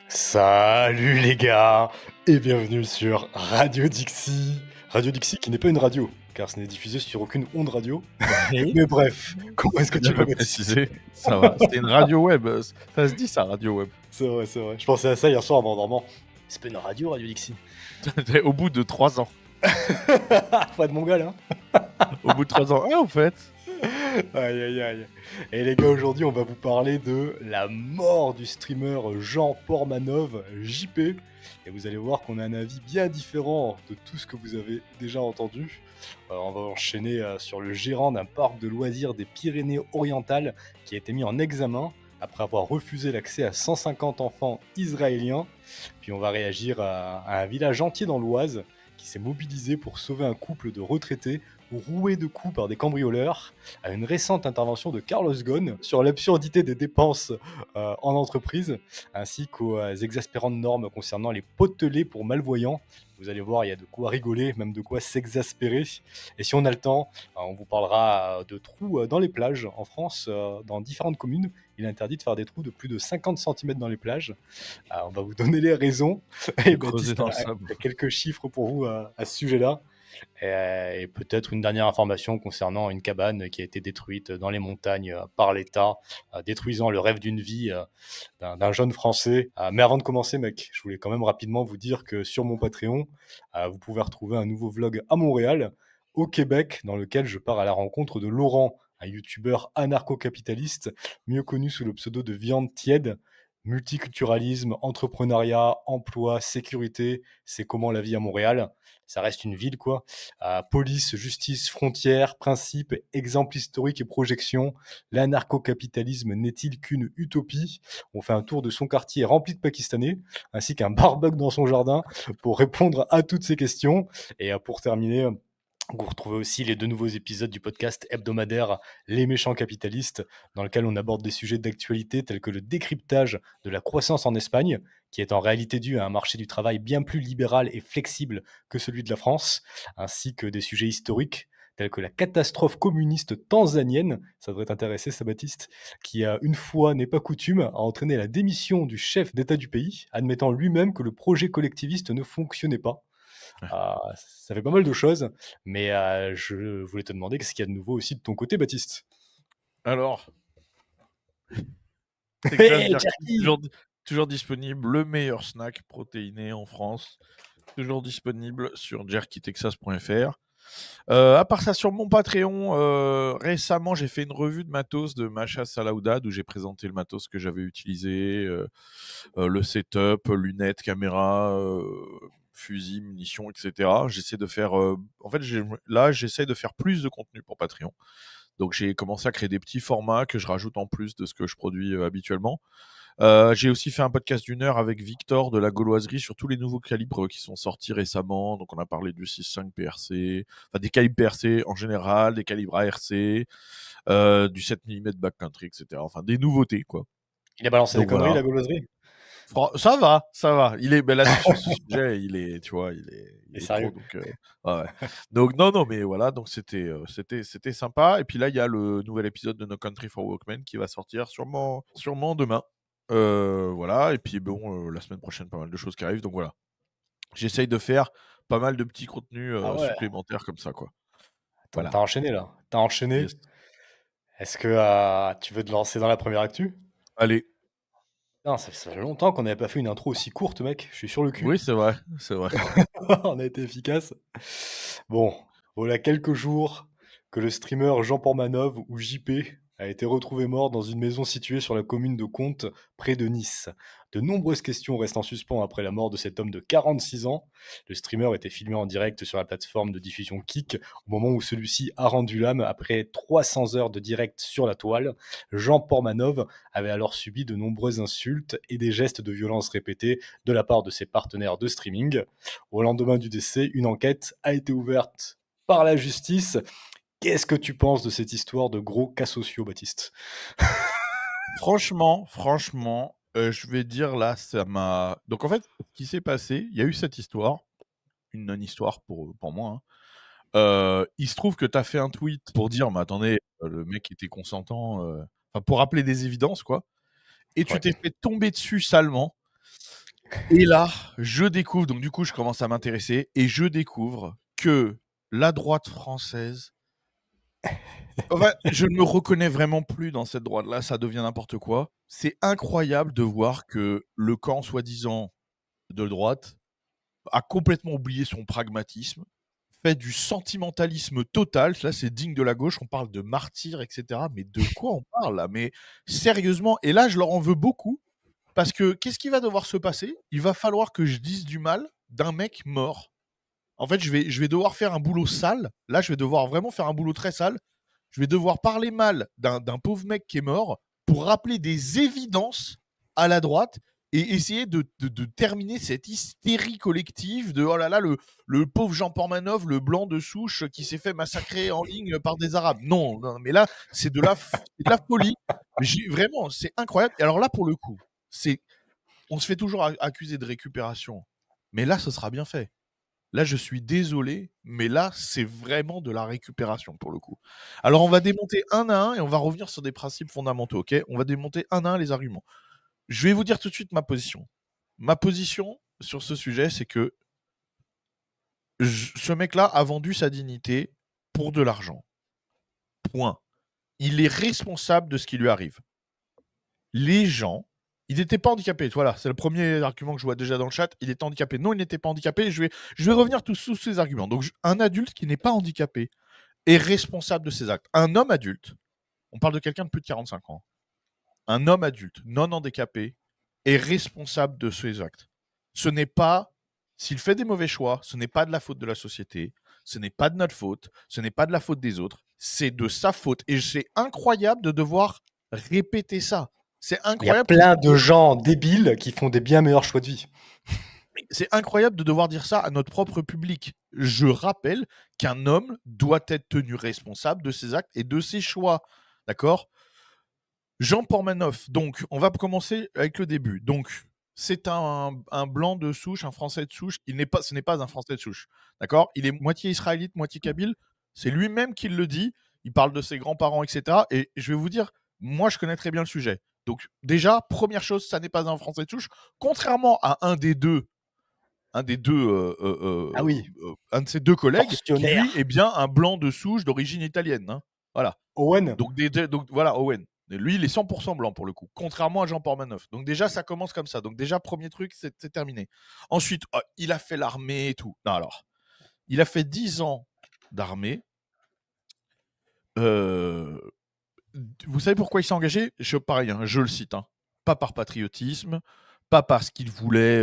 Salut les gars et bienvenue sur Radio Dixie. Radio Dixie qui n'est pas une radio, car ce n'est diffusé sur aucune onde radio. Oui, Mais bref, comment est-ce que bien tu vas, le Baptiste? préciser, ça va. C'était une radio web, ça se dit ça, radio web. C'est vrai, c'est vrai. Je pensais à ça hier soir en m'endormant. C'est pas une radio, Radio Dixie. Au bout de 3 ans. Pas de mon gars là. Au bout de 3 ans. Ah, en fait. Aïe aïe aïe. Et les gars, aujourd'hui, on va vous parler de la mort du streamer Jean Portmanov, JP. Et vous allez voir qu'on a un avis bien différent de tout ce que vous avez déjà entendu. On va enchaîner sur le gérant d'un parc de loisirs des Pyrénées-Orientales qui a été mis en examen après avoir refusé l'accès à 150 enfants israéliens. Puis on va réagir à un village entier dans l'Oise qui s'est mobilisé pour sauver un couple de retraités roués de coups par des cambrioleurs, à une récente intervention de Carlos Ghosn sur l'absurdité des dépenses en entreprise, ainsi qu'aux exaspérantes normes concernant les potelets pour malvoyants. Vous allez voir, il y a de quoi rigoler, même de quoi s'exaspérer. Et si on a le temps, on vous parlera de trous dans les plages. En France, dans différentes communes, il est interdit de faire des trous de plus de 50 cm dans les plages. On va vous donner les raisons. Et Creuser Baptiste dans le a sable. quelques chiffres pour vous à ce sujet-là. Et peut-être une dernière information concernant une cabane qui a été détruite dans les montagnes par l'État, détruisant le rêve d'une vie d'un jeune Français. Mais avant de commencer, mec, je voulais quand même rapidement vous dire que sur mon Patreon, vous pouvez retrouver un nouveau vlog à Montréal, au Québec, dans lequel je pars à la rencontre de Laurent, un youtubeur anarcho-capitaliste, mieux connu sous le pseudo de Viande Tiède. Multiculturalisme, entrepreneuriat, emploi, sécurité, c'est comment la vie à Montréal. Ça reste une ville, quoi. Police, justice, frontières, principes, exemples historiques et projections. L'anarcho-capitalisme n'est-il qu'une utopie? On fait un tour de son quartier rempli de Pakistanais, ainsi qu'un barbecue dans son jardin pour répondre à toutes ces questions. Et pour terminer, vous retrouvez aussi les 2 nouveaux épisodes du podcast hebdomadaire Les méchants capitalistes, dans lequel on aborde des sujets d'actualité tels que le décryptage de la croissance en Espagne, qui est en réalité due à un marché du travail bien plus libéral et flexible que celui de la France, ainsi que des sujets historiques tels que la catastrophe communiste tanzanienne, ça devrait t'intéresser ça Baptiste, qui une fois n'est pas coutume, a entraîné la démission du chef d'État du pays, admettant lui-même que le projet collectiviste ne fonctionnait pas. Ça fait pas mal de choses, mais je voulais te demander qu'est-ce qu'il y a de nouveau aussi de ton côté, Baptiste? Alors, Texas Hey, Jerky, Jerky. toujours disponible. Le meilleur snack protéiné en France. Toujours disponible sur jerkytexas.fr. À part ça, sur mon Patreon, récemment, j'ai fait une revue de matos de Macha Salaoudad où j'ai présenté le matos que j'avais utilisé, le setup, lunettes, caméra, fusil, munitions, etc. J'essaie de faire, en fait, j'essaie de faire plus de contenu pour Patreon. Donc, j'ai commencé à créer des petits formats que je rajoute en plus de ce que je produis habituellement. J'ai aussi fait un podcast d'1 heure avec Victor de la Gauloiserie sur tous les nouveaux calibres qui sont sortis récemment. Donc, on a parlé du 6.5 PRC, enfin des calibres PRC en général, des calibres ARC, du 7 mm backcountry, etc. Enfin, des nouveautés, quoi. Il a balancé des Donc conneries, voilà. la gauloiserie? Ça va, ça va. Là-dessus, sur ce sujet, tu vois, il Et est pro. sérieux? Donc, ouais. Donc, non, mais voilà. Donc, c'était sympa. Et puis là, il y a le nouvel épisode de No Country for Walkmen qui va sortir sûrement demain. Voilà. Et puis, bon, la semaine prochaine, pas mal de choses qui arrivent. Donc, voilà. J'essaye de faire pas mal de petits contenus Ah ouais, supplémentaires comme ça, quoi. t'as Voilà. enchaîné là. T'as enchaîné. Yes. Est-ce que tu veux te lancer dans la première actu? Allez. Non, ça fait longtemps qu'on n'avait pas fait une intro aussi courte, mec. Je suis sur le cul. Oui, c'est vrai. C'est vrai. On a été efficace. Bon, voilà quelques jours que le streamer Jean Portmanov, ou JP, a été retrouvé mort dans une maison située sur la commune de Comtes, près de Nice. De nombreuses questions restent en suspens après la mort de cet homme de 46 ans. Le streamer était filmé en direct sur la plateforme de diffusion Kik au moment où celui-ci a rendu l'âme après 300 heures de direct sur la toile. Jean Portmanov avait alors subi de nombreuses insultes et des gestes de violence répétés de la part de ses partenaires de streaming. Au lendemain du décès, une enquête a été ouverte par la justice. Qu'est-ce que tu penses de cette histoire de gros cas sociaux, Baptiste? Franchement, je vais dire là, ça m'a. Donc en fait, ce qui s'est passé, il y a eu cette histoire, une non-histoire pour moi, hein. Il se trouve que tu as fait un tweet pour dire, mais attendez, le mec était consentant, enfin pour rappeler des évidences, quoi. Et tu Ouais. t'es fait tomber dessus salement Et là, je découvre, donc du coup, je commence à m'intéresser et je découvre que la droite française, enfin, je ne me reconnais vraiment plus dans cette droite-là, ça devient n'importe quoi. C'est incroyable de voir que le camp soi-disant de droite a complètement oublié son pragmatisme, fait du sentimentalisme total. Là, c'est digne de la gauche. On parle de martyrs, etc. Mais de quoi on parle là? Mais sérieusement, et là, je leur en veux beaucoup parce que qu'est-ce qui va devoir se passer? Il va falloir que je dise du mal d'un mec mort. En fait, je vais devoir faire un boulot sale. Là, je vais devoir vraiment faire un boulot très sale. Je vais devoir parler mal d'un pauvre mec qui est mort pour rappeler des évidences à la droite et essayer de terminer cette hystérie collective de oh là là, le pauvre Jean Pormanov, le blanc de souche qui s'est fait massacrer en ligne par des Arabes. Non, non mais là, c'est de la folie. Vraiment, c'est incroyable. Et alors là, pour le coup, on se fait toujours accuser de récupération. Mais là, ce sera bien fait. Là, je suis désolé, mais là, c'est vraiment de la récupération pour le coup. Alors, on va démonter un à un et on va revenir sur des principes fondamentaux, ok? On va démonter un à un les arguments. Je vais vous dire tout de suite ma position. Ma position sur ce sujet, c'est que ce mec-là a vendu sa dignité pour de l'argent. Point. Il est responsable de ce qui lui arrive. Les gens, il n'était pas handicapé. Voilà, c'est le premier argument que je vois déjà dans le chat. Il était handicapé. Non, il n'était pas handicapé. Je vais revenir sous ces arguments. Donc, un adulte qui n'est pas handicapé est responsable de ses actes. Un homme adulte, on parle de quelqu'un de plus de 45 ans, un homme adulte non handicapé est responsable de ses actes. Ce n'est pas, s'il fait des mauvais choix, ce n'est pas de la faute de la société, ce n'est pas de notre faute, ce n'est pas de la faute des autres, c'est de sa faute. Et c'est incroyable de devoir répéter ça. C'est Il y a incroyable. plein de gens débiles qui font des bien meilleurs choix de vie. C'est incroyable de devoir dire ça à notre propre public. Je rappelle qu'un homme doit être tenu responsable de ses actes et de ses choix. D'accord? Jean Pormanoff, donc, on va commencer avec le début. Donc, c'est un blanc de souche, un français de souche. Ce n'est pas un français de souche. D'accord? Il est moitié israélite, moitié kabyle. C'est lui-même qui le dit. Il parle de ses grands-parents, etc. Et je vais vous dire, moi, je connais très bien le sujet. Donc, déjà, première chose, ça n'est pas un français de souche. Contrairement à un des deux, Ah oui, un de ses deux collègues, qui lui tortionnaire. est bien un blanc de souche d'origine italienne, hein. Voilà. Owen. Donc voilà, Owen. Et lui, il est 100% blanc pour le coup, contrairement à Jean Pormanoff. Donc déjà, ça commence comme ça. Donc déjà, premier truc, c'est terminé. Ensuite, il a fait l'armée et tout. Non, alors, il a fait 10 ans d'armée. Vous savez pourquoi il s'est engagé? Pareil, hein, je le cite. Hein. Pas par patriotisme, pas parce qu'il voulait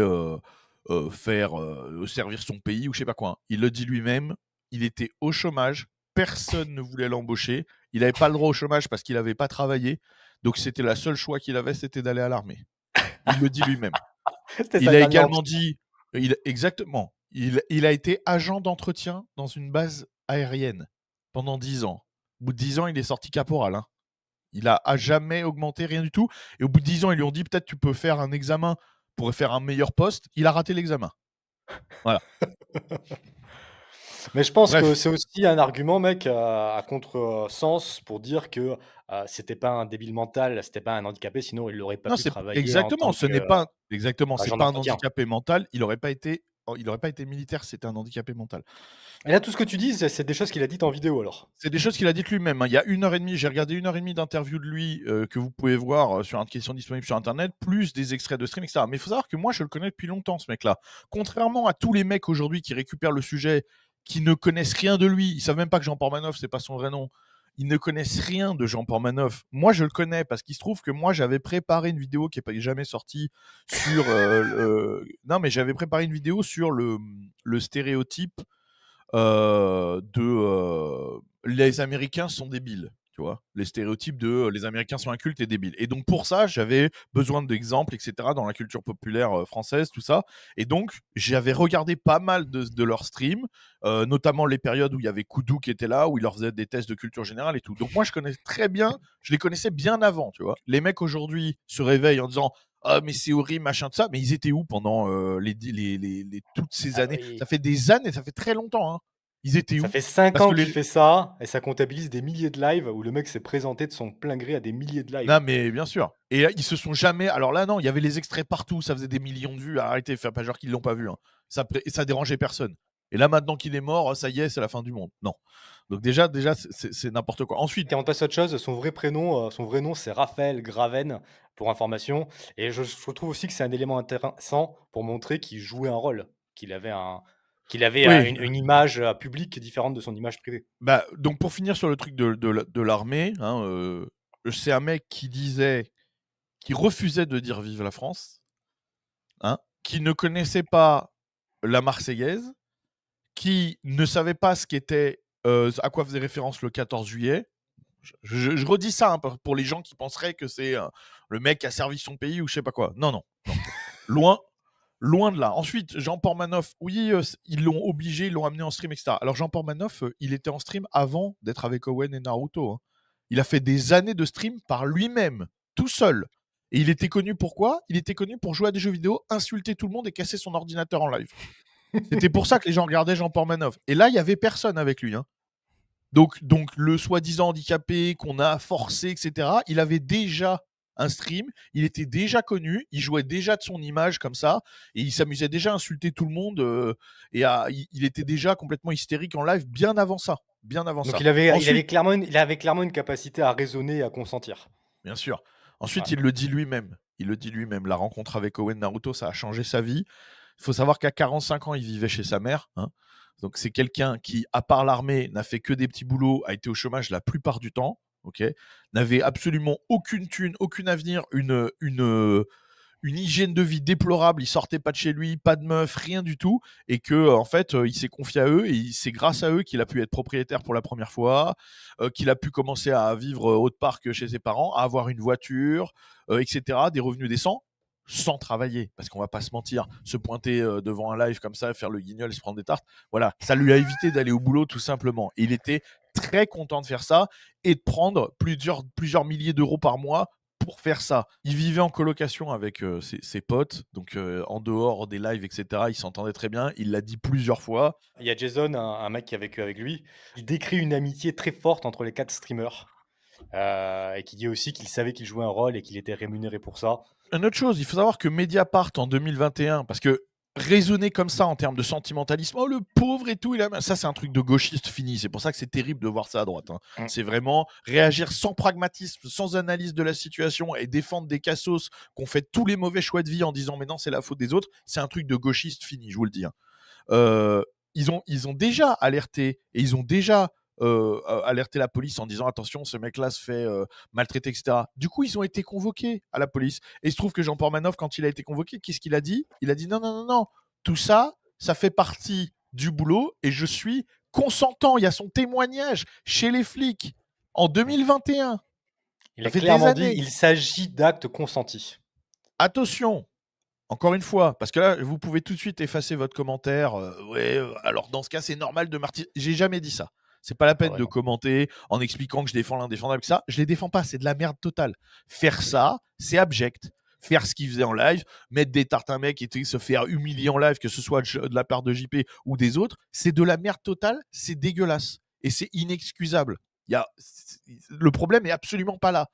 servir son pays ou je sais pas quoi. Hein. Il le dit lui-même, il était au chômage, personne ne voulait l'embaucher, il n'avait pas le droit au chômage parce qu'il n'avait pas travaillé, donc c'était la seule choix qu'il avait, c'était d'aller à l'armée. Il le dit lui-même. C'était Il sa a dernière également option. dit, exactement, il a été agent d'entretien dans une base aérienne pendant 10 ans. Au bout de 10 ans, il est sorti caporal. Hein. Il a jamais augmenté, rien du tout. Et au bout de 10 ans, ils lui ont dit peut-être tu peux faire un examen pour faire un meilleur poste. Il a raté l'examen. Voilà. Mais je pense que Bref. c'est aussi un argument, mec, à contre-sens pour dire que c'était pas un débile mental, c'était pas un handicapé, sinon il n'aurait pas Non, pu c'est travailler en exactement. tant Ce n'est pas exactement. C'est qu'agent pas un d'entretien. handicapé mental. Il aurait pas été militaire. C'était un handicapé mental. Et là, tout ce que tu dis, c'est des choses qu'il a dites en vidéo alors. C'est des choses qu'il a dites lui-même. Hein. Il y a 1 heure et demie. J'ai regardé 1 heure et demie d'interview de lui que vous pouvez voir qui sont disponibles sur Internet, plus des extraits de stream, etc. Mais il faut savoir que moi, je le connais depuis longtemps, ce mec-là. Contrairement à tous les mecs aujourd'hui qui récupèrent le sujet, qui ne connaissent rien de lui, ils savent même pas que Jean Pormanoff, c'est pas son vrai nom. Ils ne connaissent rien de Jean Pormanoff. Moi, je le connais parce qu'il se trouve que moi, j'avais préparé une vidéo qui n'est jamais sortie sur. Non, mais j'avais préparé une vidéo sur le stéréotype les Américains sont débiles, tu vois, les stéréotypes de les Américains sont incultes et débiles. Et donc pour ça, j'avais besoin d'exemples, etc. dans la culture populaire française, tout ça. Et donc j'avais regardé pas mal de leurs streams, notamment les périodes où il y avait Koudou qui était là, où il leur faisait des tests de culture générale et tout. Donc moi je connais très bien, je les connaissais bien avant, tu vois. Les mecs aujourd'hui se réveillent en disant ah mais c'est horrible machin de ça, mais ils étaient où pendant toutes ces Ah années? oui. Ça fait des années, ça fait très longtemps. Hein. Ils étaient Ça où? fait 5 Parce ans que qu'il les fait ça et ça comptabilise des milliers de lives où le mec s'est présenté de son plein gré à des milliers de lives. non, mais bien sûr. Et ils se sont jamais. Alors là, non, il y avait les extraits partout, ça faisait des millions de vues. Arrêtez, faites pas genre qu'ils l'ont pas vu. Hein. Ça dérangeait personne. Et là, maintenant qu'il est mort, ça y est, c'est la fin du monde. Non. Donc déjà, c'est n'importe quoi. Ensuite, Et on passe à autre chose, son vrai nom, c'est Raphaël Graven, pour information. Et je trouve aussi que c'est un élément intéressant pour montrer qu'il jouait un rôle, qu'il avait oui. une image publique différente de son image privée. Bah, donc pour finir sur le truc de l'armée, hein, c'est un mec qui refusait de dire vive la France, hein, qui ne connaissait pas la Marseillaise, qui ne savait pas ce qu'était, à quoi faisait référence le 14 juillet. Je redis ça hein, pour les gens qui penseraient que c'est le mec qui a servi son pays ou je sais pas quoi. Non, non, non. Loin, loin de là. Ensuite, Jean Portmanoff, oui, ils l'ont obligé, ils l'ont amené en stream, etc. Alors Jean Portmanoff, il était en stream avant d'être avec Owen et Naruto. Hein. Il a fait des années de stream par lui-même, tout seul. Et il était connu pour quoi? Il était connu pour jouer à des jeux vidéo, insulter tout le monde et casser son ordinateur en live. C'était pour ça que les gens regardaient Jean Portmanoff. Et là, il y avait personne avec lui. Hein. Donc le soi-disant handicapé qu'on a forcé, etc., il avait déjà un stream, il était déjà connu, il jouait déjà de son image comme ça, et il s'amusait déjà à insulter tout le monde, il était déjà complètement hystérique en live bien avant ça. Bien avant Donc ça. il Ensuite, avait clairement une capacité à raisonner et à consentir. bien sûr. Ensuite, Ouais. il le dit lui-même. Il le dit lui-même. La rencontre avec Owen Naruto, ça a changé sa vie. Il faut savoir qu'à 45 ans, il vivait chez sa mère. Hein. Donc c'est quelqu'un qui, à part l'armée, n'a fait que des petits boulots, a été au chômage la plupart du temps. Ok, n'avait absolument aucune thune, aucun avenir, une hygiène de vie déplorable. Il sortait pas de chez lui, pas de meuf, rien du tout, et que en fait, il s'est confié à eux et c'est grâce à eux qu'il a pu être propriétaire pour la première fois, qu'il a pu commencer à vivre autre part que chez ses parents, à avoir une voiture, etc., des revenus décents sans travailler, parce qu'on va pas se mentir, se pointer devant un live comme ça, faire le guignol, se prendre des tartes, voilà, ça lui a évité d'aller au boulot tout simplement. Et il était très content de faire ça et de prendre plusieurs milliers d'euros par mois pour faire ça. Il vivait en colocation avec ses potes, donc en dehors des lives, etc. Il s'entendait très bien. Il l'a dit plusieurs fois. Il y a Jason, un mec qui a vécu avec lui, il décrit une amitié très forte entre les 4 streamers. Et qui dit aussi qu'il savait qu'il jouait un rôle et qu'il était rémunéré pour ça. Une autre chose, il faut savoir que Mediapart en 2021, parce que raisonner comme ça en termes de sentimentalisme, oh le pauvre et tout, ça c'est un truc de gauchiste fini. C'est pour ça que c'est terrible de voir ça à droite. Hein. C'est vraiment réagir sans pragmatisme, sans analyse de la situation et défendre des cassos qu'on fait tous les mauvais choix de vie en disant mais non c'est la faute des autres. C'est un truc de gauchiste fini, je vous le dis. Hein. Ils ont déjà alerté et ils ont déjà alerté la police en disant attention, ce mec-là se fait maltraiter, etc. Du coup, ils ont été convoqués à la police. Et il se trouve que Jean Portmanoff, quand il a été convoqué, qu'est-ce qu'il a dit? Il a dit non, non, non, non, tout ça, ça fait partie du boulot et je suis consentant. Il y a son témoignage chez les flics en 2021. Il Ça a fait des clairement dit années. il s'agit d'actes consentis. Attention, encore une fois, parce que là, vous pouvez tout de suite effacer votre commentaire. Ouais, alors dans ce cas, c'est normal de martyriser. J'ai jamais dit ça. C'est pas la Pas peine de vraiment. commenter en expliquant que je défends l'indéfendable. Ça, je les défends pas. C'est de la merde totale. Faire ça, c'est abject. Faire ce qu'il faisait en live, mettre des tartes à un mec et se faire humilier en live, que ce soit de la part de JP ou des autres, c'est de la merde totale. C'est dégueulasse et c'est inexcusable. Le problème est absolument pas là.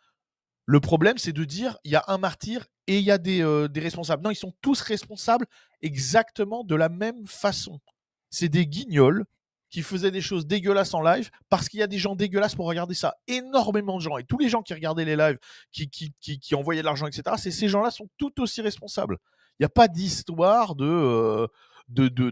Le problème, c'est de dire il y a un martyr et il y a des responsables. Non, ils sont tous responsables exactement de la même façon. C'est des guignols qui faisaient des choses dégueulasses en live parce qu'il y a des gens dégueulasses pour regarder ça. Énormément de gens. Et tous les gens qui regardaient les lives, qui envoyaient de l'argent, etc., ces gens-là sont tout aussi responsables. Il n'y a pas d'histoire de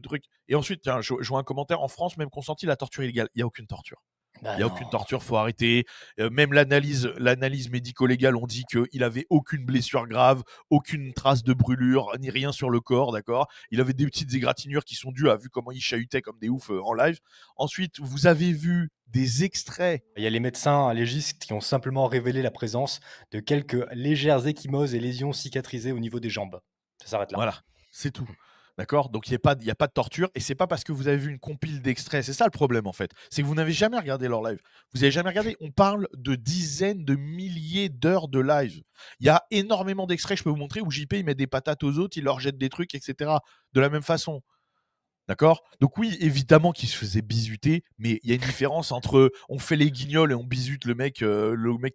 trucs. Et ensuite, tiens, je vois un commentaire en France, même consenti, la torture illégale. Il n'y a aucune torture. Bah Il n'y a non. aucune torture, faut arrêter. Même l'analyse médico-légale, on dit qu'il avait aucune blessure grave, aucune trace de brûlure, ni rien sur le corps, d'accord. Il avait des petites égratignures qui sont dues à vu comment il chahutait comme des oufs en live. Ensuite, vous avez vu des extraits. Il y a les médecins légistes qui ont simplement révélé la présence de quelques légères ecchymoses et lésions cicatrisées au niveau des jambes. Ça s'arrête là. Voilà, c'est tout. D'accord. Donc, il n'y a pas de torture. Et c'est pas parce que vous avez vu une compile d'extraits. C'est ça le problème, en fait. C'est que vous n'avez jamais regardé leur live. Vous n'avez jamais regardé. On parle de dizaines de milliers d'heures de live. Il y a énormément d'extraits, je peux vous montrer, où JP il met des patates aux autres, il leur jette des trucs, etc. De la même façon. D'accord? Donc oui, évidemment qu'il se faisait bisuter, mais il y a une différence entre on fait les guignols et on bisute le mec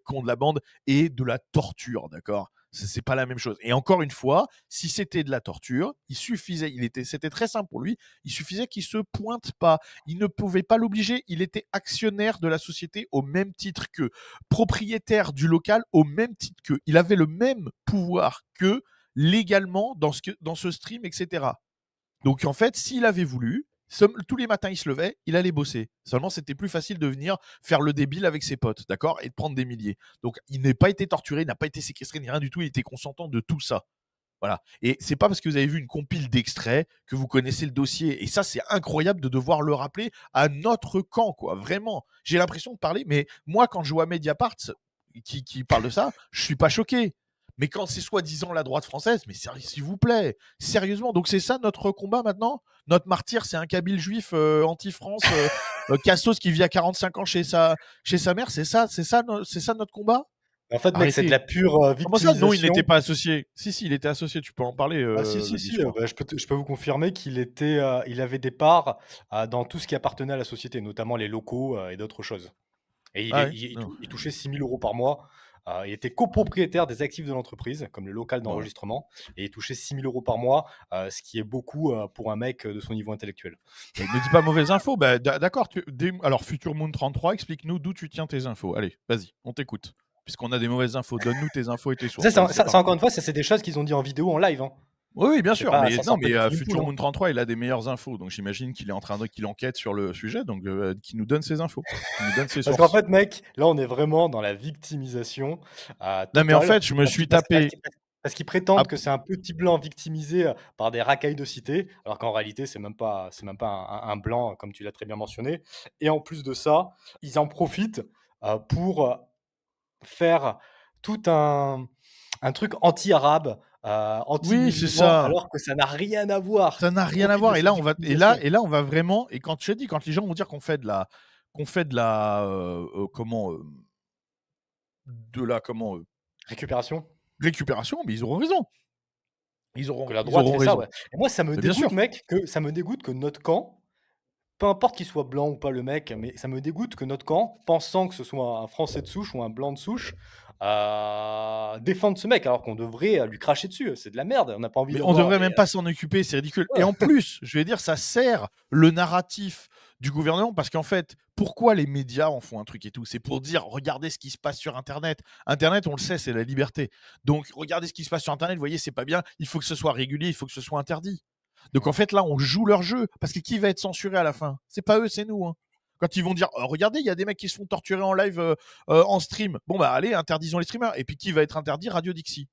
con de la bande et de la torture, d'accord? C'est pas la même chose. Et encore une fois, si c'était de la torture, c'était très simple pour lui, il suffisait qu'il se pointe pas. Il ne pouvait pas l'obliger, il était actionnaire de la société au même titre qu'eux, propriétaire du local au même titre qu'eux. Il avait le même pouvoir qu'eux légalement dans ce stream, etc. Donc en fait, s'il avait voulu, tous les matins il se levait, il allait bosser. Seulement c'était plus facile de venir faire le débile avec ses potes, d'accord, et de prendre des milliers. Donc il n'a pas été torturé, il n'a pas été séquestré ni rien du tout, il était consentant de tout ça. Voilà. Et c'est pas parce que vous avez vu une compile d'extraits que vous connaissez le dossier. Et ça, c'est incroyable de devoir le rappeler à notre camp, quoi. Vraiment. J'ai l'impression de parler, mais moi, quand je vois Mediapart qui parle de ça, je suis pas choqué. Mais quand c'est soi-disant la droite française, mais s'il vous plaît, sérieusement. Donc c'est ça notre combat maintenant. Notre martyr, c'est un Kabyle juif anti-France, Cassos qui vit à 45 ans chez sa mère. C'est ça notre combat. En fait, mec, c'est de Arrêtez. la pure Comment ça? Non, il victimisation. n'était pas associé. Si, il était associé. Tu peux en parler, Ah si, si, le si, discours. bah, je peux vous confirmer il avait des parts dans tout ce qui appartenait à la société, notamment les locaux et d'autres choses. Et Ah oui? Non. il touchait 6 000 € par mois. Il était copropriétaire des actifs de l'entreprise, comme le local Voilà. d'enregistrement, et il touchait 6 000 € par mois, ce qui est beaucoup pour un mec de son niveau intellectuel. Mais ne dis pas mauvaise info. Bah, d'accord. Alors, Future Moon 33, explique-nous d'où tu tiens tes infos. Allez, vas-y, on t'écoute. Puisqu'on a des mauvaises infos, donne-nous tes infos et tes sources. Allez, c'est Ça, parti. encore une fois, ça c'est des choses qu'ils ont dit en vidéo, en live, hein. Oui, oui, bien C'est sûr. pas, Mais ça non, sort pas mais du film pool, Future hein. Moon 33, il a des meilleures infos. Donc j'imagine qu'il enquête sur le sujet. Donc qu'il nous donne ses infos. Qu'il nous donne ses Parce qu'en sources. fait, mec, là, on est vraiment dans la victimisation Non, mais en totale. fait, je me suis tapé. Parce qu'ils prétendent Ah, que c'est un petit blanc victimisé par des racailles de cité, alors qu'en réalité, c'est même pas un blanc, comme tu l'as très bien mentionné. Et en plus de ça, ils en profitent pour faire tout un truc anti-arabe, oui, c'est anti-musulman, ça. alors que ça n'a rien à voir. Ça n'a Ils rien à profitent de voir. cette victimisation. Et là, on va vraiment. Et quand je te dis, quand les gens vont dire comment Récupération. récupération, mais ils auront raison. Que la Ils droite auront fait ça, raison. ouais. Et moi, ça me Mais bien dégoûte, sûr. mec, que notre camp, peu importe qu'il soit blanc ou pas le mec, mais ça me dégoûte que notre camp, pensant que ce soit un Français de souche ou un blanc de souche, défende ce mec, alors qu'on devrait lui cracher dessus. C'est de la merde. On n'a pas envie Mais on d'avoir devrait des. même pas s'en occuper, c'est ridicule. Et Ouais. en plus, je vais dire, ça sert le narratif du gouvernement parce qu'en fait, pourquoi les médias en font un truc et tout? C'est pour dire, regardez ce qui se passe sur Internet. Internet, on le sait, c'est la liberté. Donc, regardez ce qui se passe sur Internet, vous voyez, c'est pas bien, il faut que ce soit régulier, il faut que ce soit interdit. Donc, en fait, là, on joue leur jeu parce que qui va être censuré à la fin? C'est pas eux, c'est nous, hein. Quand ils vont dire, regardez, il y a des mecs qui se font torturer en live en stream. Bon, bah, allez, interdisons les streamers. Et puis, qui va être interdit? Radio Dixie.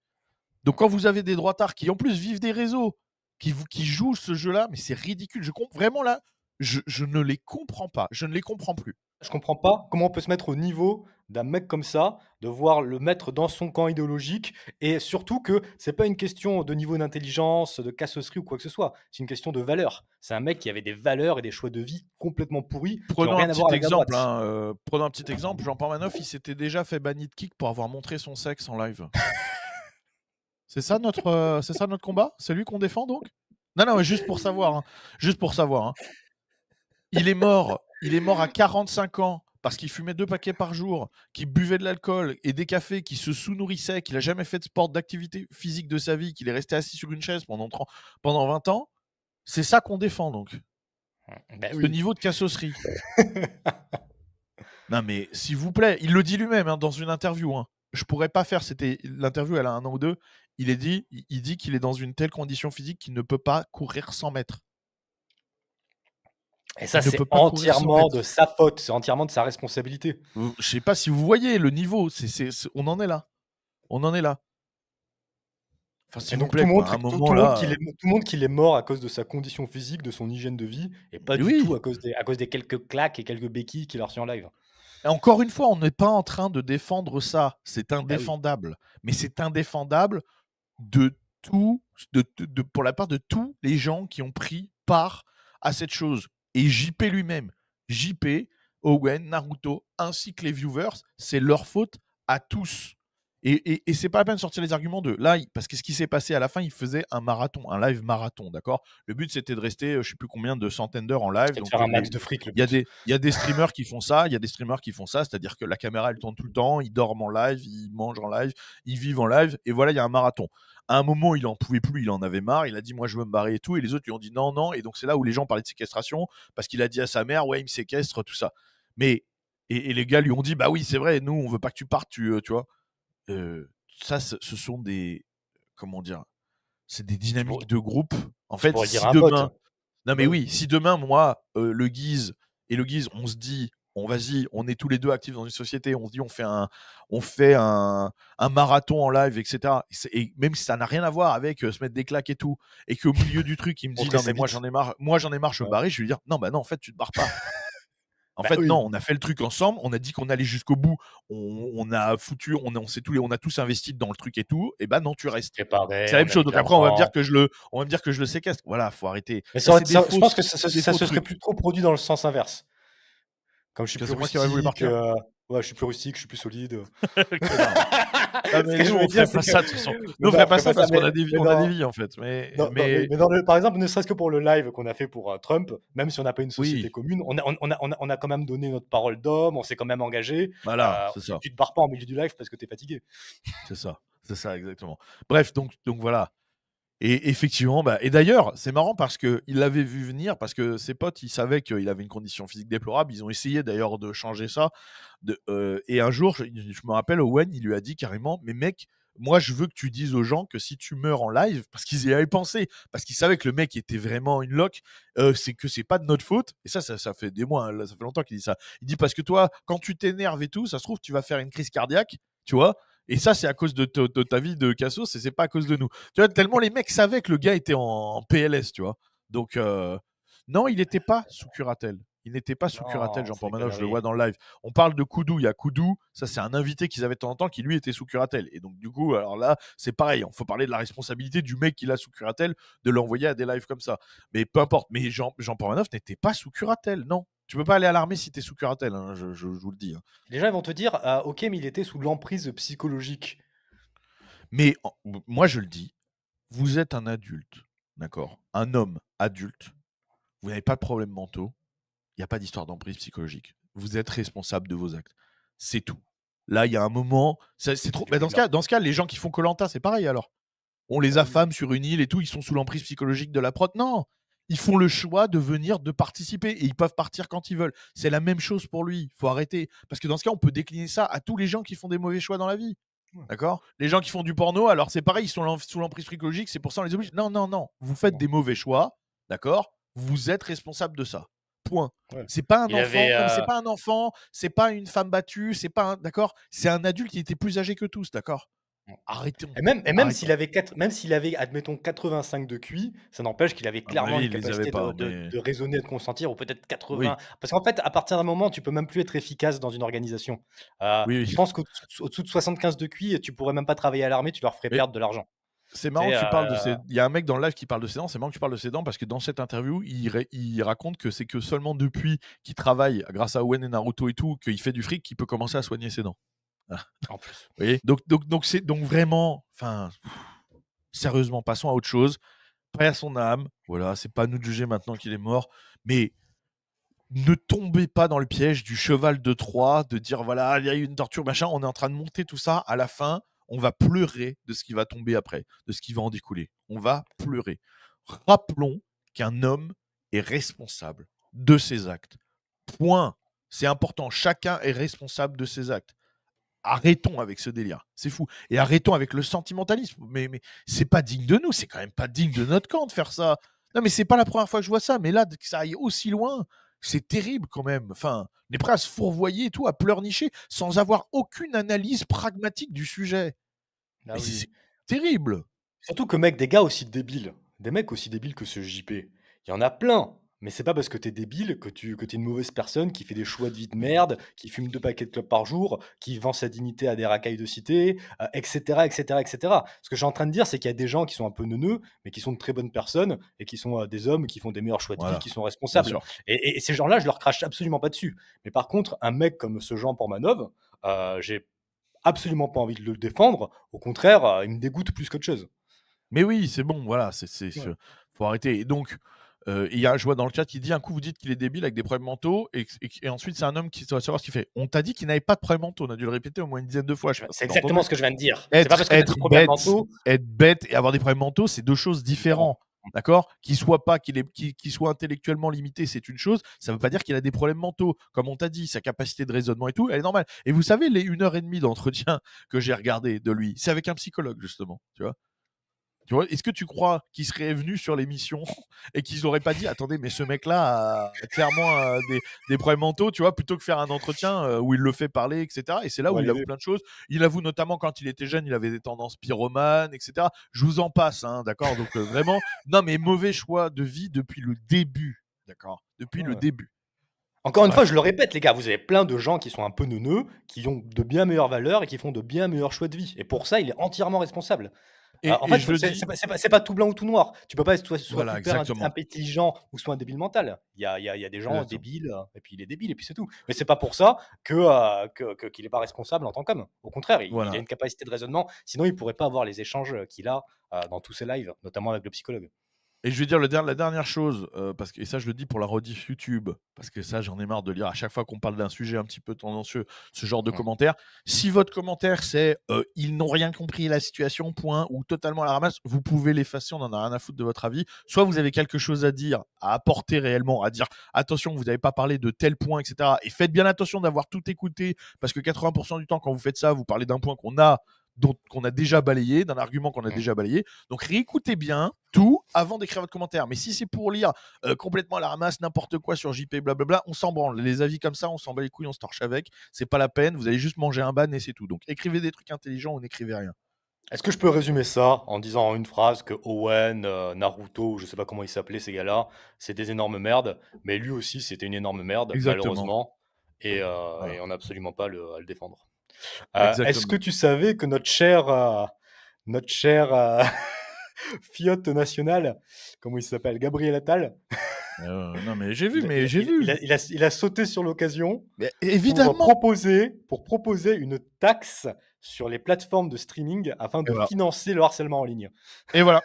Donc quand vous avez des droitards qui en plus vivent des réseaux, qui jouent ce jeu-là, mais c'est ridicule. Vraiment là, je ne les comprends pas. Je ne les comprends plus. Je comprends pas comment on peut se mettre au niveau d'un mec comme ça, de voir le mettre dans son camp idéologique, et surtout que c'est pas une question de niveau d'intelligence, de cassosserie ou quoi que ce soit. C'est une question de valeur. C'est un mec qui avait des valeurs et des choix de vie complètement pourris qui ont Prenons un rien à petit voir avec la droite. exemple. Prenons un petit exemple. Jean Parmanoff, il s'était déjà fait banni de kick pour avoir montré son sexe en live. C'est ça notre combat? C'est lui qu'on défend donc? Non, non, mais juste pour savoir. Hein. Juste pour savoir. Hein. Il est mort à 45 ans parce qu'il fumait 2 paquets par jour, qu'il buvait de l'alcool et des cafés, qu'il se sous-nourrissait, qu'il n'a jamais fait de sport, d'activité physique de sa vie, qu'il est resté assis sur une chaise pendant 20 ans. C'est ça qu'on défend donc. Ben Ce oui. niveau de cassosserie. Non mais s'il vous plaît, il le dit lui-même hein, dans une interview. Hein. Je pourrais pas faire, c'était l'interview, elle a 1 an ou 2. Il dit qu'il est dans une telle condition physique qu'il ne peut pas courir 100 mètres. Et ça, Il ne c'est peut pas courir 100 entièrement mètres. de sa faute, c'est entièrement de sa responsabilité. Je sais pas si vous voyez le niveau, on en est là. On en est là. Enfin, Et s'il vous donc plaît, quoi. À un moment là. tout le monde qu'il est mort à cause de sa condition physique, de son hygiène de vie, et pas du tout Oui. à cause des quelques claques et quelques béquilles qu'il a reçues en live. Et encore une fois, on n'est pas en train de défendre ça. C'est Bah oui. indéfendable. Mais c'est indéfendable pour la part de tous les gens qui ont pris part à cette chose. Et JP lui-même, JP, Owen, Naruto, ainsi que les viewers, c'est leur faute à tous. Et c'est pas la peine de sortir les arguments de là, parce que ce qui s'est passé à la fin, il faisait un marathon, un live marathon, d'accord. Le but c'était de rester, je sais plus combien de centaines d'heures en live. C'est de Donc faire un max de fric, le but. il y a des streamers qui font ça, il y a des streamers qui font ça, c'est-à-dire que la caméra elle tourne tout le temps, ils dorment en live, ils mangent en live, ils vivent en live, et voilà, il y a un marathon. À un moment, il en pouvait plus, il en avait marre, il a dit moi je veux me barrer et tout, et les autres lui ont dit non, non, et donc c'est là où les gens parlaient de séquestration, parce qu'il a dit à sa mère ouais il me séquestre, tout ça. Mais et les gars lui ont dit bah oui c'est vrai, nous on veut pas que tu partes, tu vois. Ça, ce sont des, comment dire, c'est des Tu pourrais, dynamiques de groupe. En tu fait, pourrais le dire si à un pote. demain, non mais Bah oui. oui, si demain, moi, le Guise et le Guise, on se dit, vas-y, on est tous les deux actifs dans une société, on se dit, on fait un marathon en live, etc. Et même si ça n'a rien à voir avec se mettre des claques et tout, et qu'au milieu du truc, il me dit, Montrer non sa mais bite. moi j'en ai marre, je veux me Ouais. barrer, je vais lui dire, non bah non, en fait, tu te barres pas. En Bah fait, non, oui. on a fait le truc ensemble, on a dit qu'on allait jusqu'au bout, on a foutu, on a tous investi dans le truc et tout, et bah non, tu On s'est restes. préparé, C'est la on même a chose. mis de Donc après, l'argent. on va me dire que je le séquestre. Voilà, faut arrêter. Mais Ça, c'est des je pense que des ça faux se serait trucs. plus trop produit dans le sens inverse. Comme je suis Que plus c'est moi qui aurais voulu rustique, partir. ouais, je suis plus rustique, je suis plus solide. Connard. Ah, Ce mais que nous, je veux on dire, ferait c'est pas que ça de toute façon. Nous, mais on non, ferait on pas ferait ça pas ça, parce qu'on a mais on a des dans vies en fait. mais dans le par exemple, ne serait-ce que pour le live qu'on a fait pour, Trump, même si on n'a pas une société Oui, commune, on a quand même donné notre parole d'homme, on s'est quand même engagé. voilà, c'est ça. Tu te barres pas en milieu du live parce que tu es fatigué. C'est ça exactement. Bref, donc voilà. Et effectivement, bah, et d'ailleurs, c'est marrant parce qu'il l'avait vu venir, parce que ses potes, ils savaient qu'il avait une condition physique déplorable. Ils ont essayé d'ailleurs de changer ça. Et un jour, je me rappelle, Owen, il lui a dit carrément, mais mec, moi, je veux que tu dises aux gens que si tu meurs en live, parce qu'ils y avaient pensé, parce qu'ils savaient que le mec était vraiment une loque, c'est que c'est pas de notre faute. Et ça fait des mois, hein, là, ça fait longtemps qu'il dit ça. Il dit parce que toi, quand tu t'énerves et tout, ça se trouve, tu vas faire une crise cardiaque, tu vois. Et ça, c'est à cause de ta vie de Cassos et c'est pas à cause de nous. Tu vois, tellement les mecs savaient que le gars était en PLS, tu vois. Donc, non, il n'était pas sous curatelle. Il n'était pas sous curatelle, Non, Jean-Paul c'est des Manoff, je le vois conneries. dans le live. On parle de Koudou, il y a Koudou, ça c'est un invité qu'ils avaient de temps en temps qui lui était sous curatelle. Et donc du coup, alors là, c'est pareil, il faut parler de la responsabilité du mec qui l'a sous curatelle, de l'envoyer à des lives comme ça. Mais peu importe, mais Jean-Paul Manoff n'était pas sous curatelle, non. Tu peux pas aller à l'armée si t'es sous curatelle, hein, je vous le dis, hein. Les gens ils vont te dire, OK, mais il était sous l'emprise psychologique. Mais moi je le dis, vous êtes un adulte, d'accord. Un homme adulte, vous n'avez pas de problèmes mentaux, il n'y a pas d'histoire d'emprise psychologique. Vous êtes responsable de vos actes. C'est tout. Là, il y a un moment, c'est trop. Du Bah, coup, là, dans ce cas, les gens qui font Colanta, c'est pareil alors. On les bah oui. affame sur une île et tout, ils sont sous l'emprise psychologique de la prod. Non, ils font le choix de venir, de participer et ils peuvent partir quand ils veulent. C'est la même chose pour lui. Il faut arrêter. Parce que dans ce cas, on peut décliner ça à tous les gens qui font des mauvais choix dans la vie. Ouais. D'accord. Les gens qui font du porno, alors c'est pareil, ils sont sous l'emprise psychologique, c'est pour ça on les oblige. Non, non, non. Vous faites Non, des mauvais choix, d'accord. Vous êtes responsable de ça. Point. ouais. C'est pas un Il enfant. avait, Non, mais c'est pas un enfant. C'est pas une femme battue. C'est pas un. D'accord. C'est un adulte qui était plus âgé que tous. D'accord. Arrêtons. Même Arrêtons. même s'il avait, admettons, 85 de QI, ça n'empêche qu'il avait À mon clairement avis, une il les avait capacité pas, mais de raisonner, de consentir, ou peut-être 80. oui, Parce qu'en fait, à partir d'un moment, tu peux même plus être efficace dans une organisation. oui, Je oui. pense qu'au-dessous de 75 de QI, tu pourrais même pas travailler à l'armée, tu leur ferais Mais perdre de l'argent. c'est Tu marrant sais, que tu parles de ses. Il y a un mec dans le live qui parle de ses dents. C'est marrant que tu parles de ses dents parce que dans cette interview, il raconte que c'est que seulement depuis qu'il travaille, grâce à Owen et Naruto et tout, qu'il fait du fric, qu'il peut commencer à soigner ses dents. Voilà. en plus. Vous voyez. Donc vraiment, enfin, sérieusement, passons à autre chose. Paix à son âme. Voilà, c'est pas à nous de juger maintenant qu'il est mort, mais ne tombez pas dans le piège du cheval de Troie, de dire voilà, il y a eu une torture, machin. On est en train de monter tout ça. À la fin, on va pleurer de ce qui va tomber après, de ce qui va en découler. On va pleurer. Rappelons qu'un homme est responsable de ses actes. Point. C'est important. Chacun est responsable de ses actes. Arrêtons avec ce délire. C'est fou. Et arrêtons avec le sentimentalisme. Mais c'est pas digne de nous. C'est quand même pas digne de notre camp de faire ça. Non, mais c'est pas la première fois que je vois ça. Mais là, que ça aille aussi loin, c'est terrible quand même. Enfin, on est prêt à se fourvoyer et tout, à pleurnicher, sans avoir aucune analyse pragmatique du sujet. Ah Mais c'est oui. terrible. Surtout que mec, des gars aussi débiles, des mecs aussi débiles que ce JP, il y en a plein. Mais c'est pas parce que t'es débile que t'es une mauvaise personne qui fait des choix de vie de merde, qui fume 2 paquets de clopes par jour, qui vend sa dignité à des racailles de cité, et cetera, et cetera, et cetera. Ce que je suis en train de dire, c'est qu'il y a des gens qui sont un peu neuneux, mais qui sont de très bonnes personnes et qui sont, des hommes qui font des meilleurs choix de vie, Voilà, qui sont bien responsables. sûr. Et ces gens-là, je leur crache absolument pas dessus. Mais par contre, un mec comme ce Jean Pormanov, j'ai absolument pas envie de le défendre. Au contraire, il me dégoûte plus qu'autre chose. Mais oui, c'est bon, voilà, Ouais. faut arrêter. Et donc, il y a, je vois dans le chat, il dit un coup vous dites qu'il est débile avec des problèmes mentaux, et ensuite c'est un homme qui doit savoir ce qu'il fait. On t'a dit qu'il n'avait pas de problèmes mentaux, on a dû le répéter au moins une dizaine de fois, je sais pas si C'est t'as entendu. exactement ce que je viens de dire. C'est pas parce que tu as des problèmes Bête, mentaux. être bête et avoir des problèmes mentaux, c'est deux choses différentes. D'accord. Qu'il soit pas, qu'il soit intellectuellement limité, c'est une chose. Ça veut pas dire qu'il a des problèmes mentaux. Comme on t'a dit, sa capacité de raisonnement et tout, elle est normale. Et vous savez, les 1 heure et demie d'entretien que j'ai regardé de lui, c'est avec un psychologue, justement. Tu vois. Tu vois, est-ce que tu crois qu'ils seraient venus sur l'émission et qu'ils n'auraient pas dit attendez, mais ce mec-là a clairement des problèmes mentaux, tu vois, plutôt que faire un entretien où il le fait parler, etc. Et c'est là On où va il avoue aller. plein de choses. Il avoue notamment quand il était jeune, il avait des tendances pyromanes, etc. Je vous en passe, hein, d'accord. Donc vraiment, non, mais mauvais choix de vie depuis le début, d'accord, depuis le Ouais. début. Encore une fois, Bref. je le répète, les gars, vous avez plein de gens qui sont un peu neuneux, qui ont de bien meilleures valeurs et qui font de bien meilleurs choix de vie. Et pour ça, il est entièrement responsable. En Et fait, je le c'est dis, c'est pas tout blanc ou tout noir. Tu peux pas être soit voilà, hyper exactement. intelligent ou soit un débile mental. Il y a des gens Exactement. débiles, et puis il est débile, et puis c'est tout. Mais c'est pas pour ça qu'il est pas responsable en tant qu'homme. Au contraire, il a Voilà. une capacité de raisonnement. Sinon, il pourrait pas avoir les échanges qu'il a dans tous ses lives, notamment avec le psychologue. Et je vais dire la dernière chose, parce que, et ça je le dis pour la rediff YouTube, parce que ça j'en ai marre de lire à chaque fois qu'on parle d'un sujet un petit peu tendancieux, ce genre de Mm. commentaires. Si votre commentaire c'est ils n'ont rien compris la situation, point, ou totalement à la ramasse, vous pouvez l'effacer, on n'en a rien à foutre de votre avis. Soit vous avez quelque chose à dire, à apporter réellement, à dire attention, vous n'avez pas parlé de tel point, etc. Et faites bien attention d'avoir tout écouté, parce que 80% du temps quand vous faites ça, vous parlez d'un point qu'on a déjà balayé, d'un argument qu'on a Mm. déjà balayé. Donc réécoutez bien tout avant d'écrire votre commentaire. Mais si c'est pour lire complètement à la ramasse, n'importe quoi sur JP, blablabla, on s'en branle. Les avis comme ça, on s'en bat les couilles, on se torche avec. C'est pas la peine, vous allez juste manger un ban et c'est tout. Donc écrivez des trucs intelligents ou n'écrivez rien. Est-ce que je peux résumer ça en disant en une phrase que Owen, Naruto, ou je sais pas comment ils s'appelaient ces gars-là, c'est des énormes merdes, mais lui aussi c'était une énorme merde, Exactement. malheureusement, et Voilà. on n'a absolument pas à le défendre. Est-ce que Exactement. tu savais que notre cher fiotte national, comment il s'appelle, Gabriel Attal, Non mais j'ai vu, il, mais il- j'ai il- il vu. a, il a- il a sauté sur l'occasion Mais pour évidemment. proposer une taxe sur les plateformes de streaming afin Et de voilà. financer le harcèlement en ligne. Et voilà.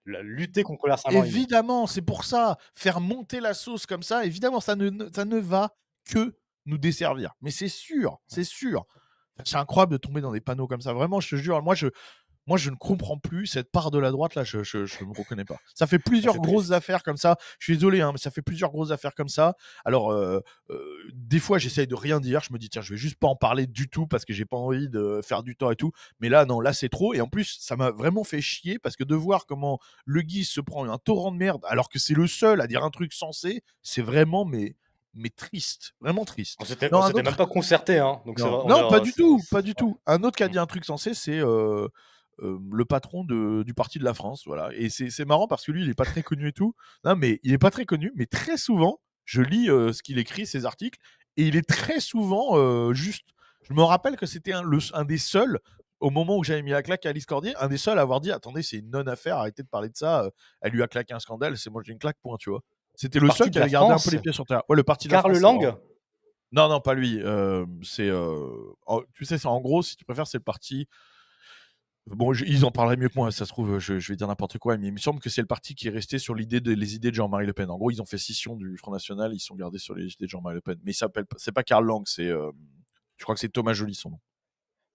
Lutter contre le harcèlement en ligne. Évidemment, c'est pour ça. Faire monter la sauce comme ça, évidemment, ça ne va que nous desservir. Mais c'est sûr, c'est sûr. C'est incroyable de tomber dans des panneaux comme ça. Vraiment, je te jure, moi, je ne comprends plus cette part de la droite là. Je me reconnais pas. Ça fait Ah, plusieurs c'est grosses triste. affaires comme ça. Je suis désolé, hein, mais ça fait plusieurs grosses affaires comme ça. Alors, des fois, j'essaye de rien dire. Je me dis tiens, je vais juste pas en parler du tout parce que j'ai pas envie de faire du temps et tout. Mais là, non, là, c'est trop. Et en plus, ça m'a vraiment fait chier parce que de voir comment le Guy se prend un torrent de merde alors que c'est le seul à dire un truc sensé, c'est vraiment mais triste, vraiment triste. On Non, un s'était même autre, pas concerté, hein. Donc c'est non, vrai, non, pas du tout, pas du ouais. tout. Un autre qui a dit un truc sensé, c'est le patron du Parti de la France, voilà. Et c'est marrant parce que lui, il est pas très connu et tout. Non, mais il est pas très connu, mais très souvent, je lis ce qu'il écrit, ses articles, et il est très souvent juste. Je me rappelle que c'était un des seuls, au moment où j'avais mis la claque à Alice Cordier, un des seuls à avoir dit attendez, c'est une non-affaire, arrêtez de parler de ça. Elle lui a claqué un scandale, c'est moi j'ai une claque, point, tu vois. C'était Le le seul parti qui de la avait gardé un peu France, les pieds sur terre. Ouais, le Parti de la Karl France, c'est vraiment. Lang. Non, non, pas lui. Tu sais, c'est en gros, si tu préfères, c'est le parti. Bon, ils en parleraient mieux que moi, ça se trouve, je vais dire n'importe quoi, mais il me semble que c'est le parti qui est resté sur les idées de Jean-Marie Le Pen. En gros, ils ont fait scission du Front National, ils sont gardés sur les idées de Jean-Marie Le Pen. Mais c'est pas Karl Lang, je crois que c'est Thomas Joly son nom.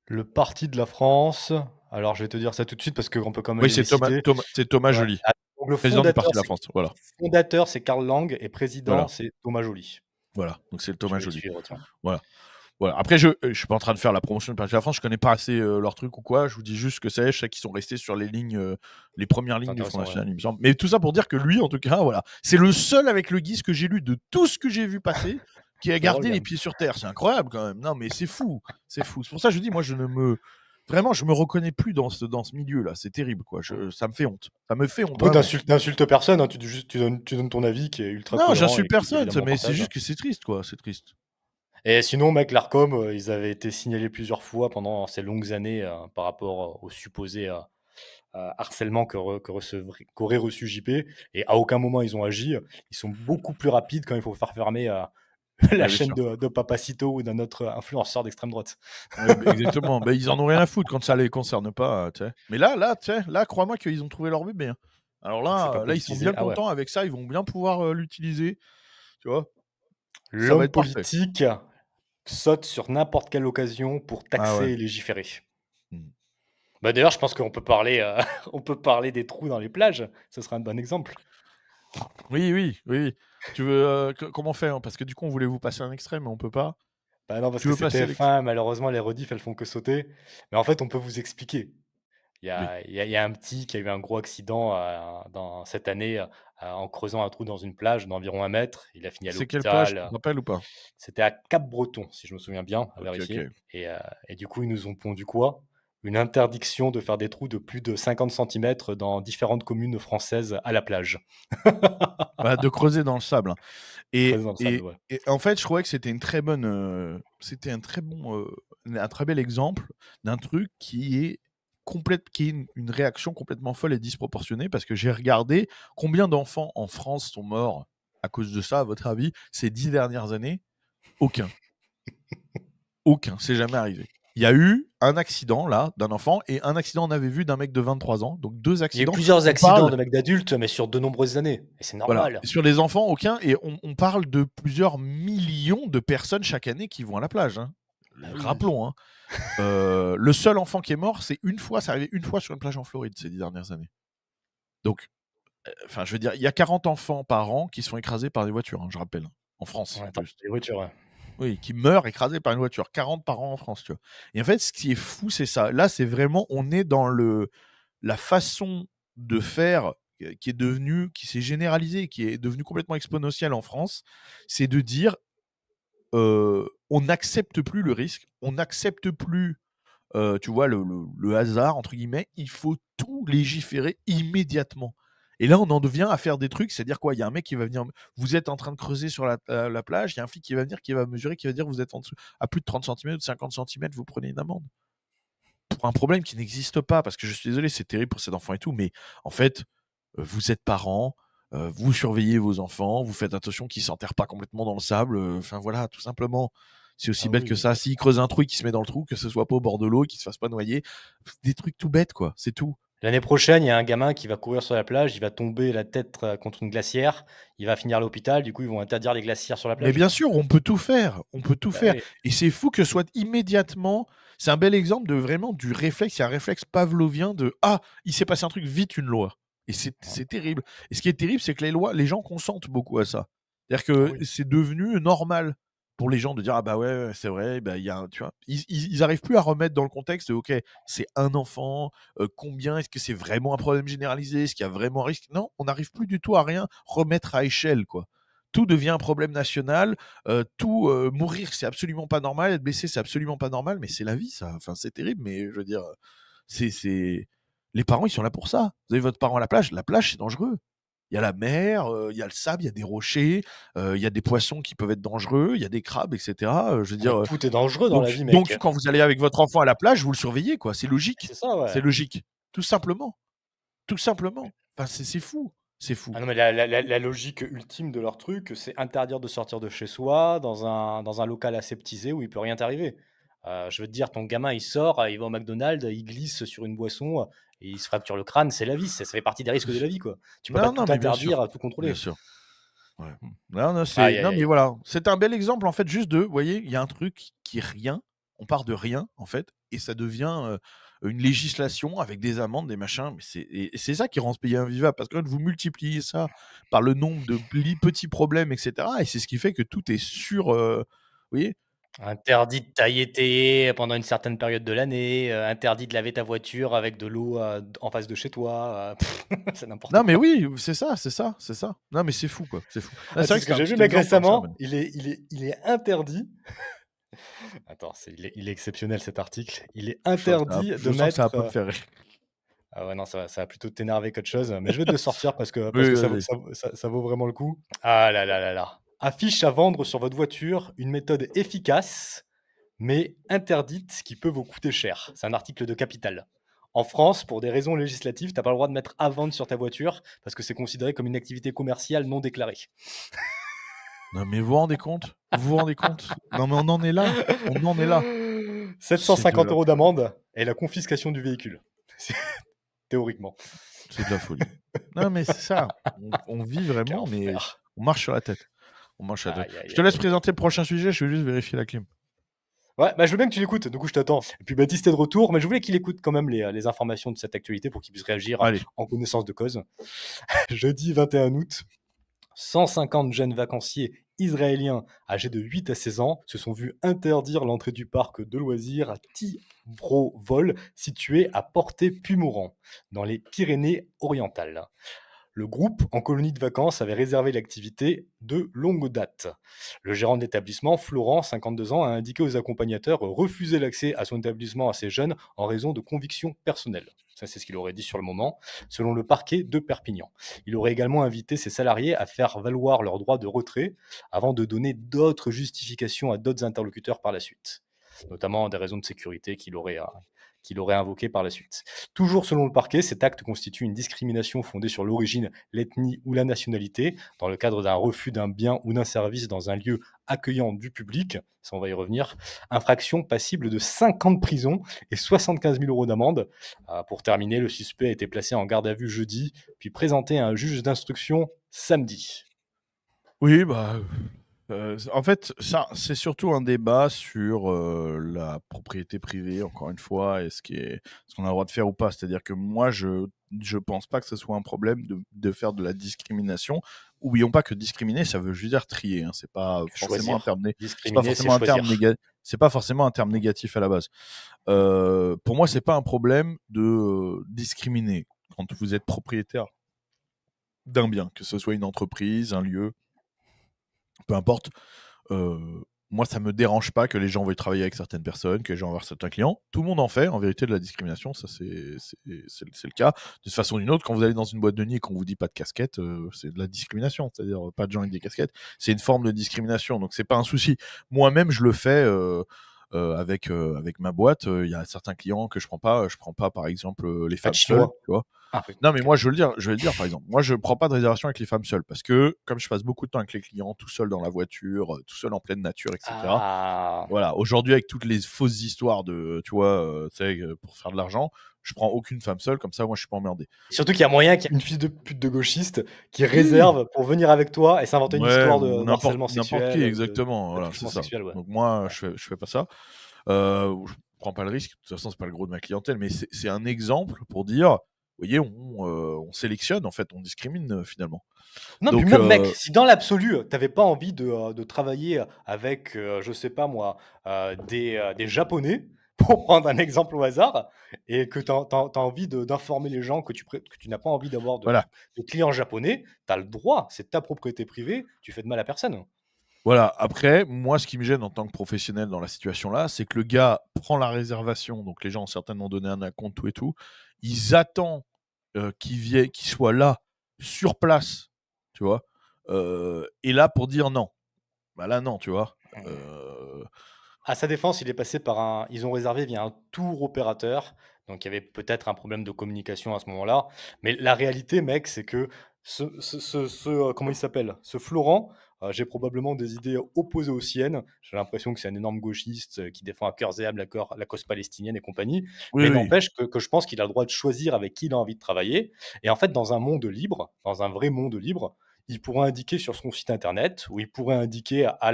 Le parti de la France. Alors, je vais te dire ça tout de suite parce qu'on peut quand même Oui, les citer. C'est Thomas Ouais. Joly, Donc, le président du fondateur, Parti de la France. Voilà, c'est Karl Lang et président, voilà, c'est Thomas Joly. voilà. Donc c'est le Je Thomas vais Joly. suivre, tiens. Voilà. Voilà. Après, je suis pas en train de faire la promotion du Parti de la France, je connais pas assez leur truc ou quoi. Je vous dis juste que je sais qu'ils sont restés sur les premières C'est lignes du Front intéressant, ouais. National, il me semble. Mais tout ça pour dire que lui, en tout cas, voilà, c'est le seul avec le Guise que j'ai lu de tout ce que j'ai vu passer qui a C'est drôle, gardé quand les même. pieds sur terre. C'est incroyable quand même. Non, mais c'est fou, c'est fou. C'est pour ça que je dis, moi, vraiment, je me reconnais plus dans ce milieu-là. C'est terrible, quoi. Ça me fait honte. Ça me fait honte, Après, vraiment. t'insultes personne, hein. Tu donnes ton avis qui est ultra Non, cohérent j'insulte et qui personne, évidemment mais c'est partage. juste que c'est triste, quoi. C'est triste. Et sinon, mec, l'ARCOM, ils avaient été signalés plusieurs fois pendant ces longues années par rapport au supposé harcèlement qu'aurait reçu JP. Et à aucun moment ils ont agi. Ils sont beaucoup plus rapides quand il faut faire fermer la Ouais, bien chaîne sûr. de Papacito ou d'un autre influenceur d'extrême droite. Ouais, exactement. Ils en ont rien à foutre quand ça les concerne pas, tu sais. Mais là, tu sais, là, crois-moi qu'ils ont trouvé leur bébé, hein. Alors Quand c'est pas là, ils sont politisé, bien ah ouais. contents avec ça, ils vont bien pouvoir, l'utiliser, tu vois? Ça va L'homme être parfait. politique saute sur n'importe quelle occasion pour Ah taxer ouais. et légiférer. Mmh. Bah, d'ailleurs, je pense qu'on peut parler, on peut parler des trous dans les plages. Ce sera un bon exemple. Oui, oui, oui, oui. Tu veux, comment on fait, hein? Parce que du coup, on voulait vous passer un extrait, mais on peut pas. Bah, non, parce Tu que veux c'est passer l'extrait? TF1, malheureusement, les rediffs, elles font que sauter. Mais en fait, on peut vous expliquer. Oui. Il y a un petit qui a eu un gros accident, cette année, en creusant un trou dans une plage d'environ 1 mètre. Il a fini à C'est quelle plage, l'hôpital. tu te rappelles ou pas? C'était à Cap-Breton, si je me souviens bien, à OK, vérifier. OK. Et du coup, ils nous ont pondu quoi? Une interdiction de faire des trous de plus de 50 centimètres dans différentes communes françaises à la plage. Bah, de creuser dans le sable, hein. Creuser Et dans le sable, et ouais. et en fait, je trouvais que c'était une très bonne, c'était un très bon, un très bel exemple d'un truc qui est une réaction complètement folle et disproportionnée parce que j'ai regardé combien d'enfants en France sont morts à cause de ça, à votre avis, ces 10 dernières années? Aucun. Aucun, c'est jamais arrivé. Il y a eu un accident là, d'un enfant et un accident on avait vu d'un mec de 23 ans, donc 2 Il y a eu accidents. plusieurs On accidents parle de mecs d'adultes, mais sur de nombreuses années. Et c'est Voilà. normal. Sur les enfants, aucun. Et on parle de plusieurs millions de personnes chaque année qui vont à la plage, hein. Bah oui, oui. Rappelons, hein. Le seul enfant qui est mort, c'est arrivé une fois sur une plage en Floride ces 10 dernières années. Donc, enfin, je veux dire, il y a 40 enfants par an qui sont écrasés par des voitures, hein, je rappelle, hein, en France, Ouais, attends, juste. les voitures, ouais. Oui, qui meurent écrasés par une voiture. 40 par an en France, tu vois? Et en fait, ce qui est fou, c'est ça. Là, c'est vraiment on est dans la façon de faire, qui s'est généralisée, qui est devenue complètement exponentielle en France. C'est de dire, on n'accepte plus le risque, on n'accepte plus, tu vois, le «hasard» entre guillemets. Il faut tout légiférer immédiatement. Et là, on en devient à faire des trucs, c'est-à-dire quoi? Il y a un mec qui va venir, vous êtes en train de creuser sur la plage, il y a un flic qui va venir, qui va mesurer, qui va dire: «Vous êtes en dessous à plus de 30 centimètres ou de 50 centimètres, vous prenez une amende». Pour un problème qui n'existe pas, parce que je suis désolé, c'est terrible pour cet enfant et tout, mais en fait, vous êtes parents, vous surveillez vos enfants, vous faites attention qu'ils s'enterrent pas complètement dans le sable, enfin voilà, tout simplement. C'est aussi Ah bête que oui. ça. S'il creuse un trou et qu'il se met dans le trou, que ce soit pas au bord de l'eau et qu'il se fasse pas noyer. Des trucs tout bêtes, quoi, c'est tout. L'année prochaine, il y a un gamin qui va courir sur la plage, il va tomber la tête, contre une glacière, il va finir à l'hôpital, du coup, ils vont interdire les glacières sur la Mais plage. bien sûr, on peut tout faire, on peut tout Bah faire. oui. Et c'est fou que soit immédiatement, c'est un bel exemple de vraiment du réflexe, il y a un réflexe pavlovien de ah, il s'est passé un truc, vite une loi. Et c'est terrible. Et ce qui est terrible, c'est que les gens consentent beaucoup à ça. C'est-à-dire Ah que oui. c'est devenu normal pour les gens de dire ah bah ouais, c'est vrai, bah il y a tu vois, ils arrivent plus à remettre dans le contexte de, ok, c'est un enfant, combien est-ce que c'est vraiment un problème généralisé, est-ce qu'il y a vraiment un risque. Non, on n'arrive plus du tout à rien remettre à échelle, quoi. Tout devient un problème national. Mourir, c'est absolument pas normal. Être blessé, c'est absolument pas normal. Mais c'est la vie, ça. Enfin, c'est terrible. Mais je veux dire, c'est les parents, ils sont là pour ça. Vous avez votre parent à la plage. La plage, c'est dangereux. Il y a la mer, il y a le sable, il y a des rochers, il y a des poissons qui peuvent être dangereux, il y a des crabes, etc. Je veux Ah mais dire, tout est dangereux dans la donc, vie, donc mec. quand vous allez avec votre enfant à la plage, vous le surveillez, quoi. C'est logique. C'est ça, C'est ouais. logique. Tout simplement. Tout simplement. Enfin, c'est fou. C'est fou. Ah non, mais la logique ultime de leur truc, c'est interdire de sortir de chez soi dans un local aseptisé où il peut rien t'arriver. Je veux te dire, ton gamin, il sort, il va au McDonald's, il glisse sur une boisson, et il se fracture le crâne, c'est la vie, ça fait partie des risques de la vie, quoi. Tu peux pas Non, tout non, mais bien sûr. interdire, tout Bien contrôler. sûr. Ouais. Non, non, Aïe, non, aïe, mais aïe. voilà, c'est un bel exemple en fait juste de, vous voyez, il y a un truc qui est rien, on part de rien en fait, et ça devient une législation avec des amendes, des machins, mais et c'est ça qui rend ce pays invivable, parce que quand vous multipliez ça par le nombre de petits problèmes, etc., et c'est ce qui fait que tout est vous voyez, Interdit de tailler tes haies pendant une certaine période de l'année, interdit de laver ta voiture avec de l'eau, en face de chez toi, c'est n'importe non mais quoi. oui, c'est ça, c'est ça, c'est ça. Non mais c'est fou quoi, c'est fou. Là, Ah, c'est tu vrai sais que ce que c'était un j'ai vu, petit mec, exemple comme ça. récemment? Il est interdit. Attends, il est exceptionnel cet article. Il est interdit de Je sens que ça va mettre, pas me faire rire. ah ouais, non, ça va plutôt t'énerver qu'autre chose, mais je vais te le sortir parce Oui, que vas-y. ça vaut vraiment le coup. Ah là là là là. Affiche à vendre sur votre voiture une méthode efficace, mais interdite qui peut vous coûter cher. C'est un article de Capital. En France, pour des raisons législatives, tu as pas le droit de mettre à vendre sur ta voiture parce que c'est considéré comme une activité commerciale non déclarée. Non, mais vous vous rendez compte? Vous vous rendez compte? Non, mais on en est là. On en est là. C'est de 750 la euros folie. d'amende et la confiscation du véhicule. C'est- Théoriquement. C'est de la folie. Non, mais c'est ça. On vit Quel vraiment, mais enfer. on marche sur la tête. On marche sur la tête. Aïe, Je aïe, te aïe, laisse aïe, aïe. présenter le prochain sujet, je vais juste vérifier la clim. Ouais, bah, je veux bien que tu l'écoutes, du coup je t'attends. Et puis Baptiste est de retour, mais je voulais qu'il écoute quand même les informations de cette actualité pour qu'il puisse réagir Allez. en connaissance de cause. Jeudi 21 août, 150 jeunes vacanciers israéliens âgés de 8 à 16 ans se sont vus interdire l'entrée du parc de loisirs à Tivrovol, situé à Portet-Puymorand, dans les Pyrénées-Orientales. Le groupe, en colonie de vacances, avait réservé l'activité de longue date. Le gérant de l'établissement, Florent, 52 ans, a indiqué aux accompagnateurs refuser l'accès à son établissement à ces jeunes en raison de convictions personnelles. Ça, c'est ce qu'il aurait dit sur le moment, selon le parquet de Perpignan. Il aurait également invité ses salariés à faire valoir leur droit de retrait avant de donner d'autres justifications à d'autres interlocuteurs par la suite, notamment des raisons de sécurité qu'il aurait invoquées par la suite. Toujours selon le parquet, cet acte constitue une discrimination fondée sur l'origine, l'ethnie ou la nationalité, dans le cadre d'un refus d'un bien ou d'un service dans un lieu accueillant du public, ça on va y revenir, infraction passible de 5 ans de prison et 75 000 euros d'amende. Pour terminer, le suspect a été placé en garde à vue jeudi, puis présenté à un juge d'instruction samedi. Oui, bah, en fait, ça, c'est surtout un débat sur la propriété privée, encore une fois, et ce qu'on a le droit de faire ou pas. C'est-à-dire que moi, je pense pas que ce soit un problème de faire de la discrimination. Oublions pas que discriminer, ça veut juste dire trier. Hein. C'est pas forcément un Choisir. terme, c'est pas Discriminer, c'est forcément un terme choisir. c'est pas forcément un terme négatif à la base. Pour moi, c'est pas un problème de discriminer quand vous êtes propriétaire d'un bien, que ce soit une entreprise, un lieu, peu importe. Euh, Moi, ça me dérange pas que les gens veuillent travailler avec certaines personnes, que les gens veuillent avoir certains clients. Tout le monde en fait, en vérité, de la discrimination, ça c'est le cas. De toute façon ou d'une autre, quand vous allez dans une boîte de nuit et qu'on vous dit pas de casquette, c'est de la discrimination, c'est-à-dire pas de gens avec des casquettes. C'est une forme de discrimination, donc c'est pas un souci. Moi-même, je le fais. Avec ma boîte, il y a certains clients que je prends pas. Je prends pas, par exemple, les Pas de femmes seules, chinois. tu vois. Ah oui, Non, mais ok. moi, je vais le dire, par exemple. Moi, je prends pas de réservation avec les femmes seules parce que, comme je passe beaucoup de temps avec les clients, tout seul dans la voiture, tout seul en pleine nature, etc. Ah. Voilà. Aujourd'hui, avec toutes les fausses histoires de, tu vois, tu sais, pour faire de l'argent, je prends aucune femme seule, comme ça, moi, je suis pas emmerdé. Surtout qu'il y a moyen qu'il y ait une fille de pute de gauchiste qui Oui. réserve pour venir avec toi et s'inventer une Ouais, histoire ou de harcèlement n'importe qui, sexuel ou exactement. Voilà, c'est d'attouchement ça. sexuel, ouais. Donc, moi, Ouais. je fais pas ça. Je prends pas le risque. De toute façon, c'est pas le gros de ma clientèle, mais c'est un exemple pour dire, vous voyez, on sélectionne, en fait, on discrimine finalement. Non, puis Donc, même, mec, si dans l'absolu, t'avais pas envie de travailler avec, je sais pas moi, des Japonais, pour prendre un exemple au hasard, et que t'as envie d'informer les gens que tu n'as pas envie d'avoir voilà. de clients japonais, t'as le droit, c'est ta propriété privée, tu fais de mal à personne. Voilà. Après, moi, ce qui me gêne en tant que professionnel dans la situation là, c'est que le gars prend la réservation, donc les gens ont certainement donné un acompte, tout et tout. Ils attendent qu'il soit là, sur place, tu vois. Et là, pour dire non. Bah là, non, tu vois. Euh, À sa défense, il est passé par ils ont réservé via un tour opérateur, donc il y avait peut-être un problème de communication à ce moment-là. Mais la réalité, mec, c'est que comment il s'appelle? Ce Florent, j'ai probablement des idées opposées aux siennes. J'ai l'impression que c'est un énorme gauchiste qui défend à cœur et âme la cause palestinienne et compagnie. Oui, Mais oui. n'empêche que je pense qu'il a le droit de choisir avec qui il a envie de travailler. Et en fait, dans un monde libre, dans un vrai monde libre, il pourra indiquer sur son site internet, ou il pourrait indiquer à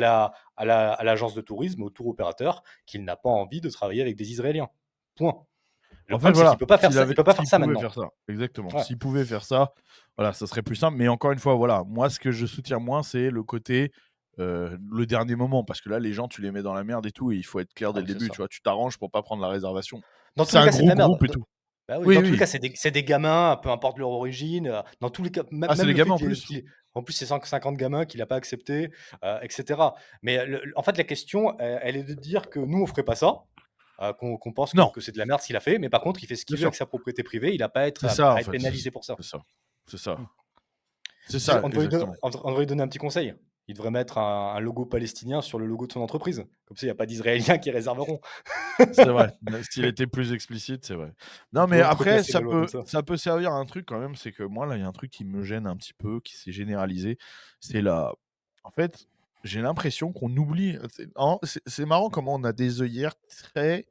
l'agence de tourisme, au tour opérateur, qu'il n'a pas envie de travailler avec des Israéliens. Point. Le En fait, problème, c'est qu'il voilà, peut pas faire ça. Il peut pas faire s'il ça pouvait maintenant. faire ça, exactement. Ouais. S'il pouvait faire ça, voilà, ça serait plus simple. Mais encore une fois, voilà, moi, ce que je soutiens moins, c'est le côté le dernier moment, parce que là, les gens, tu les mets dans la merde et tout, et il faut être clair dès Ah, le mais c'est début, ça. tu vois, tu t'arranges pour pas prendre la réservation. Dans tous C'est les un cas, c'est de gros la merde. groupe et tout. Bah oui, Oui, dans tous les oui. cas, c'est des gamins, peu importe leur origine. Dans tous les cas, Ah, c'est même les le fait gamins en plus. en plus, c'est 150 gamins qu'il n'a pas accepté, etc. Mais en fait, la question, elle est de dire que nous, on ferait pas ça, qu'on pense Non, que c'est de la merde ce qu'il a fait, mais par contre, il fait ce bien qu'il veut avec sûr. sa propriété privée, il n'a pas C'est ça, à en être fait. pénalisé pour ça. C'est ça. C'est ça. Hmm. C'est ça, exactement. On devrait lui donner un petit conseil. Il devrait mettre un logo palestinien sur le logo de son entreprise. Comme ça, il n'y a pas d'Israéliens qui réserveront. C'est vrai. S'il était plus explicite, c'est vrai. On Non, mais pourrait après, replacer la loi comme ça. ça peut servir à un truc quand même, c'est que moi, là, il y a un truc qui me gêne un petit peu, qui s'est généralisé. C'est la. En fait, j'ai l'impression qu'on oublie. C'est marrant comment on a des œillères très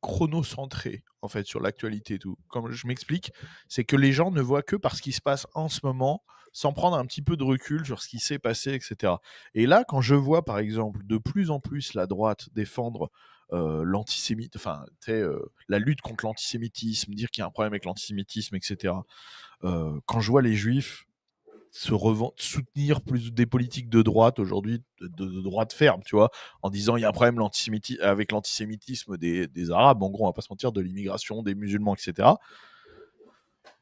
chronocentrées en fait sur l'actualité et tout. Comme je m'explique, c'est que les gens ne voient que par ce qui se passe en ce moment, sans prendre un petit peu de recul sur ce qui s'est passé, etc. Et là, quand je vois par exemple de plus en plus la droite défendre l'antisémite, enfin, la lutte contre l'antisémitisme, dire qu'il y a un problème avec l'antisémitisme, etc. Quand je vois les juifs soutenir plus des politiques de droite aujourd'hui, de droite ferme, tu vois, en disant il y a un problème avec l'antisémitisme des Arabes, en gros, on va pas se mentir, de l'immigration, des musulmans, etc.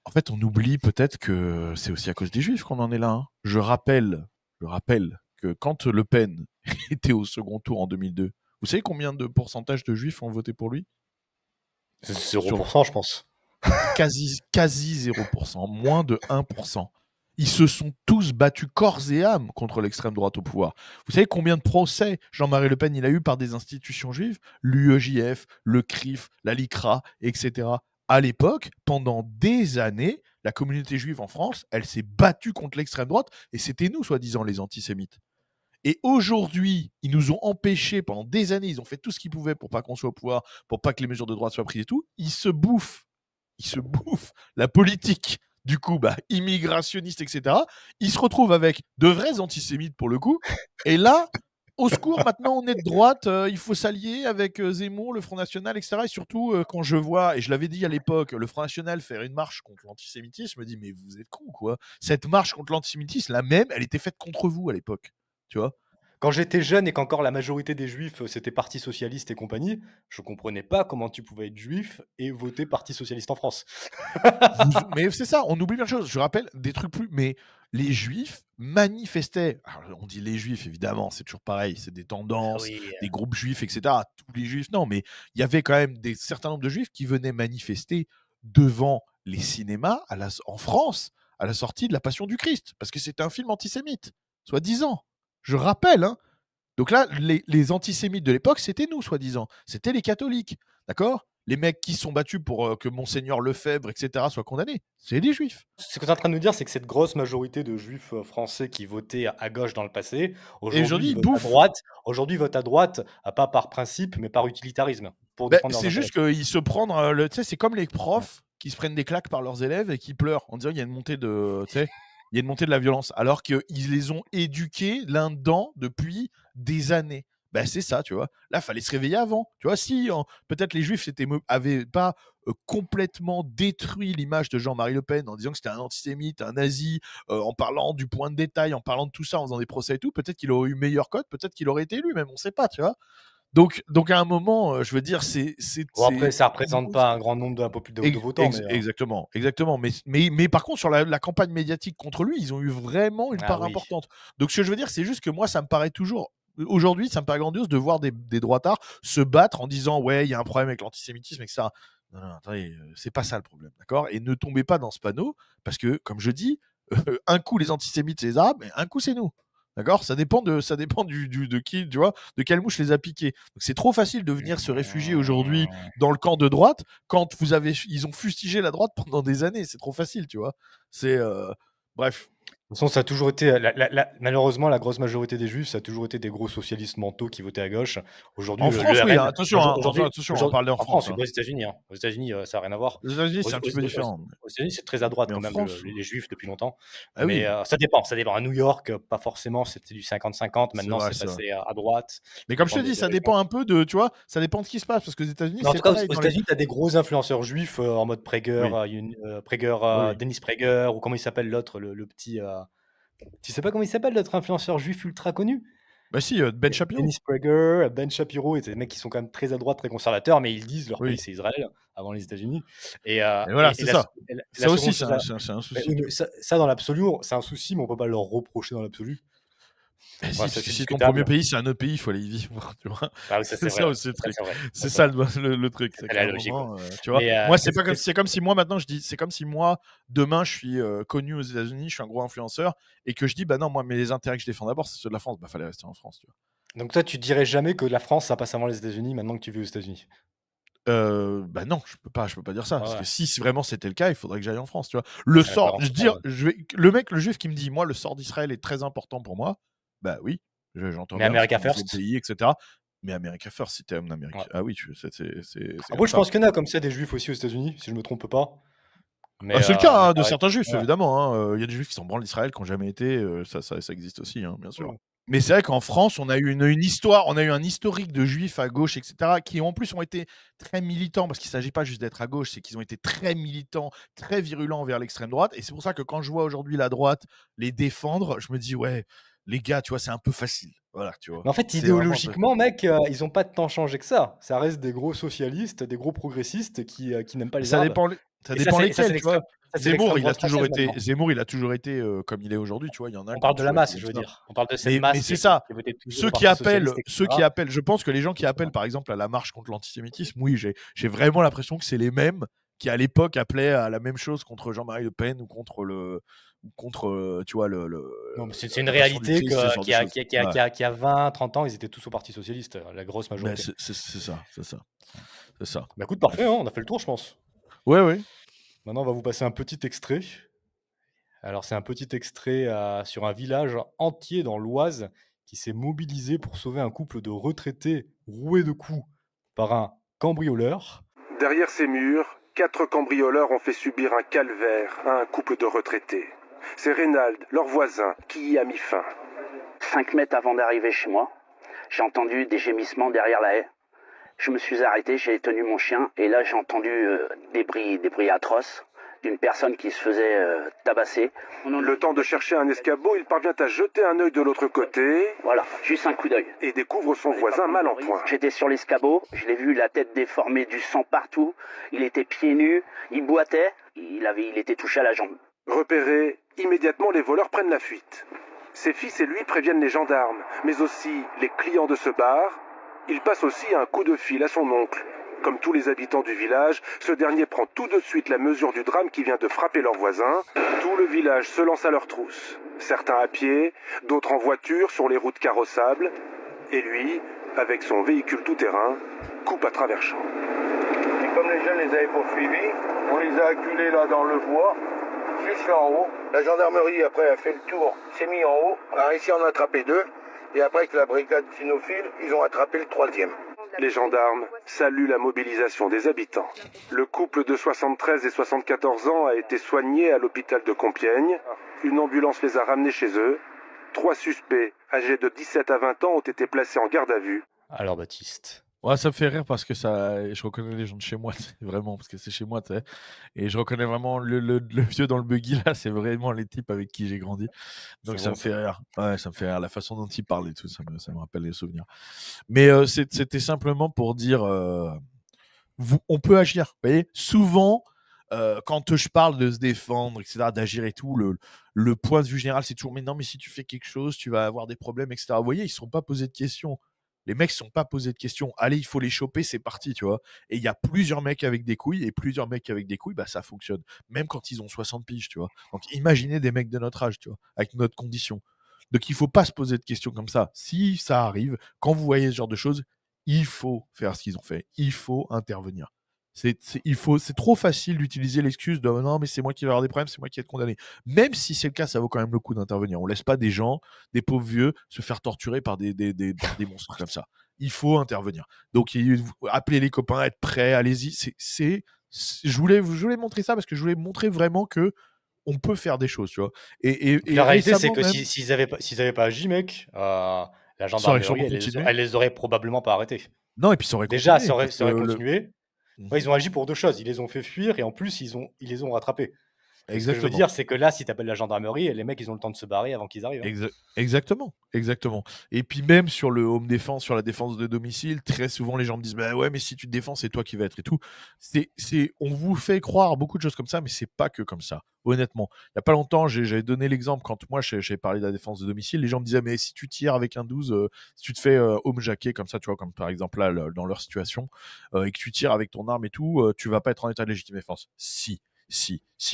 En fait, on oublie peut-être que c'est aussi à cause des Juifs qu'on en est là. Hein. Je rappelle que quand Le Pen était au second tour en 2002, vous savez combien de pourcentage de Juifs ont voté pour lui? C'est 0%, je pense. Quasi 0%, moins de 1%. Ils se sont tous battus corps et âme contre l'extrême droite au pouvoir. Vous savez combien de procès Jean-Marie Le Pen il a eu par des institutions juives? L'UEJF, le CRIF, la LICRA, etc. À l'époque, pendant des années, la communauté juive en France, elle s'est battue contre l'extrême droite et c'était nous, soi-disant, les antisémites. Et aujourd'hui, ils nous ont empêchés pendant des années, ils ont fait tout ce qu'ils pouvaient pour pas qu'on soit au pouvoir, pour pas que les mesures de droite soient prises et tout. Ils se bouffent la politique, du coup, immigrationniste, etc. Ils se retrouvent avec de vrais antisémites pour le coup. Et là, au secours, maintenant on est de droite, il faut s'allier avec Zemmour, le Front National, etc. Et surtout, quand je vois, et je l'avais dit à l'époque, le Front National faire une marche contre l'antisémitisme, je me dis, mais vous êtes cons, quoi. Cette marche contre l'antisémitisme, la même, elle était faite contre vous à l'époque. Tu vois? Quand j'étais jeune et qu'encore la majorité des juifs, c'était Parti socialiste et compagnie, je comprenais pas comment tu pouvais être juif et voter Parti socialiste en France. Mais c'est ça, on oublie plein de choses. Je rappelle des trucs plus. Mais les juifs manifestaient. Alors, on dit les juifs, évidemment, c'est toujours pareil. C'est des tendances, Oui. des groupes juifs, etc. Tous les juifs, non, mais il y avait quand même des certains nombres de juifs qui venaient manifester devant les cinémas en France à la sortie de La Passion du Christ, parce que c'était un film antisémite, soi-disant. Je rappelle, hein. Donc là, les antisémites de l'époque, c'était nous, soi-disant. C'était les catholiques. D'accord? Les mecs qui se sont battus pour que Monseigneur Lefebvre, etc., soient condamnés. C'est les juifs. Ce que tu es en train de nous dire, c'est que cette grosse majorité de juifs français qui votaient à gauche dans le passé, Et aujourd'hui aujourd'hui, ils ils votent à bouffent. droite. Aujourd'hui, ils votent à droite, pas par principe, mais par utilitarisme, pour défendre leurs C'est intérêts. juste qu'ils se prennent. Tu sais, c'est comme les profs qui se prennent des claques par leurs élèves et qui pleurent en disant qu'il y a une montée de. Tu sais, il y a une montée de la violence. Alors qu'ils les ont éduqués l'un dedans depuis des années. C'est ça, tu vois. Là, il fallait se réveiller avant. Tu vois, si peut-être les juifs avaient pas complètement détruit l'image de Jean-Marie Le Pen en disant que c'était un antisémite, un nazi, en parlant du point de détail, en parlant de tout ça, en faisant des procès et tout, peut-être qu'il aurait eu meilleur code, peut-être qu'il aurait été élu, même, on sait pas, tu vois. Donc à un moment, je veux dire, Bon, après, ça représente pas un grand nombre de votants, mais Exactement, exactement. Mais par contre, sur la campagne médiatique contre lui, ils ont eu vraiment une ah part oui. importante. Donc, ce que je veux dire, c'est juste que moi, ça me paraît toujours. Aujourd'hui, ça me paraît grandiose de voir des droitards se battre en disant ouais, il y a un problème avec l'antisémitisme, etc. Non, non, attendez, c'est pas ça le problème, d'accord? Et ne tombez pas dans ce panneau, parce que, comme je dis, un coup les antisémites, c'est les Arabes, et un coup c'est nous. D'accord? Ça dépend de qui, tu vois, de quelle mouche les a piqués. Donc c'est trop facile de venir se réfugier aujourd'hui dans le camp de droite quand ils ont fustigé la droite pendant des années. C'est trop facile, tu vois. C'est bref. De toute façon, ça a toujours été, malheureusement, la grosse majorité des juifs, ça a toujours été des gros socialistes mentaux qui votaient à gauche. Aujourd'hui, En France, oui, RN, attention, attention, on parle en en France, France. c'est pas aux États-Unis. Aux États-Unis, ça n'a rien à voir. Les États-Unis, Aux, c'est un petit peu différent. aux États-Unis, c'est très à droite Mais quand en même, France, les juifs depuis longtemps. ah Mais oui, ça dépend. À New York, pas forcément, c'était du 50-50. c'est Maintenant, vrai, c'est c'est vrai. passé à droite. Mais Ça comme je te dépend dis, des ça régions. dépend un peu de, tu vois, ça dépend de ce qui se passe, parce que aux États-Unis, Mais en c'est tout cas, pareil. aux États-Unis, tu as des gros influenceurs juifs en mode Prager, Oui, oui. Dennis Prager, ou comment il s'appelle l'autre, le petit. Tu sais pas comment il s'appelle l'autre influenceur juif ultra connu? Bah si, Ben Shapiro. Dennis Prager, Ben Shapiro, et c'est des mecs qui sont quand même très à droite, très conservateurs, mais ils disent leur pays Oui. c'est Israël avant les États-Unis. Et, Et voilà, c'est ça. la Ça aussi, seconde c'est chose un mais souci. oui, mais ça dans l'absolu, c'est un souci, mais on peut pas leur reprocher dans l'absolu. Si, Voilà, parce ça que c'est si ton premier discutable. pays, c'est un autre pays, il faut aller y vivre, tu vois. Ah oui, ça c'est C'est vrai, ça ouais. aussi le Ça truc. c'est vrai. C'est Ça, c'est ça vrai. le truc, c'est C'est qu'à la un logique, ouais. moment, tu vois. Mais Moi, c'est comme si moi maintenant je dis, c'est comme si moi demain je suis connu aux États-Unis, je suis un gros influenceur et que je dis bah non, moi mais les intérêts que je défends d'abord, c'est ceux de la France, bah fallait rester en France, tu vois. donc toi, tu dirais jamais que la France, ça passe avant les États-Unis maintenant que tu vis aux États-Unis? Bah non, je peux pas dire ça Ouais, parce ouais. que si vraiment c'était le cas, il faudrait que j'aille en France, tu vois. Ça serait cohérent. Ouais, ouais. Le mec, le juif qui me dit moi le sort d'Israël est très important pour moi. Bah oui, j'entends Mais bien, parce America qu'ils disent le First. pays, etc. Mais America First, si t'aimes l'Amérique. Ouais. Ah oui, c'est comme Après, je ça. pense qu'il y en a comme ça des juifs aussi aux États-Unis, si je me trompe pas. Mais, C'est le cas mais de pareil. certains juifs, Ouais. évidemment. Il y a des juifs qui s'en branlent d'Israël, qui n'ont jamais été. Ça existe aussi, bien sûr. Ouais. Mais c'est vrai qu'en France, on a eu une histoire, on a eu un historique de juifs à gauche, etc., qui en plus ont été très militants, parce qu'il ne s'agit pas juste d'être à gauche, c'est qu'ils ont été très militants, très virulents vers l'extrême droite. Et c'est pour ça que quand je vois aujourd'hui la droite les défendre, je me dis, ouais, les gars, tu vois, c'est un peu facile. Voilà, tu vois. Mais en fait, C'est vraiment un peu. idéologiquement, mec, ils ont pas tant changé que ça. Ça reste des gros socialistes, des gros progressistes qui n'aiment pas les Ça Arabes. dépend, ça Et ça, dépend c'est lesquels, tu vois. l'extrême droite française maintenant. Zemmour, il a toujours été comme il est aujourd'hui, tu vois. Il y en a On qui ont parle de la toujours été masse, comme je veux ça. dire. On parle de cette masse Mais qui c'est est ça. qui votait toujours au Parti socialiste, Ceux etc. qui appellent, je pense que les gens qui appellent, par exemple, à la marche contre l'antisémitisme, oui, j'ai vraiment l'impression que c'est les mêmes qui, à l'époque, appelaient à la même chose contre Jean-Marie Le Pen ou contre tu vois, Non, mais c'est une la passion du réalité Christ, ce genre de choses. Ouais. qui a 20, 30 ans, ils étaient tous au Parti socialiste, la grosse Ben, majorité. c'est ça, c'est ça, c'est ça. Bah écoute, parfait, Bref. hein, on a fait le tour, je pense. Ouais, ouais. Maintenant, on va vous passer un petit extrait. Alors, c'est un petit extrait sur un village entier dans l'Oise qui s'est mobilisé pour sauver un couple de retraités roués de coups par un cambrioleur. Derrière ces murs, 4 cambrioleurs ont fait subir un calvaire à un couple de retraités. C'est Reynald, leur voisin, qui y a mis fin. 5 mètres avant d'arriver chez moi, j'ai entendu des gémissements derrière la haie. Je me suis arrêté, j'ai tenu mon chien et là j'ai entendu des bruits atroces d'une personne qui se faisait tabasser. Le temps de chercher un escabeau, il parvient à jeter un œil de l'autre côté. Voilà, juste un coup d'œil. Et découvre son voisin mal en point. J'étais sur l'escabeau, je l'ai vu, la tête déformée, du sang partout. Il était pieds nus, il boitait, il était touché à la jambe. Repérés, immédiatement les voleurs prennent la fuite. Ses fils et lui préviennent les gendarmes, mais aussi les clients de ce bar. Il passe aussi un coup de fil à son oncle. Comme tous les habitants du village, ce dernier prend tout de suite la mesure du drame qui vient de frapper leur voisin. Tout le village se lance à leur trousse. Certains à pied, d'autres en voiture sur les routes carrossables. Et lui, avec son véhicule tout-terrain, coupe à travers champs. Et comme les jeunes les avaient poursuivis, on les a acculés là dans le bois, juste en haut. La gendarmerie après a fait le tour, s'est mis en haut, a réussi à en attraper 2. Et après avec la brigade cynophile, ils ont attrapé le 3e. Les gendarmes saluent la mobilisation des habitants. Le couple de 73 et 74 ans a été soigné à l'hôpital de Compiègne. Une ambulance les a ramenés chez eux. 3 suspects âgés de 17 à 20 ans ont été placés en garde à vue. Alors, Baptiste. Ouais, ça me fait rire parce que je reconnais les gens de chez moi, vraiment, parce que c'est chez moi, tu sais. Et je reconnais vraiment le vieux dans le buggy, là, c'est vraiment les types avec qui j'ai grandi. Donc ça me fait rire. Ouais, ça me fait rire. La façon dont ils parlent et tout, ça me rappelle les souvenirs. Mais c'était simplement pour dire, on peut agir. Vous voyez, souvent, quand je parle de se défendre, etc., d'agir et tout, le point de vue général, c'est toujours, mais non, mais si tu fais quelque chose, tu vas avoir des problèmes, etc. Vous voyez, ils ne se sont pas posés de questions. Les mecs ne se sont pas posés de questions. Allez, il faut les choper, c'est parti, tu vois. Et il y a plusieurs mecs avec des couilles, et plusieurs mecs avec des couilles, bah ça fonctionne. Même quand ils ont 60 piges, tu vois. Donc imaginez des mecs de notre âge, tu vois, avec notre condition. Donc il ne faut pas se poser de questions comme ça. Si ça arrive, quand vous voyez ce genre de choses, il faut faire ce qu'ils ont fait. Il faut intervenir. C'est trop facile d'utiliser l'excuse de non, mais c'est moi qui vais avoir des problèmes, c'est moi qui vais être condamné. Même si c'est le cas, ça vaut quand même le coup d'intervenir. On laisse pas des gens, des pauvres vieux, se faire torturer par des monstres comme ça. Il faut intervenir. Donc, appelez les copains, être prêts, allez-y. Je voulais montrer ça parce que je voulais montrer vraiment que on peut faire des choses, tu vois. Et la réalité, c'est récemment que même, s'ils avaient pas agi, mec, la ça aurait gendarmerie, sûrement continué. elle les aurait probablement pas arrêtés. Non, et puis ça aurait Déjà, continué. ça aurait continué. Ouais, ils ont agi pour 2 choses. Ils les ont fait fuir et en plus, ils les ont rattrapés. Et ce que je veux dire, c'est que là, si tu appelles la gendarmerie, les mecs, ils ont le temps de se barrer avant qu'ils arrivent. Hein. Exactement. Et puis même sur le home defense, sur la défense de domicile, très souvent les gens me disent bah ouais, mais si tu te défends, c'est toi qui vas être et tout. On vous fait croire beaucoup de choses comme ça, mais c'est pas que comme ça. Honnêtement, il y a pas longtemps, j'avais donné l'exemple quand moi j'ai parlé de la défense de domicile, les gens me disaient mais si tu tires avec un 12, si tu te fais home jacker comme ça, tu vois, comme par exemple là dans leur situation, et que tu tires avec ton arme et tout, tu vas pas être en état de légitime défense. Si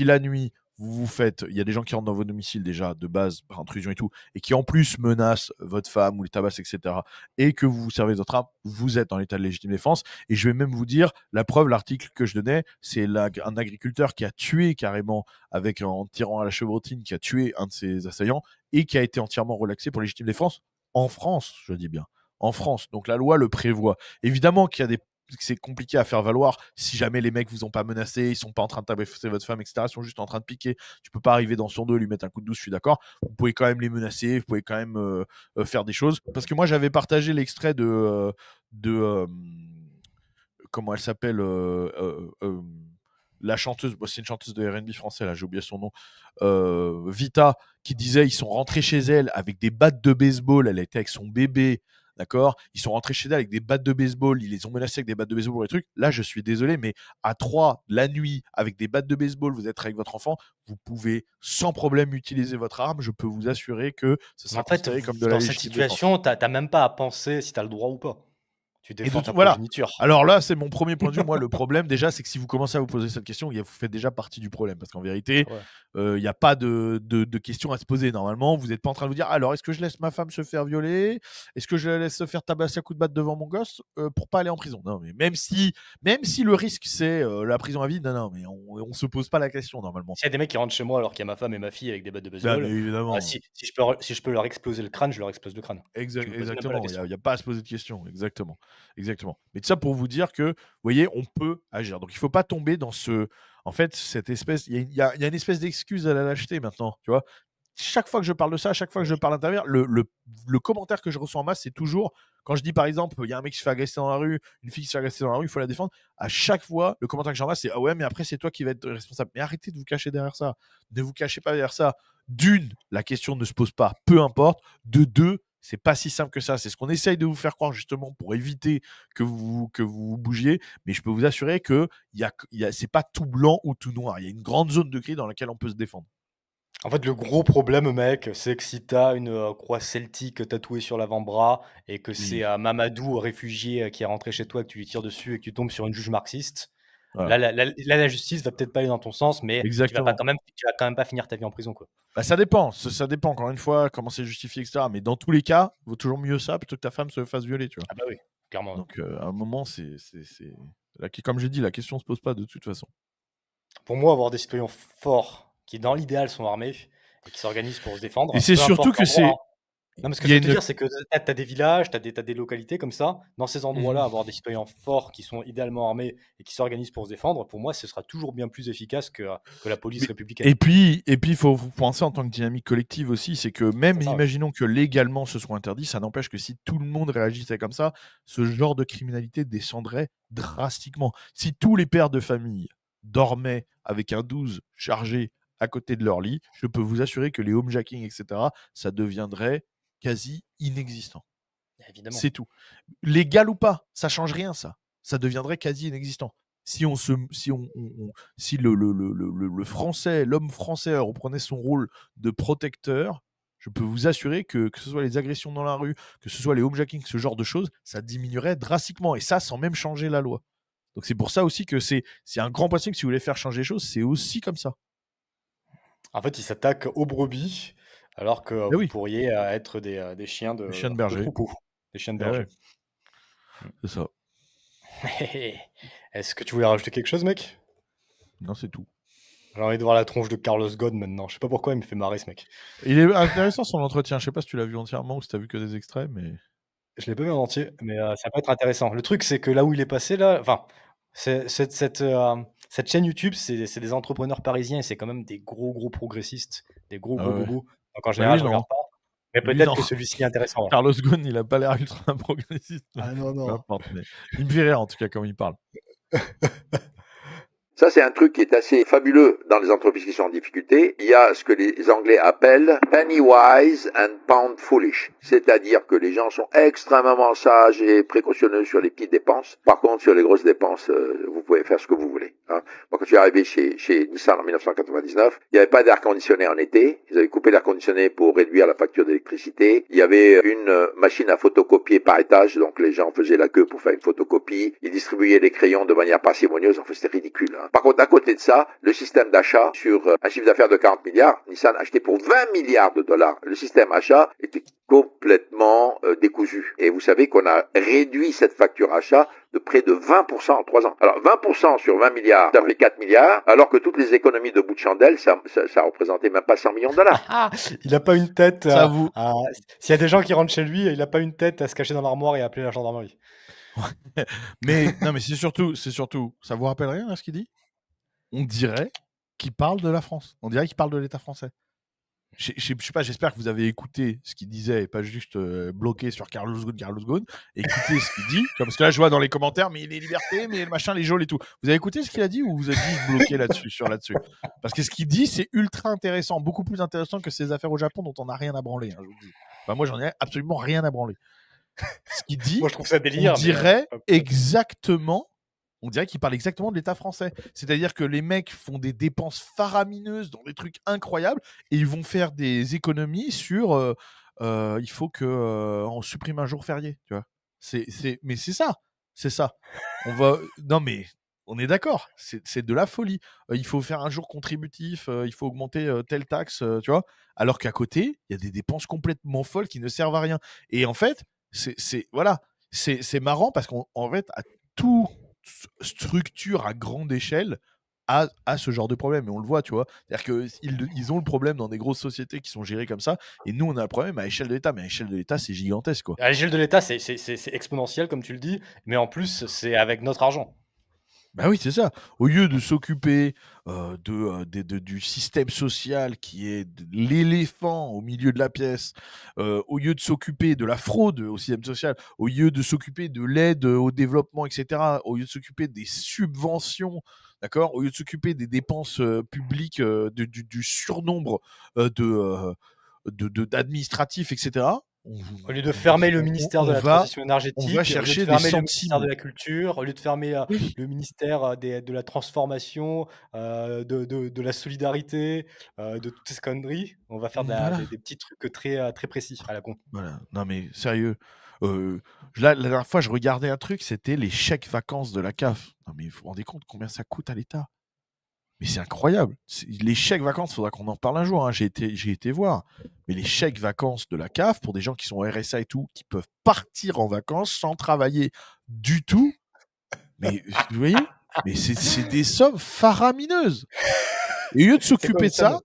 la nuit il y a des gens qui rentrent dans vos domiciles déjà de base par intrusion et tout, et qui en plus menacent votre femme ou les tabassent, etc., et que vous vous servez votre arme, vous êtes en état de légitime défense. Et je vais même vous dire, la preuve, l'article que je donnais, c'est un agriculteur qui a tué carrément en tirant à la chevrotine, qui a tué un de ses assaillants, et qui a été entièrement relaxé pour légitime défense en France, je dis bien, en France. Donc la loi le prévoit. Évidemment qu'il y a des que c'est compliqué à faire valoir si jamais les mecs vous ont pas menacé, ils sont pas en train de tabasser votre femme, etc. Ils sont juste en train de piquer. Tu peux pas arriver dans son dos et lui mettre un coup de douce, je suis d'accord. Vous pouvez quand même les menacer, vous pouvez quand même faire des choses. Parce que moi, j'avais partagé l'extrait de comment elle s'appelle la chanteuse, c'est une chanteuse de R&B français, là, j'ai oublié son nom, Vita, qui disait ils sont rentrés chez elle avec des battes de baseball, elle était avec son bébé, d'accord, ils sont rentrés chez elle avec des battes de baseball, ils les ont menacés avec des battes de baseball pour les trucs. Là, je suis désolé, mais à 3 la nuit avec des battes de baseball, vous êtes avec votre enfant, vous pouvez sans problème utiliser votre arme, je peux vous assurer que ce sera En fait, considéré comme de la dans cette légitime défense. situation, t'as même pas à penser si tu as le droit ou pas. Tu Et défends ta voilà. progéniture. Alors là, c'est mon premier point de vue. Moi, le problème, déjà, c'est que si vous commencez à vous poser cette question, vous faites déjà partie du problème. Parce qu'en vérité, il n'y a pas de questions à se poser. Normalement, vous n'êtes pas en train de vous dire alors, est-ce que je laisse ma femme se faire violer? Est-ce que je la laisse se faire tabasser à coups de batte devant mon gosse pour pas aller en prison? Non, mais même si le risque, c'est la prison à vie, non, mais on se pose pas la question normalement. S'il y a des mecs qui rentrent chez moi alors qu'il y a ma femme et ma fille avec des battes de Bah, baseball, mais évidemment. si je peux leur exploser le crâne, je leur explose le crâne. Exactement, il n'y a pas à se poser de questions. Exactement. Mais tout ça pour vous dire que, vous voyez, on peut agir. Donc il ne faut pas tomber dans cette espèce. Il y a une espèce d'excuse à la lâcheté maintenant, tu vois. Chaque fois que je parle de ça, chaque fois que je parle d'intérieur, le commentaire que je reçois en masse, c'est toujours, quand je dis par exemple, il y a un mec qui se fait agresser dans la rue, une fille qui se fait agresser dans la rue, il faut la défendre. À chaque fois, le commentaire que j'en masse, c'est ah ouais, mais après, c'est toi qui vas être responsable. Mais arrêtez de vous cacher derrière ça. Ne vous cachez pas derrière ça. D'une, la question ne se pose pas, peu importe. De deux, c'est pas si simple que ça. C'est ce qu'on essaye de vous faire croire justement pour éviter que vous bougiez. Mais je peux vous assurer que c'est pas tout blanc ou tout noir. Il y a une grande zone de gris dans laquelle on peut se défendre. En fait, le gros problème, mec, c'est que si t'as une croix celtique tatouée sur l'avant-bras et que c'est Mamadou, réfugié, qui est rentré chez toi, que tu lui tires dessus et que tu tombes sur une juge marxiste, voilà. là, la justice va peut-être pas aller dans ton sens, mais tu vas quand même pas finir ta vie en prison, quoi. Bah, ça dépend. Ça dépend, encore une fois, comment c'est justifié, etc. Mais dans tous les cas, il vaut toujours mieux ça plutôt que ta femme se fasse violer, tu vois. Ah bah oui, clairement. Donc, à un moment, comme j'ai dit, la question se pose pas de toute façon. Pour moi, avoir des citoyens forts qui, dans l'idéal, sont armés et qui s'organisent pour se défendre. Et c'est surtout que c'est. Non, mais ce que je veux te dire, c'est que tu as des villages, tu as des localités comme ça. Dans ces endroits-là, avoir des citoyens forts qui sont idéalement armés et qui s'organisent pour se défendre, pour moi, ce sera toujours bien plus efficace que la police républicaine. Et puis, il faut vous penser en tant que dynamique collective aussi, c'est que même, imaginons que légalement ce soit interdit, ça n'empêche que si tout le monde réagissait comme ça, ce genre de criminalité descendrait drastiquement. Si tous les pères de famille dormaient avec un 12 chargé à côté de leur lit, je peux vous assurer que les homejacking, etc., ça deviendrait quasi inexistant. Évidemment. C'est tout. Légal ou pas, ça change rien, ça. Ça deviendrait quasi inexistant. Si le français, l'homme français reprenait son rôle de protecteur, je peux vous assurer que ce soit les agressions dans la rue, que ce soit les homejacking, ce genre de choses, ça diminuerait drastiquement. Et ça, sans même changer la loi. Donc c'est pour ça aussi que c'est un grand point que si vous voulez faire changer les choses, c'est aussi comme ça. En fait, ils s'attaquent aux brebis, alors que vous pourriez être des chiens de berger. De troupeau. Des chiens de berger. Ouais. C'est ça. Est-ce que tu voulais rajouter quelque chose, mec? Non, c'est tout. J'ai envie de voir la tronche de Carlos Ghosn maintenant. Je sais pas pourquoi il me fait marrer, ce mec. Il est intéressant son entretien. Je sais pas si tu l'as vu entièrement ou si tu as vu que des extraits, mais... Je l'ai pas vu en entier, mais ça peut être intéressant. Le truc, c'est que là où il est passé, là... Enfin, cette chaîne YouTube, c'est des entrepreneurs parisiens et c'est quand même des gros progressistes, des gros bobos. Donc en général, je regarde pas. Mais peut-être que celui-ci est intéressant. Carlos Ghosn, il a pas l'air ultra progressiste. Ah non. Il me fait rire en tout cas quand il parle. Ça, c'est un truc qui est assez fabuleux dans les entreprises qui sont en difficulté. Il y a ce que les Anglais appellent penny wise and pound foolish. C'est-à-dire que les gens sont extrêmement sages et précautionneux sur les petites dépenses. Par contre, sur les grosses dépenses, vous pouvez faire ce que vous voulez. Hein. Moi, quand je suis arrivé chez Nissan en 1999, il n'y avait pas d'air conditionné en été. Ils avaient coupé l'air conditionné pour réduire la facture d'électricité. Il y avait une machine à photocopier par étage. Donc, les gens faisaient la queue pour faire une photocopie. Ils distribuaient les crayons de manière parcimonieuse. Enfin, c'était ridicule. Hein. Hein. Par contre, à côté de ça, le système d'achat sur un chiffre d'affaires de 40 milliards, Nissan achetait pour 20 milliards de dollars. Le système achat était complètement décousu. Et vous savez qu'on a réduit cette facture achat de près de 20% en 3 ans. Alors 20% sur 20 milliards, ça fait 4 milliards, alors que toutes les économies de bout de chandelle, ça représentait même pas 100 millions de dollars. Il n'a pas une tête. Ça vous... S'il y a des gens qui rentrent chez lui, il n'a pas une tête à se cacher dans l'armoire et à appeler la gendarmerie. mais non, mais c'est surtout, ça vous rappelle rien à ce qu'il dit? On dirait qu'il parle de la France. On dirait qu'il parle de l'État français. Je sais pas, j'espère que vous avez écouté ce qu'il disait et pas juste bloqué sur Carlos Ghosn. Écoutez ce qu'il dit, parce que là je vois dans les commentaires, mais les libertés, mais le machin, les geôles et tout. Vous avez écouté ce qu'il a dit ou vous êtes juste bloqué là-dessus? Parce que ce qu'il dit, c'est ultra intéressant, beaucoup plus intéressant que ces affaires au Japon dont on n'a rien à branler. Hein, je vous le dis. Enfin, moi, j'en ai absolument rien à branler. Ce qu'il dit, moi je trouve ça délire. On dirait exactement. On dirait qu'il parle exactement de l'État français. C'est-à-dire que les mecs font des dépenses faramineuses dans des trucs incroyables et ils vont faire des économies sur il faut qu'on supprime un jour férié. Tu vois. Mais c'est ça. Non mais on est d'accord. C'est de la folie. Il faut faire un jour contributif. Il faut augmenter telle taxe. Tu vois. Alors qu'à côté, il y a des dépenses complètement folles qui ne servent à rien. Et en fait, c'est marrant parce qu'en fait, à tout structure à grande échelle a ce genre de problème et on le voit, tu vois, c'est-à-dire qu'ils ont le problème dans des grosses sociétés qui sont gérées comme ça et nous on a le problème à l'échelle de l'État, mais à l'échelle de l'État c'est gigantesque quoi. À l'échelle de l'État c'est exponentiel comme tu le dis, mais en plus c'est avec notre argent. Bah oui, c'est ça. Au lieu de s'occuper du système social qui est l'éléphant au milieu de la pièce, au lieu de s'occuper de la fraude au système social, au lieu de s'occuper de l'aide au développement, etc., au lieu de s'occuper des subventions, d'accord, au lieu de s'occuper des dépenses publiques, du surnombre d'administratifs, etc., au lieu de fermer le ministère de la transition énergétique, on va chercher au lieu de fermer des le ministère de la culture, au lieu de fermer le ministère de la transformation, de la solidarité, de toutes ces conneries, on va faire des petits trucs très, très précis à la con. Voilà. Non mais sérieux, la dernière fois je regardais un truc, c'était les chèques vacances de la CAF. Non mais vous vous rendez compte combien ça coûte à l'État? Mais c'est incroyable. Les chèques vacances, il faudra qu'on en parle un jour. Hein. J'ai été voir. Mais les chèques vacances de la CAF, pour des gens qui sont RSA et tout, qui peuvent partir en vacances sans travailler du tout. Mais vous voyez, mais c'est des sommes faramineuses. Et au lieu de s'occuper de ça.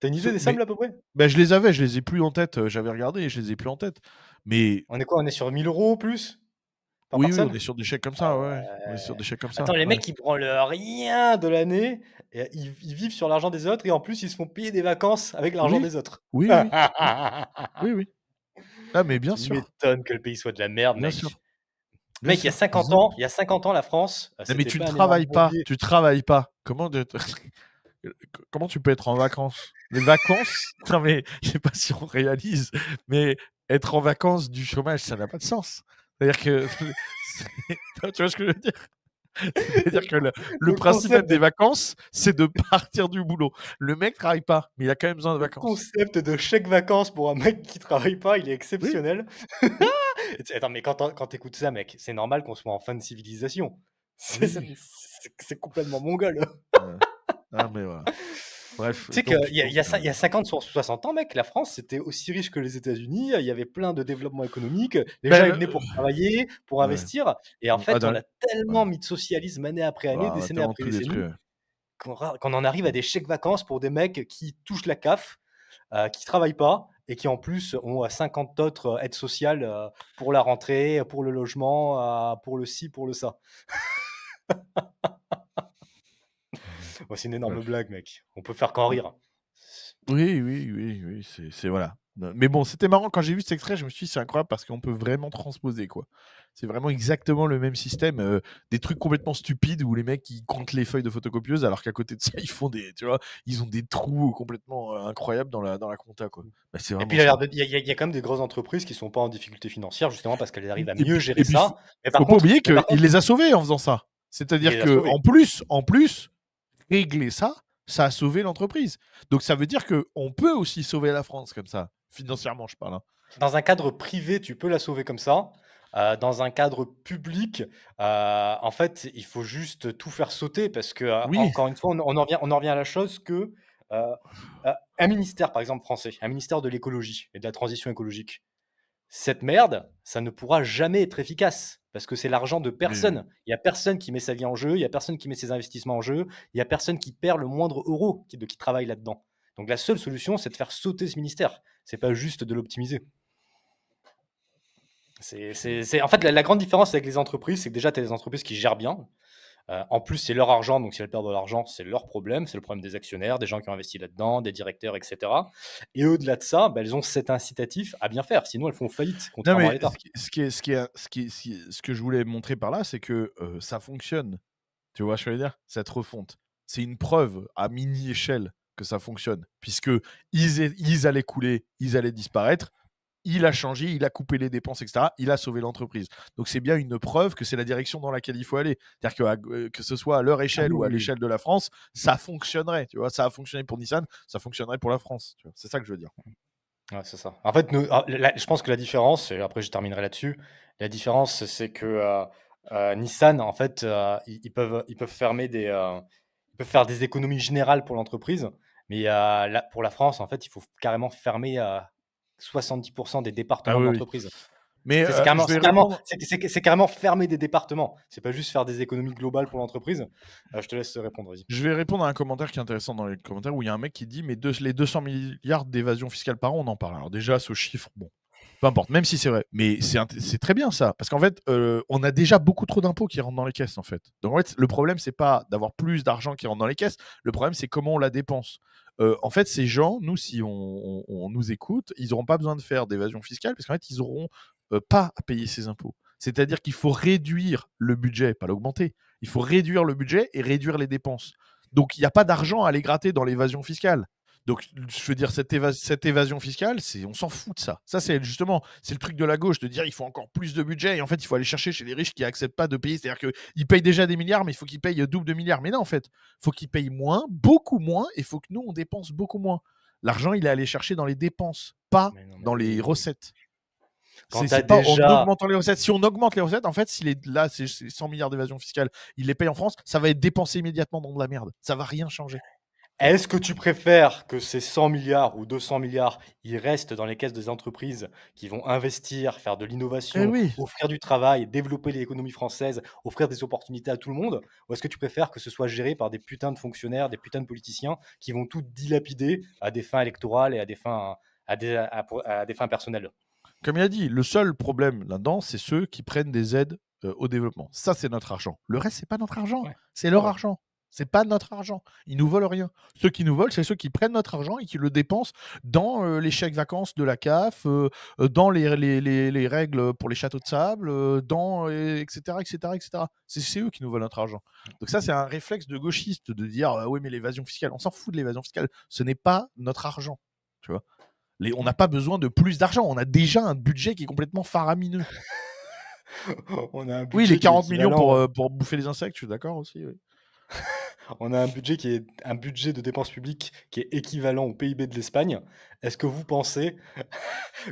T'as une idée des sommes là à peu près? Ben, je les ai plus en tête. J'avais regardé et je les ai plus en tête. Mais. On est quoi? On est sur 1000 € plus? Oui, on est sur des chèques comme ça, ouais. On est sur des chèques comme ça. Attends, les mecs, ils prennent rien de l'année, et ils vivent sur l'argent des autres, et en plus, ils se font payer des vacances avec l'argent des autres. Oui. Oui. Ah, mais bien sûr. Tu m'étonnes que le pays soit de la merde, bien mec. Sûr. Mec, il y a 50 ans, la France. Non, mais tu ne travailles pas. Tu travailles pas. Comment tu peux être en vacances? Les vacances? Non, mais je sais pas si on réalise, mais être en vacances du chômage, ça n'a pas de sens. C'est-à-dire que. Tu vois ce que je veux dire? C'est-à-dire que le principe des vacances, c'est de partir du boulot. Le mec travaille pas, mais il a quand même besoin de vacances. Le concept de chèque vacances pour un mec qui travaille pas, il est exceptionnel. Oui. Attends, mais quand t'écoutes ça, mec, c'est normal qu'on soit en fin de civilisation. C'est complètement mongol. Ah, mais voilà. Bref. Tu sais qu'il y a 50, 60 ans, mec, la France, c'était aussi riche que les États-Unis. Il y avait plein de développement économique. Les gens venaient pour travailler, pour investir. Et en fait, on a tellement mis de socialisme année après année, décennie après décennie, qu'on en arrive à des chèques vacances pour des mecs qui touchent la CAF, qui travaillent pas et qui en plus ont 50 autres aides sociales pour la rentrée, pour le logement, pour le ci, pour le ça. Oh, c'est une énorme blague, mec. On peut faire qu'en rire. Oui, c'est voilà. Mais bon, c'était marrant quand j'ai vu cet extrait, je me suis dit c'est incroyable parce qu'on peut vraiment transposer quoi. C'est vraiment exactement le même système, des trucs complètement stupides où les mecs ils comptent les feuilles de photocopieuse alors qu'à côté de ça ils font ils ont des trous complètement incroyables dans la compta quoi. Bah, c'est et puis il y a quand même des grosses entreprises qui sont pas en difficulté financière justement parce qu'elles arrivent à mieux gérer ça. Mais par contre, faut pas oublier qu'il les a sauvés en faisant ça. C'est-à-dire que en plus régler ça a sauvé l'entreprise. Donc ça veut dire qu'on peut aussi sauver la France comme ça, financièrement je parle. Hein. Dans un cadre privé, tu peux la sauver comme ça. dans un cadre public, en fait, il faut juste tout faire sauter parce que, Oui, encore une fois, on en revient à la chose que, heu, un ministère, par exemple, français, un ministère de l'écologie et de la transition écologique, cette merde, ça ne pourra jamais être efficace parce que c'est l'argent de oui. personne. Il y a personne qui met sa vie en jeu, il y a personne qui met ses investissements en jeu, il y a personne qui perd le moindre euro qui travaille là-dedans. Donc la seule solution, c'est de faire sauter ce ministère. C'est pas juste de l'optimiser. En fait, la grande différence avec les entreprises, c'est que déjà, tu as des entreprises qui gèrent bien. En plus, c'est leur argent, donc si elles perdent de l'argent, c'est leur problème. C'est le problème des actionnaires, des gens qui ont investi là-dedans, des directeurs, etc. Et au-delà de ça, bah, elles ont cet incitatif à bien faire. Sinon, elles font faillite, Non, contrairement à mais l'État. ce que je voulais montrer par là, c'est que ça fonctionne. Tu vois ce que je veux dire? Cette refonte. C'est une preuve à mini-échelle que ça fonctionne. Puisque ils allaient couler, ils allaient disparaître. Il a changé, il a coupé les dépenses, etc. Il a sauvé l'entreprise. Donc c'est bien une preuve que c'est la direction dans laquelle il faut aller. C'est-à-dire que ce soit à leur Ah échelle oui, ou à oui, oui. l'échelle de la France, ça fonctionnerait. Tu vois, ça a fonctionné pour Nissan, ça fonctionnerait pour la France. Tu vois, c'est ça que je veux dire. Ouais, c'est ça. En fait, je pense que la différence, et après je terminerai là-dessus, la différence, c'est que Nissan, en fait, ils peuvent ils peuvent faire des économies générales pour l'entreprise, mais pour la France, en fait, il faut carrément fermer 70% des Ah départements de oui, oui. l'entreprise. Mais C'est carrément, je vais c'est carrément, répondre. c'est carrément fermer des départements. C'est pas juste faire des économies globales pour l'entreprise. Je te laisse répondre, vas-y. Je vais répondre à un commentaire qui est intéressant dans les commentaires où il y a un mec qui dit mais les 200 milliards d'évasion fiscale par an, on en parle. Alors déjà, ce chiffre, bon, peu importe, même si c'est vrai. Mais c'est très bien ça. Parce qu'en fait, on a déjà beaucoup trop d'impôts qui rentrent dans les caisses, en fait. Donc en fait, le problème, c'est pas d'avoir plus d'argent qui rentre dans les caisses. Le problème, c'est comment on la dépense. En fait, ces gens, nous, si on nous écoute, ils n'auront pas besoin de faire d'évasion fiscale parce qu'en fait, ils n'auront pas à payer ces impôts. C'est-à-dire qu'il faut réduire le budget, pas l'augmenter. Il faut réduire le budget et réduire les dépenses. Donc, il n'y a pas d'argent à aller gratter dans l'évasion fiscale. Donc, je veux dire, cette évasion fiscale, on s'en fout de ça. Ça, c'est justement, c'est le truc de la gauche de dire il faut encore plus de budget et en fait, il faut aller chercher chez les riches qui n'acceptent pas de payer. C'est-à-dire qu'ils payent déjà des milliards, mais il faut qu'ils payent double de milliards. Mais non, en fait, il faut qu'ils payent moins, beaucoup moins, et il faut que nous, on dépense beaucoup moins. L'argent, il est allé chercher dans les dépenses, pas Mais non, mais dans oui, les oui, oui. recettes. Quand tu as C'est pas en déjà augmentant les recettes. Si on augmente les recettes, en fait, là, c'est 100 milliards d'évasion fiscale, ils les payent en France, ça va être dépensé immédiatement dans de la merde. Ça va rien changer. Est-ce que tu préfères que ces 100 milliards ou 200 milliards, ils restent dans les caisses des entreprises qui vont investir, faire de Eh l'innovation, oui. offrir du travail, développer l'économie française, offrir des opportunités à tout le monde? Ou est-ce que tu préfères que ce soit géré par des putains de fonctionnaires, des putains de politiciens qui vont tout dilapider à des fins électorales et à des fins personnelles? Comme il a dit, le seul problème là-dedans, c'est ceux qui prennent des aides au développement. Ça, c'est notre argent. Le reste, c'est pas notre argent. Ouais. C'est Ah leur ouais. argent. C'est pas notre argent. Ils nous volent rien. Ceux qui nous volent, c'est ceux qui prennent notre argent et qui le dépensent dans les chèques vacances de la CAF, dans les règles pour les châteaux de sable, etc., etc., etc. C'est eux qui nous volent notre argent. Donc ça, c'est un réflexe de gauchiste de dire oui, mais l'évasion fiscale, on s'en fout de l'évasion fiscale. Ce n'est pas notre argent. Tu vois. On n'a pas besoin de plus d'argent. On a déjà un budget qui est complètement faramineux. On a un Oui, les budget qui est 40 millions équivalent. pour bouffer les insectes, je suis d'accord aussi. Oui. On a un budget qui est un budget de dépenses publiques qui est équivalent au PIB de l'Espagne. Est-ce que vous pensez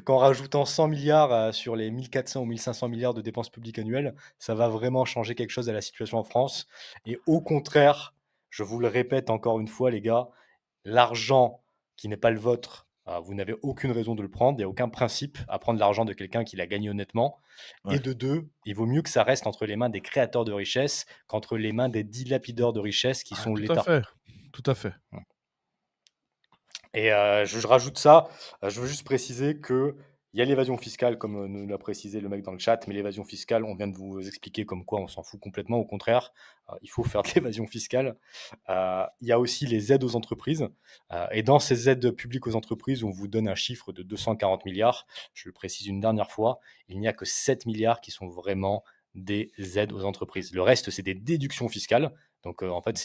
qu'en rajoutant 100 milliards sur les 1400 ou 1500 milliards de dépenses publiques annuelles, ça va vraiment changer quelque chose à la situation en France? Et au contraire, je vous le répète encore une fois, les gars, l'argent qui n'est pas le vôtre, vous n'avez aucune raison de le prendre. Il n'y a aucun principe à prendre l'argent de quelqu'un qui l'a gagné honnêtement. Et Ouais. de deux, il vaut mieux que ça reste entre les mains des créateurs de richesse qu'entre les mains des dilapideurs de richesse qui Ah, sont tout à l'État. fait. Tout à fait. Et je rajoute ça, je veux juste préciser qu'il y a l'évasion fiscale, comme nous l'a précisé le mec dans le chat, mais l'évasion fiscale, on vient de vous expliquer comme quoi on s'en fout complètement. Au contraire, il faut faire de l'évasion fiscale. Il y a aussi les aides aux entreprises. Et dans ces aides publiques aux entreprises, on vous donne un chiffre de 240 milliards. Je le précise une dernière fois, il n'y a que 7 milliards qui sont vraiment des aides aux entreprises. Le reste, c'est des déductions fiscales. Donc, en fait,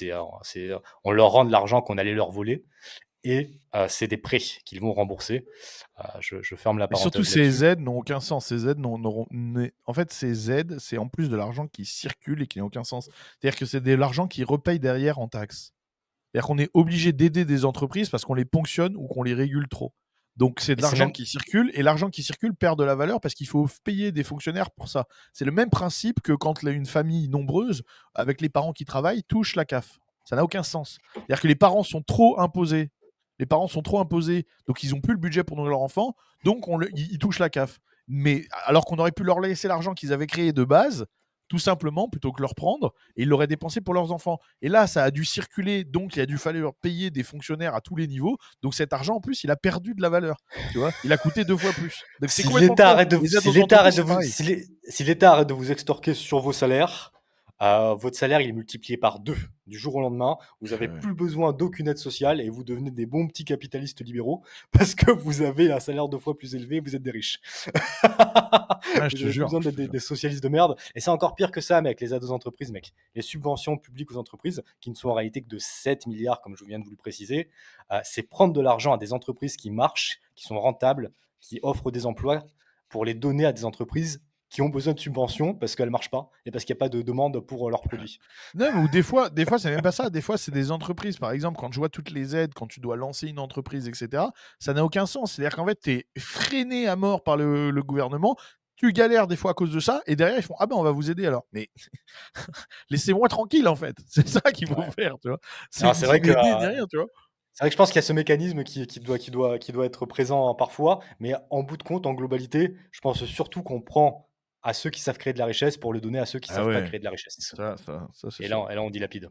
on leur rend de l'argent qu'on allait leur voler. Et c'est des prêts qu'ils vont rembourser. Je ferme la Et surtout, parenthèse là-dessus. ces aides n'ont aucun sens. Ces aides En fait, ces aides, c'est en plus de l'argent qui circule et qui n'a aucun sens. C'est-à-dire que c'est de l'argent qui repaye derrière en taxes. C'est-à-dire qu'on est obligé d'aider des entreprises parce qu'on les ponctionne ou qu'on les régule trop. Donc c'est de Et c'est l'argent même qui circule, et l'argent qui circule perd de la valeur parce qu'il faut payer des fonctionnaires pour ça. C'est le même principe que quand une famille nombreuse, avec les parents qui travaillent, touche la CAF. Ça n'a aucun sens. C'est-à-dire que les parents sont trop imposés. Les parents sont trop imposés, donc ils n'ont plus le budget pour nourrir leur enfant, donc ils touchent la CAF. Mais alors qu'on aurait pu leur laisser l'argent qu'ils avaient créé de base, tout simplement, plutôt que leur prendre, et ils l'auraient dépensé pour leurs enfants. Et là, ça a dû circuler, donc il a dû falloir payer des fonctionnaires à tous les niveaux. Donc cet argent, en plus, il a perdu de la valeur. Tu vois, il a coûté 2 fois plus. Donc c'est si complètement l'État con. arrête de vous, Les aides si aux l'État arrête entreprises, de c'est vous, pareil. si l'État arrête de vous extorquer sur vos salaires, votre salaire il est multiplié par 2 du jour au lendemain. Vous n'avez Ouais. plus besoin d'aucune aide sociale et vous devenez des bons petits capitalistes libéraux parce que vous avez un salaire 2 fois plus élevé et vous êtes des riches. Ouais, je Vous te avez plus jure. besoin je d'être te jure. des socialistes de merde. Et c'est encore pire que ça, mec, les aides aux entreprises, mec. Les subventions publiques aux entreprises, qui ne sont en réalité que de 7 milliards, comme je viens de vous le préciser, c'est prendre de l'argent à des entreprises qui marchent, qui sont rentables, qui offrent des emplois, pour les donner à des entreprises qui ont besoin de subventions parce qu'elles ne marchent pas et parce qu'il n'y a pas de demande pour leurs produits. Non, mais ou des fois c'est même pas ça. Des fois, c'est des entreprises. Par exemple, quand je vois toutes les aides, quand tu dois lancer une entreprise, etc., ça n'a aucun sens. C'est-à-dire qu'en fait, tu es freiné à mort par le gouvernement. Tu galères des fois à cause de ça, et derrière, ils font « Ah ben, on va vous aider alors. » Mais laissez-moi tranquille, en fait. C'est ça qu'il faut Ouais. faire, tu vois. Alors, C'est c'est vrai que m'aider derrière, tu vois. c'est vrai que je pense qu'il y a ce mécanisme qui doit être présent parfois, mais en bout de compte, en globalité, je pense surtout qu'on prend à ceux qui savent créer de la richesse pour le donner à ceux qui ne Ah savent pas ouais, créer de la richesse. ça c'est Et sûr. là, on dilapide.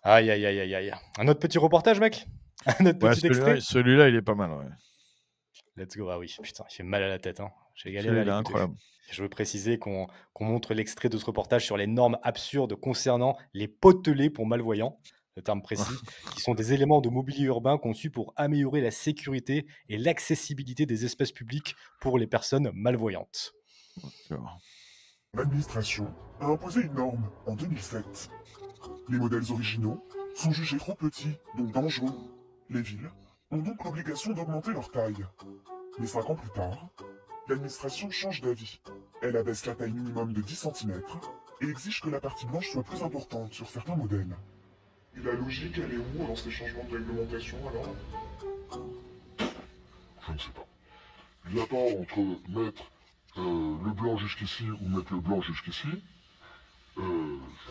Aïe, aïe, aïe, aïe, aïe. Un autre petit reportage, mec? Un autre Ouais, petit extrait? celui-là, il est pas mal, ouais. Let's go. Ah oui, putain, il fait mal à la tête. Hein. J'ai galéré à Celui-là, l'écouter. incroyable. Je veux préciser qu'on montre l'extrait de ce reportage sur les normes absurdes concernant les potelets pour malvoyants, le terme précis, qui sont des éléments de mobilier urbain conçus pour améliorer la sécurité et l'accessibilité des espaces publics pour les personnes malvoyantes. L'administration a imposé une norme en 2007. Les modèles originaux sont jugés trop petits, donc dangereux. Les villes ont donc l'obligation d'augmenter leur taille. Mais 5 ans plus tard, l'administration change d'avis. Elle abaisse la taille minimum de 10 cm et exige que la partie blanche soit plus importante sur certains modèles. Et la logique, elle est où dans ces changements de réglementation alors? Je ne sais pas. Il n'y a pas entre mettre le blanc jusqu'ici ou mettre le blanc jusqu'ici. Je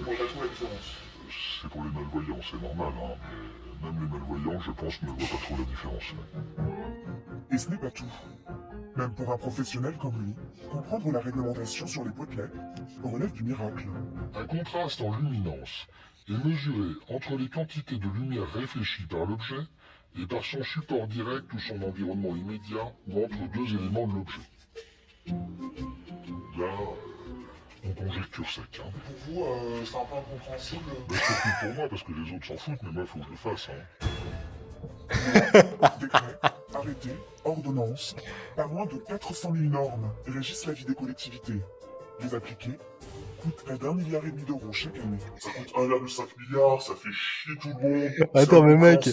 vois pas trop la différence. C'est pour les malvoyants, c'est normal, hein, mais même les malvoyants, je pense, ne voient pas trop la différence. Et ce n'est pas tout. Même pour un professionnel comme lui, comprendre la réglementation sur les potelets relève du miracle. Un contraste en luminance est mesuré entre les quantités de lumière réfléchies par l'objet et par son support direct ou son environnement immédiat ou entre deux éléments de l'objet. Là, on conjecture sec. Hein. Pour vous, c'est un peu incompréhensible. Surtout pour moi, parce que les autres s'en foutent, mais moi, il faut que je le fasse. Hein. Décret, arrêté, ordonnance, pas moins de 400 000 normes régissent la vie des collectivités. Les appliquer coûte près d'1,5 milliard d'euros chaque année. Ça coûte 1,5 milliard, ça fait chier tout le monde. Attends, mais mec.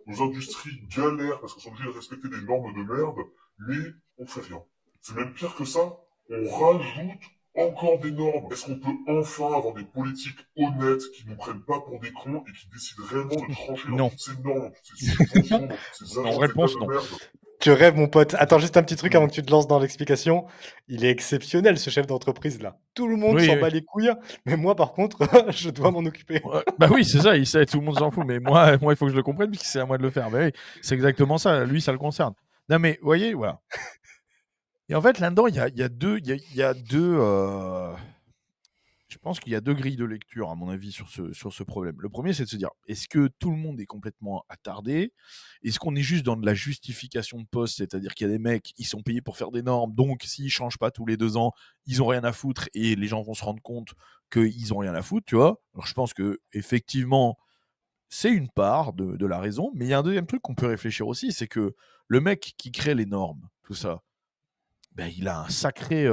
Nos industries galèrent parce qu'elles sont obligées de respecter des normes de merde, mais on fait rien. C'est même pire que ça, on rajoute encore des normes. Est-ce qu'on peut enfin avoir des politiques honnêtes qui nous prennent pas pour des cons et qui décident réellement de trancher dans toutes ces normes, toutes ces subventions, dans toutes ces agences réponse, d'État de non. merde? Tu rêves, mon pote. Attends, juste un petit truc avant que tu te lances dans l'explication. Il est exceptionnel, ce chef d'entreprise là. Tout le monde s'en bat les couilles, mais moi, par contre, je dois m'en occuper. Ouais, bah oui, c'est ça, il sait, tout le monde s'en fout, mais moi, il faut que je le comprenne, puisque c'est à moi de le faire. Mais oui, c'est exactement ça, lui, ça le concerne. Non, mais, vous voyez, voilà. Et en fait, là-dedans, il y a deux... Je pense qu'il y a deux grilles de lecture, à mon avis, sur ce problème. Le premier, c'est de se dire, est-ce que tout le monde est complètement attardé? Est-ce qu'on est juste dans de la justification de poste, c'est-à-dire qu'il y a des mecs, ils sont payés pour faire des normes, donc s'ils ne changent pas tous les 2 ans, ils n'ont rien à foutre, et les gens vont se rendre compte qu'ils n'ont rien à foutre, tu vois? Alors je pense que effectivement, c'est une part de la raison, mais il y a un deuxième truc qu'on peut réfléchir aussi, c'est que le mec qui crée les normes, tout ça, ben, il a un sacré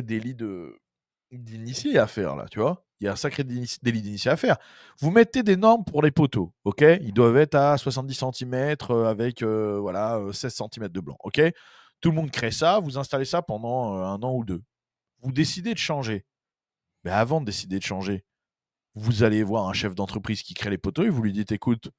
délit d'initié à faire, là, tu vois. Il y a un sacré délit d'initié à faire. Vous mettez des normes pour les poteaux, ok? Ils doivent être à 70 cm avec 16 cm de blanc, ok? Tout le monde crée ça, vous installez ça pendant 1 an ou 2. Vous décidez de changer. Mais avant de décider de changer, vous allez voir un chef d'entreprise qui crée les poteaux et vous lui dites, écoute,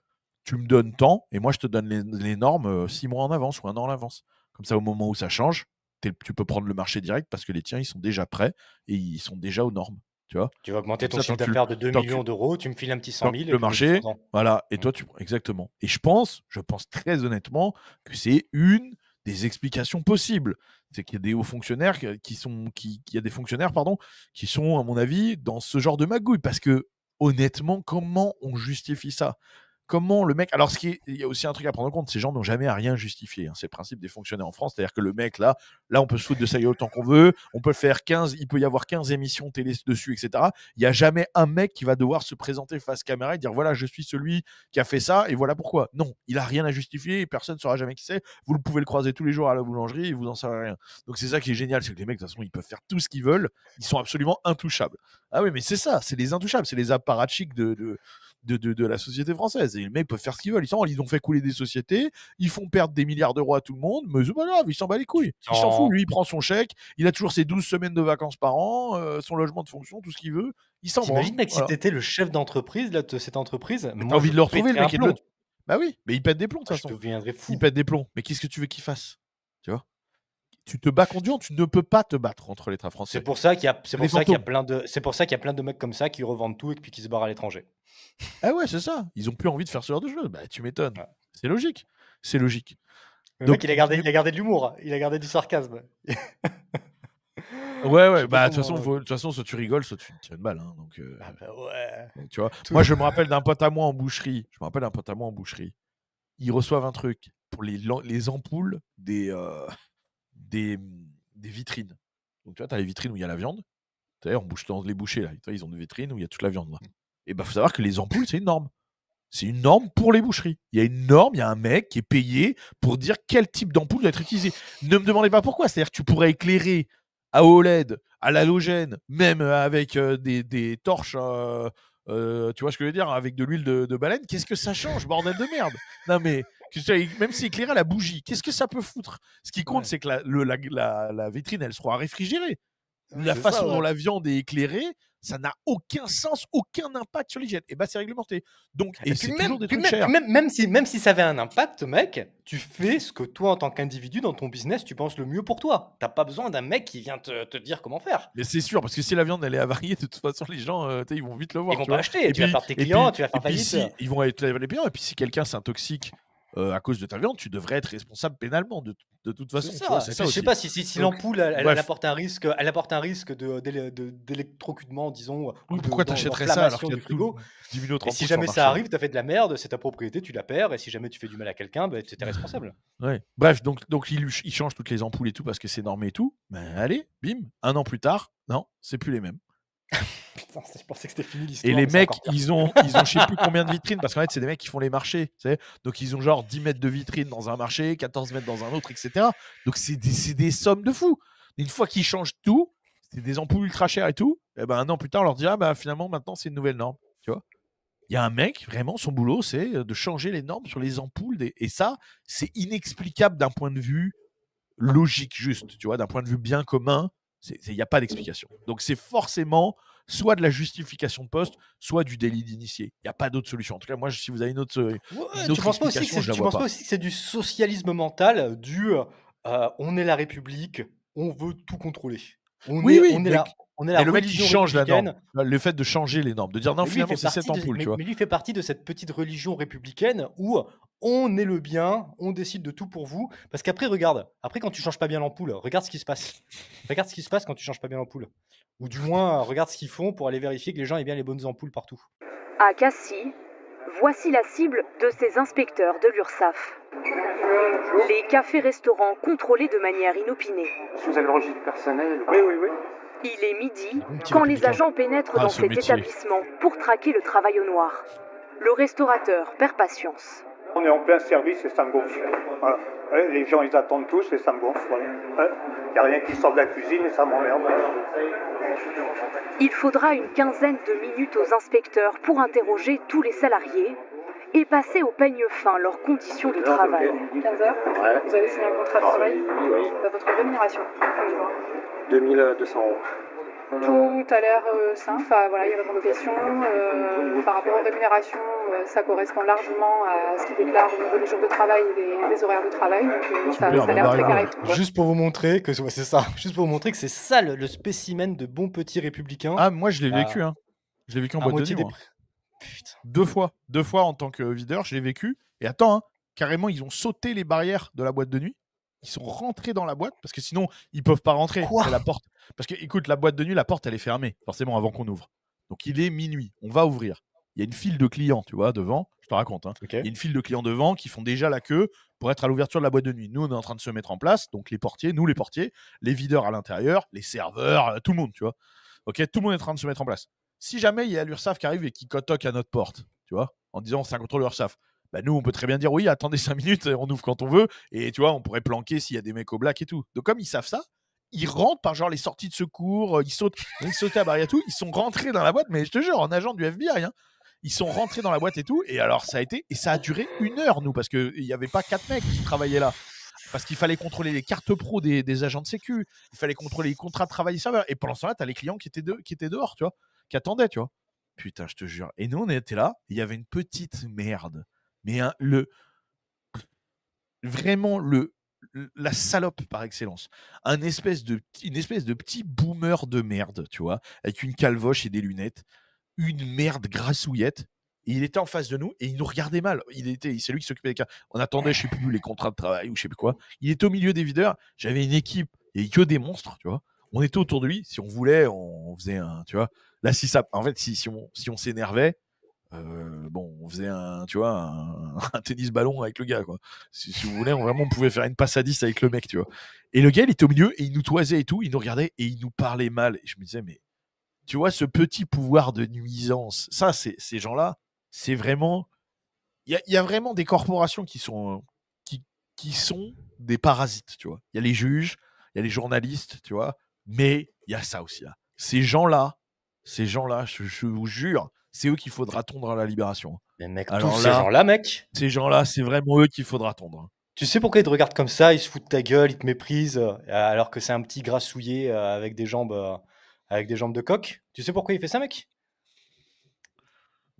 tu me donnes tant, et moi je te donne les normes 6 mois en avance ou 1 an en avance. Comme ça, au moment où ça change, tu peux prendre le marché direct parce que les tiens, ils sont déjà prêts et ils sont déjà aux normes. Tu vois, Tu vas augmenter comme ton ça, chiffre d'affaires de 2 tant que millions d'euros, tu me files un petit 100 000 et le puis au bout de marché, 3 ans. voilà, et Mm. toi, exactement. Et je pense très honnêtement que c'est une des explications possibles. C'est qu'il y a des hauts fonctionnaires qu'il y a des fonctionnaires, pardon, qui sont, à mon avis, dans ce genre de magouille. Parce que, honnêtement, comment on justifie ça? Comment le mec. Alors, il y a aussi un truc à prendre en compte, ces gens n'ont jamais à rien justifier. Hein. C'est le principe des fonctionnaires en France. C'est-à-dire que le mec, là, on peut se foutre de sa gueule autant qu'on veut. On peut faire 15, il peut y avoir 15 émissions télé dessus, etc. Il n'y a jamais un mec qui va devoir se présenter face caméra et dire voilà, je suis celui qui a fait ça et voilà pourquoi. Non, il n'a rien à justifier et personne ne saura jamais qui c'est. Vous pouvez le croiser tous les jours à la boulangerie et vous n'en savez rien. Donc, c'est ça qui est génial, c'est que les mecs, de toute façon, ils peuvent faire tout ce qu'ils veulent. Ils sont absolument intouchables. Ah oui, mais c'est ça, c'est les intouchables, c'est les apparatchiks de la société française. Et les mecs peuvent faire ce qu'ils veulent. Ils ont fait couler des sociétés, ils font perdre des milliards d'euros à tout le monde, mais c'est pas grave, il s'en bat les couilles. Il s'en fout, lui, il prend son chèque, il a toujours ses 12 semaines de vacances par an, son logement de fonction, tout ce qu'il veut. Il s'en va. T'imagines, mec, si t'étais le chef d'entreprise là, de cette entreprise, t'as envie de le retrouver, le mec, et de Bah oui, mais il pète des plombs, de toute Je façon. deviendrais fou. Il pète des plombs. Mais qu'est-ce que tu veux qu'il fasse? Tu vois? Tu te bats contre Dieu, tu ne peux pas te battre contre l'État français. C'est pour ça qu'il y a plein de mecs comme ça qui revendent tout et puis qui se barrent à l'étranger. Ah ouais, c'est ça. Ils ont plus envie de faire ce genre de choses. Bah, tu m'étonnes. Ouais. C'est logique. C'est logique. Le mec, il a gardé de l'humour. Il a gardé du sarcasme. Ouais. Bah, de toute façon, soit tu rigoles, soit tu tires une balle. Hein, donc, ouais. Donc, tu vois. Moi, je me rappelle d'un pote à moi en boucherie. Ils reçoivent un truc pour les ampoules des vitrines. Donc, tu vois, tu as les vitrines où il y a la viande. Tu sais, on bouge dans les bouchers, là. Ils ont des vitrines où il y a toute la viande. Là. Et bah, faut savoir que les ampoules, c'est une norme. C'est une norme pour les boucheries. Il y a une norme, il y a un mec qui est payé pour dire quel type d'ampoule doit être utilisé. Ne me demandez pas pourquoi. C'est-à-dire que tu pourrais éclairer à OLED, à l'halogène, même avec des torches, tu vois ce que je veux dire, avec de l'huile de baleine. Qu'est-ce que ça change, bordel de merde? Non mais, même si éclairé à la bougie, qu'est-ce que ça peut foutre? Ce qui compte, c'est que la vitrine, elle sera réfrigérée. La façon dont la viande est éclairée, ça n'a aucun sens, aucun impact sur l'hygiène. Et bah, c'est réglementé. Donc, et c'est toujours des trucs chers. Même si ça avait un impact, mec, tu fais ce que toi, en tant qu'individu, dans ton business, tu penses le mieux pour toi. T'as pas besoin d'un mec qui vient te dire comment faire. Mais c'est sûr, parce que si la viande, elle est avariée, de toute façon, les gens, ils vont vite le voir. Ils vont pas acheter. Tu vas perdre tes clients, tu vas faire faillite. Ils vont être les clients. Et puis, si quelqu'un s'intoxique à cause de ta viande, tu devrais être responsable pénalement de toute façon. C'est ça. Je sais pas si l'ampoule elle apporte un risque, d'électrocutement, disons. Oui, pourquoi t'achèterais ça alors qu'il y a tout 10 000 autres et si jamais ça arrive, t'as fait de la merde, c'est ta propriété, tu la perds. Et si jamais tu fais du mal à quelqu'un, bah, t'es responsable. Ouais. Bref, donc il change toutes les ampoules et tout parce que c'est normé et tout. Ben allez, bim, 1 an plus tard, non, c'est plus les mêmes. Putain, je pensais que c'était fini l'histoire. Et les mecs, ils ont je sais plus combien de vitrines, parce qu'en fait, c'est des mecs qui font les marchés. Tu sais, donc, ils ont genre 10 mètres de vitrine dans un marché, 14 mètres dans un autre, etc. Donc, c'est des sommes de fous. Une fois qu'ils changent tout, c'est des ampoules ultra chères et tout, et ben, 1 an plus tard, on leur dit bah, finalement, maintenant, c'est une nouvelle norme. Tu vois, il y a un mec, vraiment, son boulot, c'est de changer les normes sur les ampoules. Et ça, c'est inexplicable d'un point de vue logique, juste. Tu vois, d'un point de vue bien commun, il n'y a pas d'explication. Donc, c'est forcément soit de la justification de poste, soit du délit d'initié. Il n'y a pas d'autre solution. En tout cas, moi, si vous avez une autre tu ne penses pas aussi que c'est du socialisme mental, on est la République, on veut tout contrôler. On est le mec qui change la norme, le fait de changer les normes, de dire non, finalement, c'est cette ampoule. Mais lui fait partie de cette petite religion républicaine où on est le bien, on décide de tout pour vous. Parce qu'après, regarde, quand tu changes pas bien l'ampoule, regarde ce qui se passe. Regarde ce qui se passe quand tu changes pas bien l'ampoule. Ou du moins, regarde ce qu'ils font pour aller vérifier que les gens aient bien les bonnes ampoules partout. À Cassis, voici la cible de ces inspecteurs de l'URSSAF. Les cafés-restaurants contrôlés de manière inopinée. Si vous avez le registre personnel. Oui. Il est midi quand les agents pénètrent dans cet établissement pour traquer le travail au noir. Le restaurateur perd patience. On est en plein service et ça me gonfle. Voilà. Les gens, ils attendent tous et ça me gonfle. Il n'y a rien qui sort de la cuisine et ça m'emmerde. Il faudra une quinzaine de minutes aux inspecteurs pour interroger tous les salariés et passer au peigne fin leurs conditions de travail. 15 heures, vous avez signé un contrat de travail. Oui. Votre rémunération. 2200 €. Tout a l'air sain, enfin, voilà, il répond aux questions. Par rapport aux rémunérations, ça correspond largement à ce qu'il déclare au niveau des jours de travail et des horaires de travail. Donc ça a l'air très carré. Juste pour vous montrer que c'est ça. Juste pour vous montrer que c'est ça le spécimen de bon petit républicain. Ah, moi je l'ai vécu, hein. Je l'ai vécu en boîte de nuit. Putain. Deux fois en tant que videur, je l'ai vécu. Et attends, hein, carrément, ils ont sauté les barrières de la boîte de nuit. Ils sont rentrés dans la boîte parce que sinon, ils peuvent pas rentrer. C'est la porte. Parce que, écoute, la boîte de nuit, la porte, elle est fermée, forcément, avant qu'on ouvre. Donc, il est minuit. On va ouvrir. Il y a une file de clients, tu vois, devant. Je te raconte. Hein. Okay. Il y a une file de clients devant qui font déjà la queue pour être à l'ouverture de la boîte de nuit. Nous, on est en train de se mettre en place. Donc, les portiers, les videurs à l'intérieur, les serveurs, tout le monde, tu vois. Ok, tout le monde est en train de se mettre en place. Si jamais il y a l'URSSAF qui arrive et qui toque à notre porte, tu vois, en disant c'est un contrôle URSSAF, bah nous on peut très bien dire oui, attendez 5 minutes, on ouvre quand on veut, et tu vois, on pourrait planquer s'il y a des mecs au black et tout. Donc comme ils savent ça, ils rentrent par genre les sorties de secours, ils sautent à barrière et tout, ils sont rentrés dans la boîte, mais je te jure, en agent du FBI, hein, ils sont rentrés dans la boîte et tout, et alors ça a duré 1 heure, nous, parce qu'il n'y avait pas 4 mecs qui travaillaient là. Parce qu'il fallait contrôler les cartes pro des agents de sécu, il fallait contrôler les contrats de travail des serveurs, et pendant ce temps-là, tu as les clients qui étaient dehors, tu vois, qui attendaient, tu vois. Putain, je te jure. Et nous, on était là, il y avait une petite merde. Mais vraiment la salope par excellence. Une espèce de petit boomer de merde, tu vois, avec une calvoche et des lunettes. Une merde grassouillette. Et il était en face de nous et il nous regardait mal. C'est lui qui s'occupait des cas. On attendait, je sais plus, les contrats de travail ou je sais plus quoi. Il était au milieu des videurs. J'avais une équipe. Il n'y avait que des monstres, tu vois. On était autour de lui. Si on voulait, on faisait un, tu vois. Là, en fait, si on s'énervait, on faisait un tennis ballon avec le gars, quoi. Si vous voulez, on pouvait faire une passe à 10 avec le mec, tu vois. Et le gars, il était au milieu et il nous toisait et tout. Il nous regardait et il nous parlait mal. Et je me disais, mais tu vois, ce petit pouvoir de nuisance, ça, ces gens-là, c'est vraiment. Il y a vraiment des corporations qui sont des parasites, tu vois. Il y a les juges, il y a les journalistes, tu vois, mais il y a ça aussi, là. Ces gens-là, je vous jure, c'est eux qu'il faudra tondre à la libération. Mais mec, ces gens-là, mec. Ces gens-là, c'est vraiment eux qu'il faudra tondre. Tu sais pourquoi ils te regardent comme ça, ils se foutent de ta gueule, ils te méprisent, alors que c'est un petit grassouillet avec des jambes de coq. Tu sais pourquoi il fait ça, mec?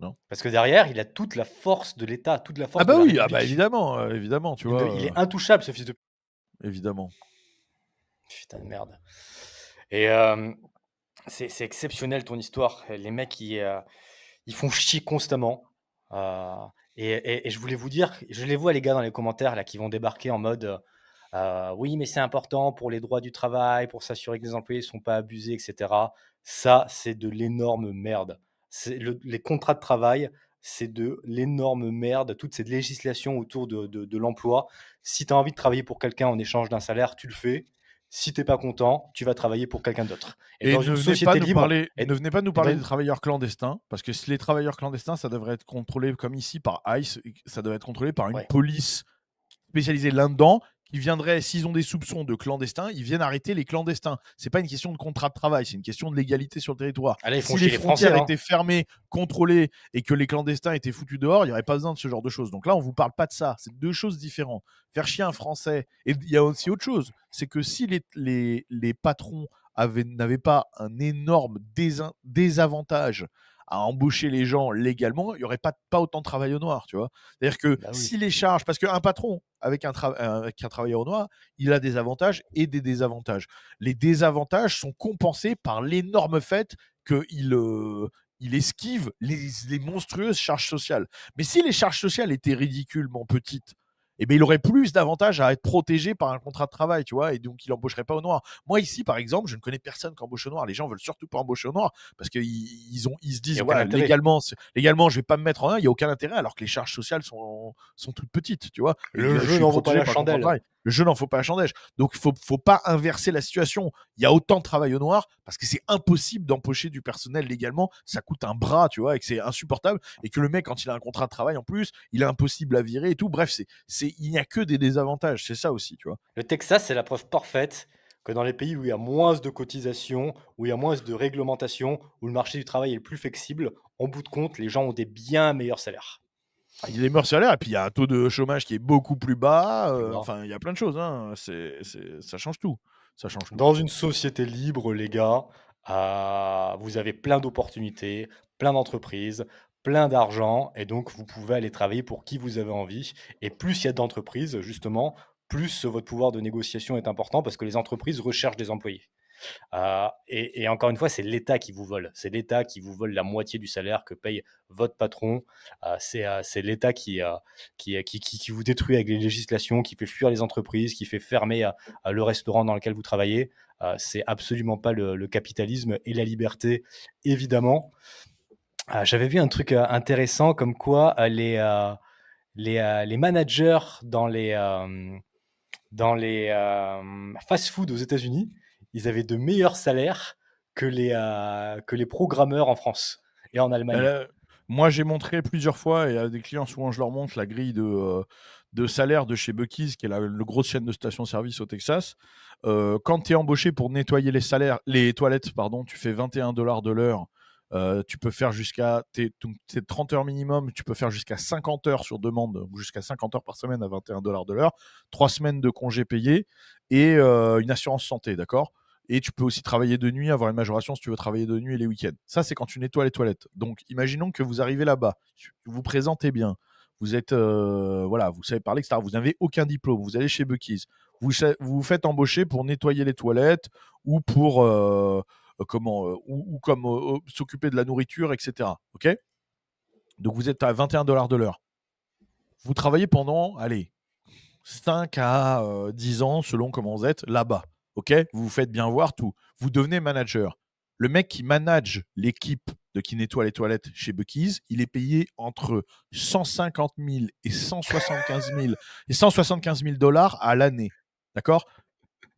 Non. Parce que derrière, il a toute la force de l'État, toute la force de la République. Évidemment, tu vois. Il est intouchable, ce fils de... Évidemment. Putain de merde. Et c'est exceptionnel, ton histoire. Les mecs, ils font chier constamment. Et je voulais vous dire, je les vois les gars dans les commentaires là, qui vont débarquer en mode oui, mais c'est important pour les droits du travail, pour s'assurer que les employés ne sont pas abusés, etc. Ça, c'est de l'énorme merde. Les contrats de travail, c'est de l'énorme merde. Toute cette législation autour de l'emploi. Si tu as envie de travailler pour quelqu'un en échange d'un salaire, tu le fais. Si tu n'es pas content, tu vas travailler pour quelqu'un d'autre. Et dans une société libre, ne venez pas nous parler des travailleurs clandestins, parce que si les travailleurs clandestins, ça devrait être contrôlé comme ici par ICE, ça devrait être contrôlé par une police spécialisée là-dedans, qui viendrait, s'ils ont des soupçons de clandestins, ils viennent arrêter les clandestins. C'est pas une question de contrat de travail, c'est une question de légalité sur le territoire. Si les frontières étaient fermées, contrôlées, et que les clandestins étaient foutus dehors, il n'y aurait pas besoin de ce genre de choses. Donc là, on vous parle pas de ça. C'est deux choses différentes. Faire chier un Français. Et il y a aussi autre chose, c'est que si les patrons n'avaient pas un énorme désavantage à embaucher les gens légalement, il n'y aurait pas autant de travail au noir, tu vois. C'est-à-dire que si les charges, parce qu'un patron avec un travailleur au noir, il a des avantages et des désavantages. Les désavantages sont compensés par l'énorme fait qu'il esquive les monstrueuses charges sociales. Mais si les charges sociales étaient ridiculement petites, eh bien, il aurait plus d'avantages à être protégé par un contrat de travail, tu vois, et donc il n'embaucherait pas au noir. Moi, ici, par exemple, je ne connais personne qui embauche au noir. Les gens veulent surtout pas embaucher au noir parce qu'ils se disent, voilà, légalement, je vais pas me mettre en un, il n'y a aucun intérêt, alors que les charges sociales sont toutes petites, tu vois. Le jeu n'en vaut pas la chandelle. Le jeu n'en faut pas la chandelle. Donc, il faut pas inverser la situation. Il y a autant de travail au noir parce que c'est impossible d'embaucher du personnel légalement. Ça coûte un bras, tu vois, et que c'est insupportable. Et que le mec, quand il a un contrat de travail en plus, il est impossible à virer et tout. Bref, il n'y a que des désavantages. C'est ça aussi, tu vois. Le Texas, c'est la preuve parfaite que dans les pays où il y a moins de cotisations, où il y a moins de réglementation, où le marché du travail est le plus flexible, en bout de compte, les gens ont des bien meilleurs salaires. Il y a des meilleurs salaires et puis il y a un taux de chômage qui est beaucoup plus bas. Enfin, il y a plein de choses. Hein. Ça change tout. Dans une société libre, les gars, vous avez plein d'opportunités, plein d'entreprises, plein d'argent, et donc vous pouvez aller travailler pour qui vous avez envie. Et plus il y a d'entreprises, justement, plus votre pouvoir de négociation est important parce que les entreprises recherchent des employés. Et encore une fois, c'est l'État qui vous vole. C'est l'État qui vous vole la moitié du salaire que paye votre patron. C'est l'État qui vous détruit avec les législations, qui fait fuir les entreprises, qui fait fermer le restaurant dans lequel vous travaillez. C'est absolument pas le capitalisme et la liberté, évidemment. J'avais vu un truc intéressant comme quoi les managers dans les fast-food aux États-Unis, ils avaient de meilleurs salaires que les programmeurs en France et en Allemagne. Moi, j'ai montré plusieurs fois, et à des clients, souvent, je leur montre la grille de salaire de chez Buc-ee's, qui est la grosse chaîne de stations-service au Texas. Quand tu es embauché pour nettoyer les toilettes, tu fais $21 de l'heure. Tu peux faire jusqu'à 30 heures minimum, tu peux faire jusqu'à 50 heures sur demande, ou jusqu'à 50 heures par semaine à $21 de l'heure, 3 semaines de congés payés et une assurance santé, d'accord ? Et tu peux aussi travailler de nuit, avoir une majoration si tu veux travailler de nuit et les week-ends. Ça, c'est quand tu nettoies les toilettes. Donc, imaginons que vous arrivez là-bas, vous vous présentez bien, vous êtes, vous savez parler, etc. Vous n'avez aucun diplôme, vous allez chez Buc-ee's, vous vous faites embaucher pour nettoyer les toilettes ou pour s'occuper de la nourriture, etc. Ok ? Donc, vous êtes à $21 de l'heure. Vous travaillez pendant, 5 à 10 ans, selon comment vous êtes là-bas. Ok ? Vous vous faites bien voir tout. Vous devenez manager. Le mec qui manage l'équipe qui nettoie les toilettes chez Buc-ee's, il est payé entre 150 000 et 175 000 dollars à l'année. D'accord ?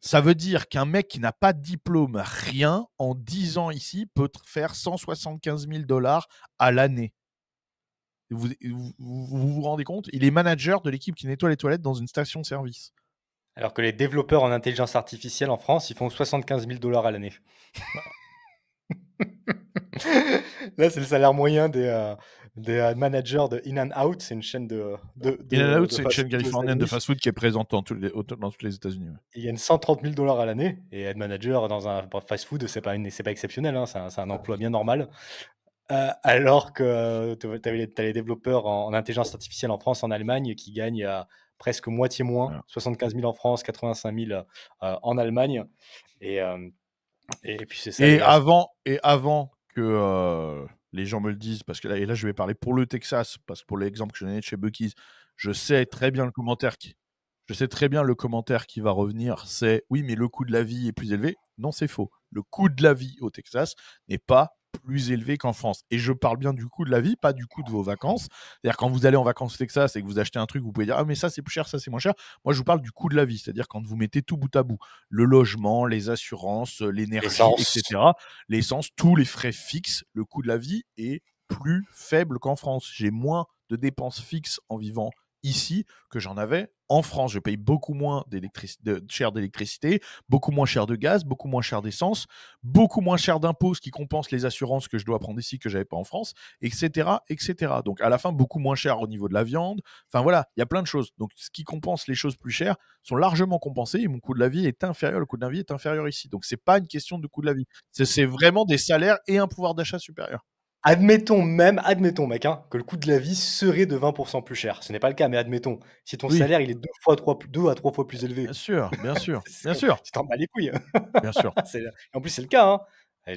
Ça veut dire qu'un mec qui n'a pas de diplôme, rien, en 10 ans ici, peut faire 175 000 dollars à l'année. Vous rendez compte ? Il est manager de l'équipe qui nettoie les toilettes dans une station-service. Alors que les développeurs en intelligence artificielle en France, ils font 75 000 dollars à l'année. Là, c'est le salaire moyen des managers de In-N-Out. C'est une chaîne de In-N-Out, c'est une chaîne californienne de fast-food qui est présente dans tous les États-Unis. Ouais. Ils gagnent 130 000 dollars à l'année. Et être manager dans un fast-food, c'est pas exceptionnel. Hein, c'est un emploi bien normal. Alors que tu as les développeurs en intelligence artificielle en France, en Allemagne, qui gagnent presque moitié moins, ouais. 75 000 en France, 85 000 en Allemagne. Et puis c'est ça. Et avant que les gens me le disent, parce que là je vais parler pour le Texas, parce que pour l'exemple que je donnais de chez Buc-ee's, je sais très bien le commentaire qui va revenir, c'est oui, mais le coût de la vie est plus élevé. Non, c'est faux. Le coût de la vie au Texas n'est pas plus élevé qu'en France. Et je parle bien du coût de la vie, pas du coût de vos vacances. C'est-à-dire quand vous allez en vacances au Texas et que vous achetez un truc, vous pouvez dire « Ah, mais ça, c'est plus cher, ça, c'est moins cher. » Moi, je vous parle du coût de la vie. C'est-à-dire quand vous mettez tout bout à bout, le logement, les assurances, l'énergie, etc., l'essence, tous les frais fixes, le coût de la vie est plus faible qu'en France. J'ai moins de dépenses fixes en vivant ici que j'en avais en France. Je paye beaucoup moins cher d'électricité, beaucoup moins cher de gaz, beaucoup moins cher d'essence, beaucoup moins cher d'impôts, ce qui compense les assurances que je dois prendre ici que je n'avais pas en France, etc., etc. Donc à la fin, beaucoup moins cher au niveau de la viande. Enfin voilà, il y a plein de choses. Donc ce qui compense les choses plus chères sont largement compensées et mon coût de la vie est inférieur. Le coût de la vie est inférieur ici. Donc c'est pas une question de coût de la vie. C'est vraiment des salaires et un pouvoir d'achat supérieur. Admettons, mec, que le coût de la vie serait de 20% plus cher. Ce n'est pas le cas, mais admettons. Si ton salaire, il est 2 à 3 fois plus élevé. Bien sûr. Tu t'en bats les couilles. Bien sûr. En plus, c'est le cas. Hein.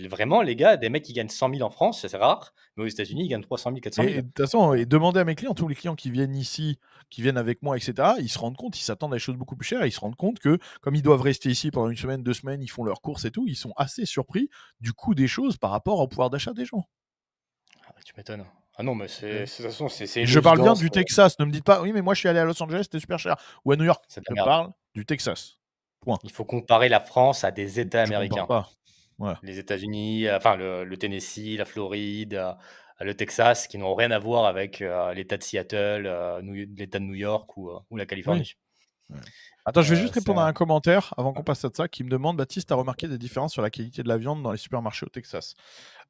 Vraiment, les gars, des mecs qui gagnent 100 000 en France, c'est rare. Mais aux États-Unis, ils gagnent 300 000, 400 000. De toute façon, demandez à mes clients, tous les clients qui viennent ici, qui viennent avec moi, etc., ils se rendent compte, ils s'attendent à des choses beaucoup plus chères. Et ils se rendent compte que, comme ils doivent rester ici pendant 1 semaine, 2 semaines, ils font leurs courses et tout, ils sont assez surpris du coût des choses par rapport au pouvoir d'achat des gens. Tu m'étonnes. Ah non, mais de toute façon, c'est je parle bien du Texas. Ne me dites pas, oui, mais moi je suis allé à Los Angeles, c'était super cher. Ou à New York. Je parle du Texas. Point. Il faut comparer la France à des États américains. Pas. Ouais. Les États-Unis, enfin le Tennessee, la Floride, le Texas, qui n'ont rien à voir avec l'État de Seattle, l'État de New York ou la Californie. Oui. Ouais. Attends, je vais juste répondre à un commentaire avant qu'on passe à ça qui me demande, Baptiste, tu as remarqué des différences sur la qualité de la viande dans les supermarchés au Texas?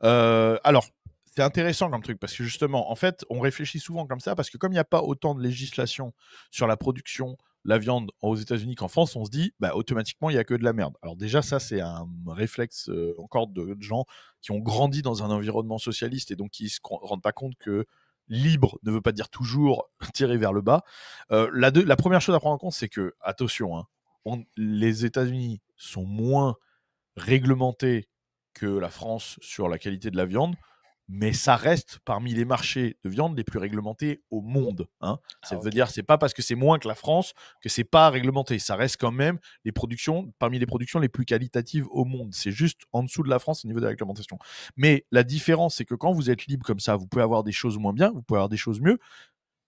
Alors, c'est intéressant comme truc parce que justement, en fait, on réfléchit souvent comme ça parce que comme il n'y a pas autant de législation sur la production la viande aux États-Unis qu'en France, on se dit automatiquement il y a que de la merde. Alors déjà ça c'est un réflexe encore de gens qui ont grandi dans un environnement socialiste et donc qui se rendent pas compte que libre ne veut pas dire toujours tirer vers le bas. La première chose à prendre en compte, c'est que attention, les États-Unis sont moins réglementés que la France sur la qualité de la viande, mais ça reste parmi les marchés de viande les plus réglementés au monde. Ça veut dire, c'est pas parce que c'est moins que la France que c'est pas réglementé. Ça reste quand même parmi les productions les plus qualitatives au monde. C'est juste en dessous de la France au niveau de la réglementation. Mais la différence, c'est que quand vous êtes libre comme ça, vous pouvez avoir des choses moins bien, vous pouvez avoir des choses mieux.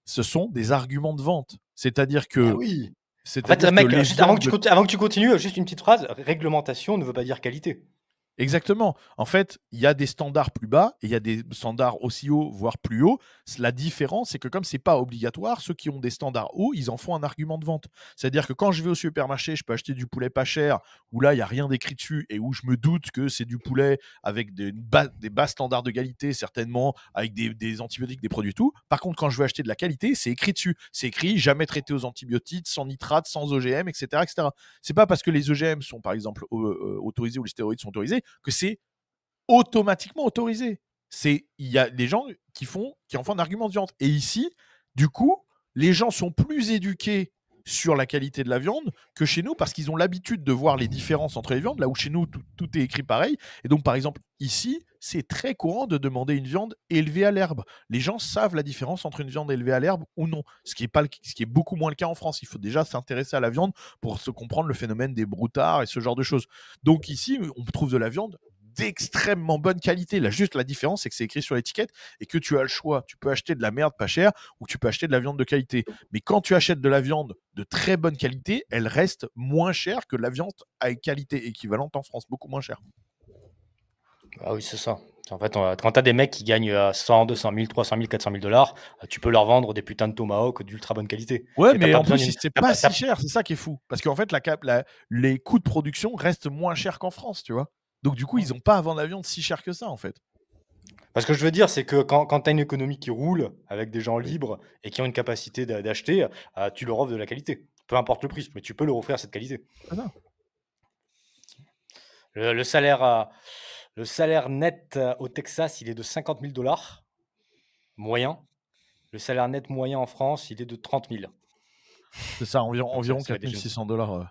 Ce sont des arguments de vente. C'est-à-dire que... oui. En fait, mec, avant que tu continues, juste une petite phrase. Réglementation ne veut pas dire qualité. Exactement. En fait, il y a des standards plus bas et il y a des standards aussi hauts, voire plus hauts. La différence, c'est que comme c'est pas obligatoire, ceux qui ont des standards hauts, ils en font un argument de vente. C'est-à-dire que quand je vais au supermarché, je peux acheter du poulet pas cher, où là, il n'y a rien d'écrit dessus et où je me doute que c'est du poulet avec des bas standards de qualité, certainement, avec des antibiotiques, des produits tout. Par contre, quand je veux acheter de la qualité, c'est écrit dessus. C'est écrit jamais traité aux antibiotiques, sans nitrate, sans OGM, etc. etc. C'est pas parce que les OGM sont, par exemple, autorisés ou les stéroïdes sont autorisés que c'est automatiquement autorisé. Il y a des gens qui en font un argument de vente. Et ici, du coup, les gens sont plus éduqués sur la qualité de la viande que chez nous parce qu'ils ont l'habitude de voir les différences entre les viandes, là où chez nous, tout est écrit pareil. Et donc, par exemple, ici, c'est très courant de demander une viande élevée à l'herbe. Les gens savent la différence entre une viande élevée à l'herbe ou non, ce qui est beaucoup moins le cas en France. Il faut déjà s'intéresser à la viande pour se comprendre le phénomène des broutards et ce genre de choses. Donc ici, on trouve de la viande d'extrêmement bonne qualité. Là, juste la différence, c'est que c'est écrit sur l'étiquette et que tu as le choix. Tu peux acheter de la merde pas chère ou tu peux acheter de la viande de qualité. Mais quand tu achètes de la viande de très bonne qualité, elle reste moins chère que la viande à qualité équivalente en France, beaucoup moins chère. Ah oui, c'est ça. En fait, quand tu as des mecs qui gagnent 100, 200 000, 300 000, 400 000 $, tu peux leur vendre des putains de tomahawk d'ultra bonne qualité. Ouais, mais en plus, c'est pas si cher. C'est ça qui est fou. Parce qu'en fait, les coûts de production restent moins chers qu'en France, tu vois. Donc, du coup, ils n'ont pas à vendre la viande si cher que ça, en fait. Parce que je veux dire, c'est que quand tu as une économie qui roule avec des gens libres et qui ont une capacité d'acheter, tu leur offres de la qualité. Peu importe le prix, mais tu peux leur offrir cette qualité. Ah non. Le salaire net au Texas, il est de 50 000 $ moyen. Le salaire net moyen en France, il est de 30 000. C'est ça, environ 4 600 $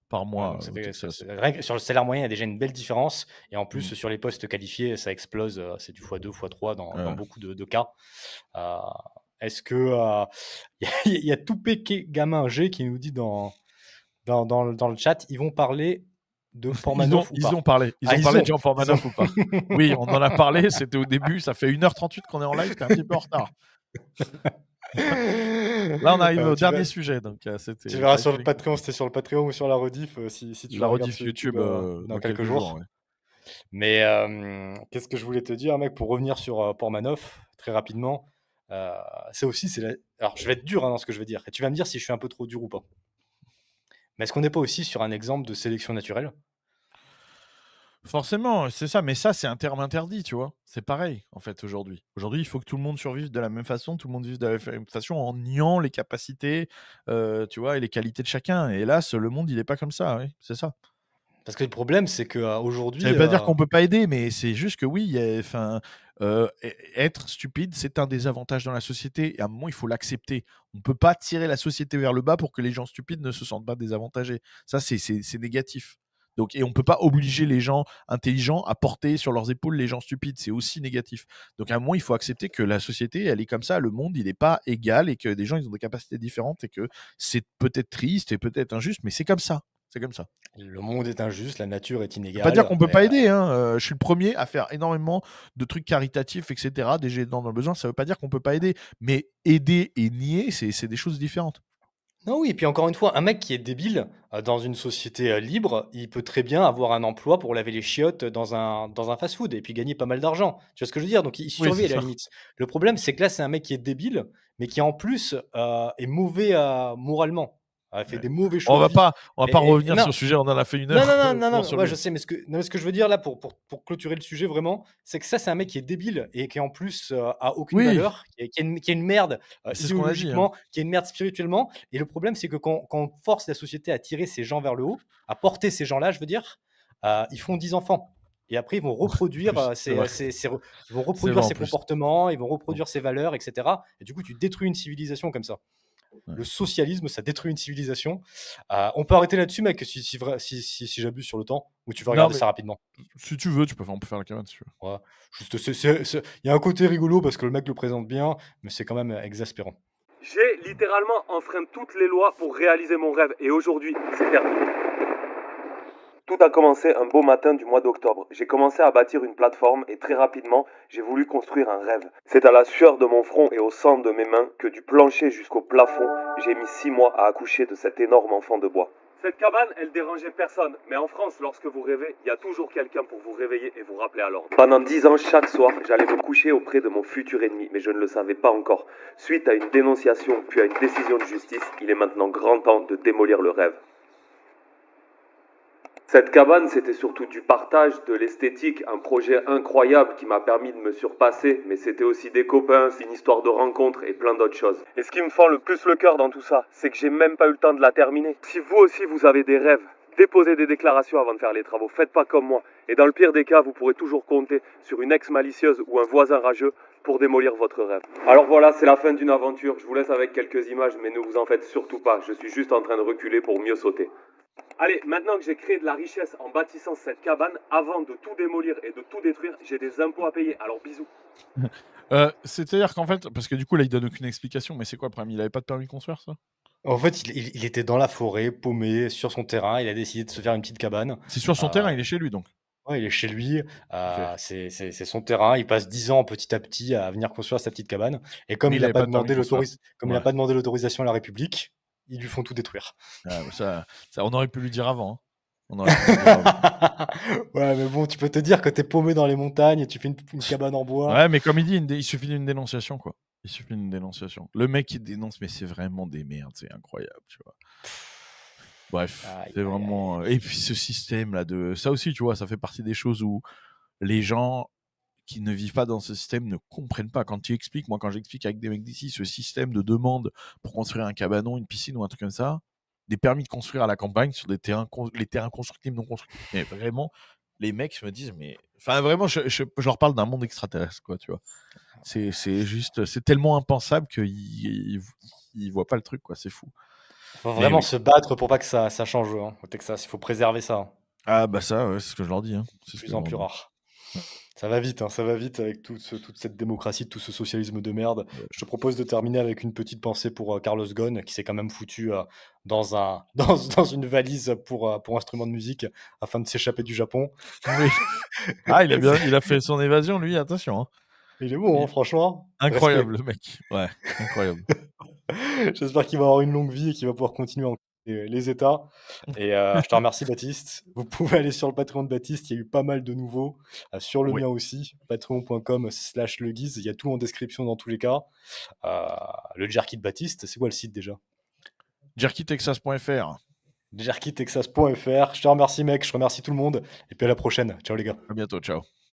par mois. Sur le salaire moyen, il y a déjà une belle différence. Et en plus, sur les postes qualifiés, ça explose. C'est du x2, x3 dans beaucoup de cas. Est-ce que... Il y a Toupé Gamin G qui nous dit dans le chat, ils vont parler de Portmanoff ils ont parlé de Jean Portmanoff ou pas. Oui, on en a parlé, c'était au début, ça fait 1h38 qu'on est en live, c'était un petit peu en retard. Là, on arrive au dernier sujet. Donc, tu verras sur le Patreon, c'était sur le Patreon ou sur la rediff, si tu la rediff YouTube dans quelques jours. Ouais. Mais qu'est-ce que je voulais te dire, mec, pour revenir sur Portmanoff, très rapidement, alors, je vais être dur dans ce que je vais dire, et tu vas me dire si je suis un peu trop dur ou pas. Mais est-ce qu'on n'est pas aussi sur un exemple de sélection naturelle ? Forcément, c'est ça. Mais ça, c'est un terme interdit, tu vois. C'est pareil, en fait, aujourd'hui. Aujourd'hui, il faut que tout le monde survive de la même façon, tout le monde vive de la même façon en niant les capacités, tu vois, et les qualités de chacun. Et hélas, le monde, il n'est pas comme ça, oui, c'est ça. Parce que le problème, c'est qu'aujourd'hui... Ça ne veut pas dire qu'on ne peut pas aider, mais c'est juste que oui, être stupide, c'est un des avantages dans la société. Et à un moment, il faut l'accepter. On ne peut pas tirer la société vers le bas pour que les gens stupides ne se sentent pas désavantagés. Ça, c'est négatif. Donc, et on ne peut pas obliger les gens intelligents à porter sur leurs épaules les gens stupides. C'est aussi négatif. Donc, à un moment, il faut accepter que la société, elle est comme ça. Le monde, il n'est pas égal et que des gens, ils ont des capacités différentes et que c'est peut-être triste et peut-être injuste, mais c'est comme ça. C'est comme ça. Le monde est injuste, la nature est inégale. Ça veut pas dire qu'on peut pas aider. Je suis le premier à faire énormément de trucs caritatifs, etc. Des dans le besoin, ça veut pas dire qu'on peut pas aider. Mais aider et nier, c'est des choses différentes. Non, oui, et puis encore une fois, un mec qui est débile dans une société libre, il peut très bien avoir un emploi pour laver les chiottes dans un fast-food et puis gagner pas mal d'argent. Tu vois ce que je veux dire ? Donc il survit à la limite. Le problème, c'est que là, c'est un mec qui est débile, mais qui en plus est mauvais moralement. a fait des mauvais On choix va de vie. pas revenir non. sur le sujet, on en a fait une Non, heure. non, sur ouais, lui. je sais, mais ce que je veux dire là, pour clôturer le sujet vraiment, c'est que ça, c'est un mec qui est débile et qui en plus a aucune Oui. valeur, qui est une merde C'est ce qu'on a dit, hein. idéologiquement, qui est une merde spirituellement. Et le problème, c'est que quand on force la société à tirer ces gens vers le haut, à porter ces gens-là, je veux dire, ils font 10 enfants. Et après, ils vont reproduire, C'est vrai. ils vont reproduire vrai, en ces plus. comportements, ils vont reproduire ces valeurs, etc. Et du coup, tu détruis une civilisation comme ça. Le socialisme, ça détruit une civilisation. On peut arrêter là-dessus, mec, si j'abuse sur le temps, ou tu veux regarder ça rapidement. Si tu veux, on peut faire la cabane, si tu veux. Ouais. Juste, il y a un côté rigolo parce que le mec le présente bien, mais c'est quand même exaspérant. J'ai littéralement enfreint toutes les lois pour réaliser mon rêve, et aujourd'hui, c'est terminé. Tout a commencé un beau matin du mois d'octobre. J'ai commencé à bâtir une plateforme et très rapidement, j'ai voulu construire un rêve. C'est à la sueur de mon front et au sang de mes mains que du plancher jusqu'au plafond, j'ai mis 6 mois à accoucher de cet énorme enfant de bois. Cette cabane, elle dérangeait personne, mais en France, lorsque vous rêvez, il y a toujours quelqu'un pour vous réveiller et vous rappeler à l'ordre. Pendant 10 ans, chaque soir, j'allais me coucher auprès de mon futur ennemi, mais je ne le savais pas encore. Suite à une dénonciation puis à une décision de justice, il est maintenant grand temps de démolir le rêve. Cette cabane, c'était surtout du partage, de l'esthétique, un projet incroyable qui m'a permis de me surpasser, mais c'était aussi des copains, une histoire de rencontres et plein d'autres choses. Et ce qui me fend le plus le cœur dans tout ça, c'est que j'ai même pas eu le temps de la terminer. Si vous aussi vous avez des rêves, déposez des déclarations avant de faire les travaux, faites pas comme moi. Et dans le pire des cas, vous pourrez toujours compter sur une ex malicieuse ou un voisin rageux pour démolir votre rêve. Alors voilà, c'est la fin d'une aventure, je vous laisse avec quelques images, mais ne vous en faites surtout pas, je suis juste en train de reculer pour mieux sauter. Allez, maintenant que j'ai créé de la richesse en bâtissant cette cabane, avant de tout démolir et de tout détruire, j'ai des impôts à payer, alors bisous. C'est-à-dire qu'en fait, parce que du coup là il donne aucune explication, mais c'est quoi le problème? Il avait pas de permis de construire, ça? En fait, il était dans la forêt, paumé, sur son terrain, il a décidé de se faire une petite cabane. C'est sur son terrain, il est chez lui donc? Ouais, il est chez lui, Ok. c'est son terrain, il passe 10 ans petit à petit à venir construire sa petite cabane. Et comme Mais il il n'a avait pas pas de permis demandé de construire. comme il n'a pas demandé l'autorisation à la République, ils lui font tout détruire. Ah, ça, on aurait pu lui dire avant. Hein. On aurait pu lui dire avant. Ouais, mais bon, tu peux te dire que t'es paumé dans les montagnes et tu fais une cabane en bois. Ouais, mais comme il dit, il suffit d'une dénonciation, quoi. Il suffit d'une dénonciation. Le mec qui dénonce, mais c'est vraiment des merdes, c'est incroyable, tu vois. Bref, c'est vraiment. Et puis ce système là ça aussi, tu vois, ça fait partie des choses où les gens qui ne vivent pas dans ce système ne comprennent pas. Quand tu expliques, moi, quand j'explique avec des mecs d'ici, ce système de demande pour construire un cabanon, une piscine ou un truc comme ça, des permis de construire à la campagne sur des terrains, les terrains constructibles, non constructibles. Mais vraiment, les mecs me disent, mais. Enfin, vraiment, je leur parle d'un monde extraterrestre, quoi, tu vois. C'est juste. C'est tellement impensable qu'ils voient pas le truc, quoi. C'est fou. Faut vraiment se battre pour pas que ça change hein, au Texas. Il faut préserver ça. Ah, bah ça, ouais, c'est ce que je leur dis. Hein. C'est de plus en plus rare. Ça va vite avec toute cette démocratie, tout ce socialisme de merde. Ouais. Je te propose de terminer avec une petite pensée pour Carlos Ghosn, qui s'est quand même foutu dans une valise pour instrument de musique afin de s'échapper du Japon. Oui. Ah, il a fait son évasion, lui, attention. Hein. Il est bon, hein, franchement. Incroyable, le mec. Ouais, incroyable. J'espère qu'il va avoir une longue vie et qu'il va pouvoir continuer les États. Et je te remercie, Baptiste. Vous pouvez aller sur le Patreon de Baptiste. Il y a eu pas mal de nouveaux. Sur le mien aussi. Patreon.com/leguise. Il y a tout en description dans tous les cas. Le Jerky de Baptiste, c'est quoi le site déjà? jerkytexas.fr. jerkytexas.fr. Je te remercie, mec. Je remercie tout le monde. Et puis à la prochaine. Ciao, les gars. À bientôt. Ciao.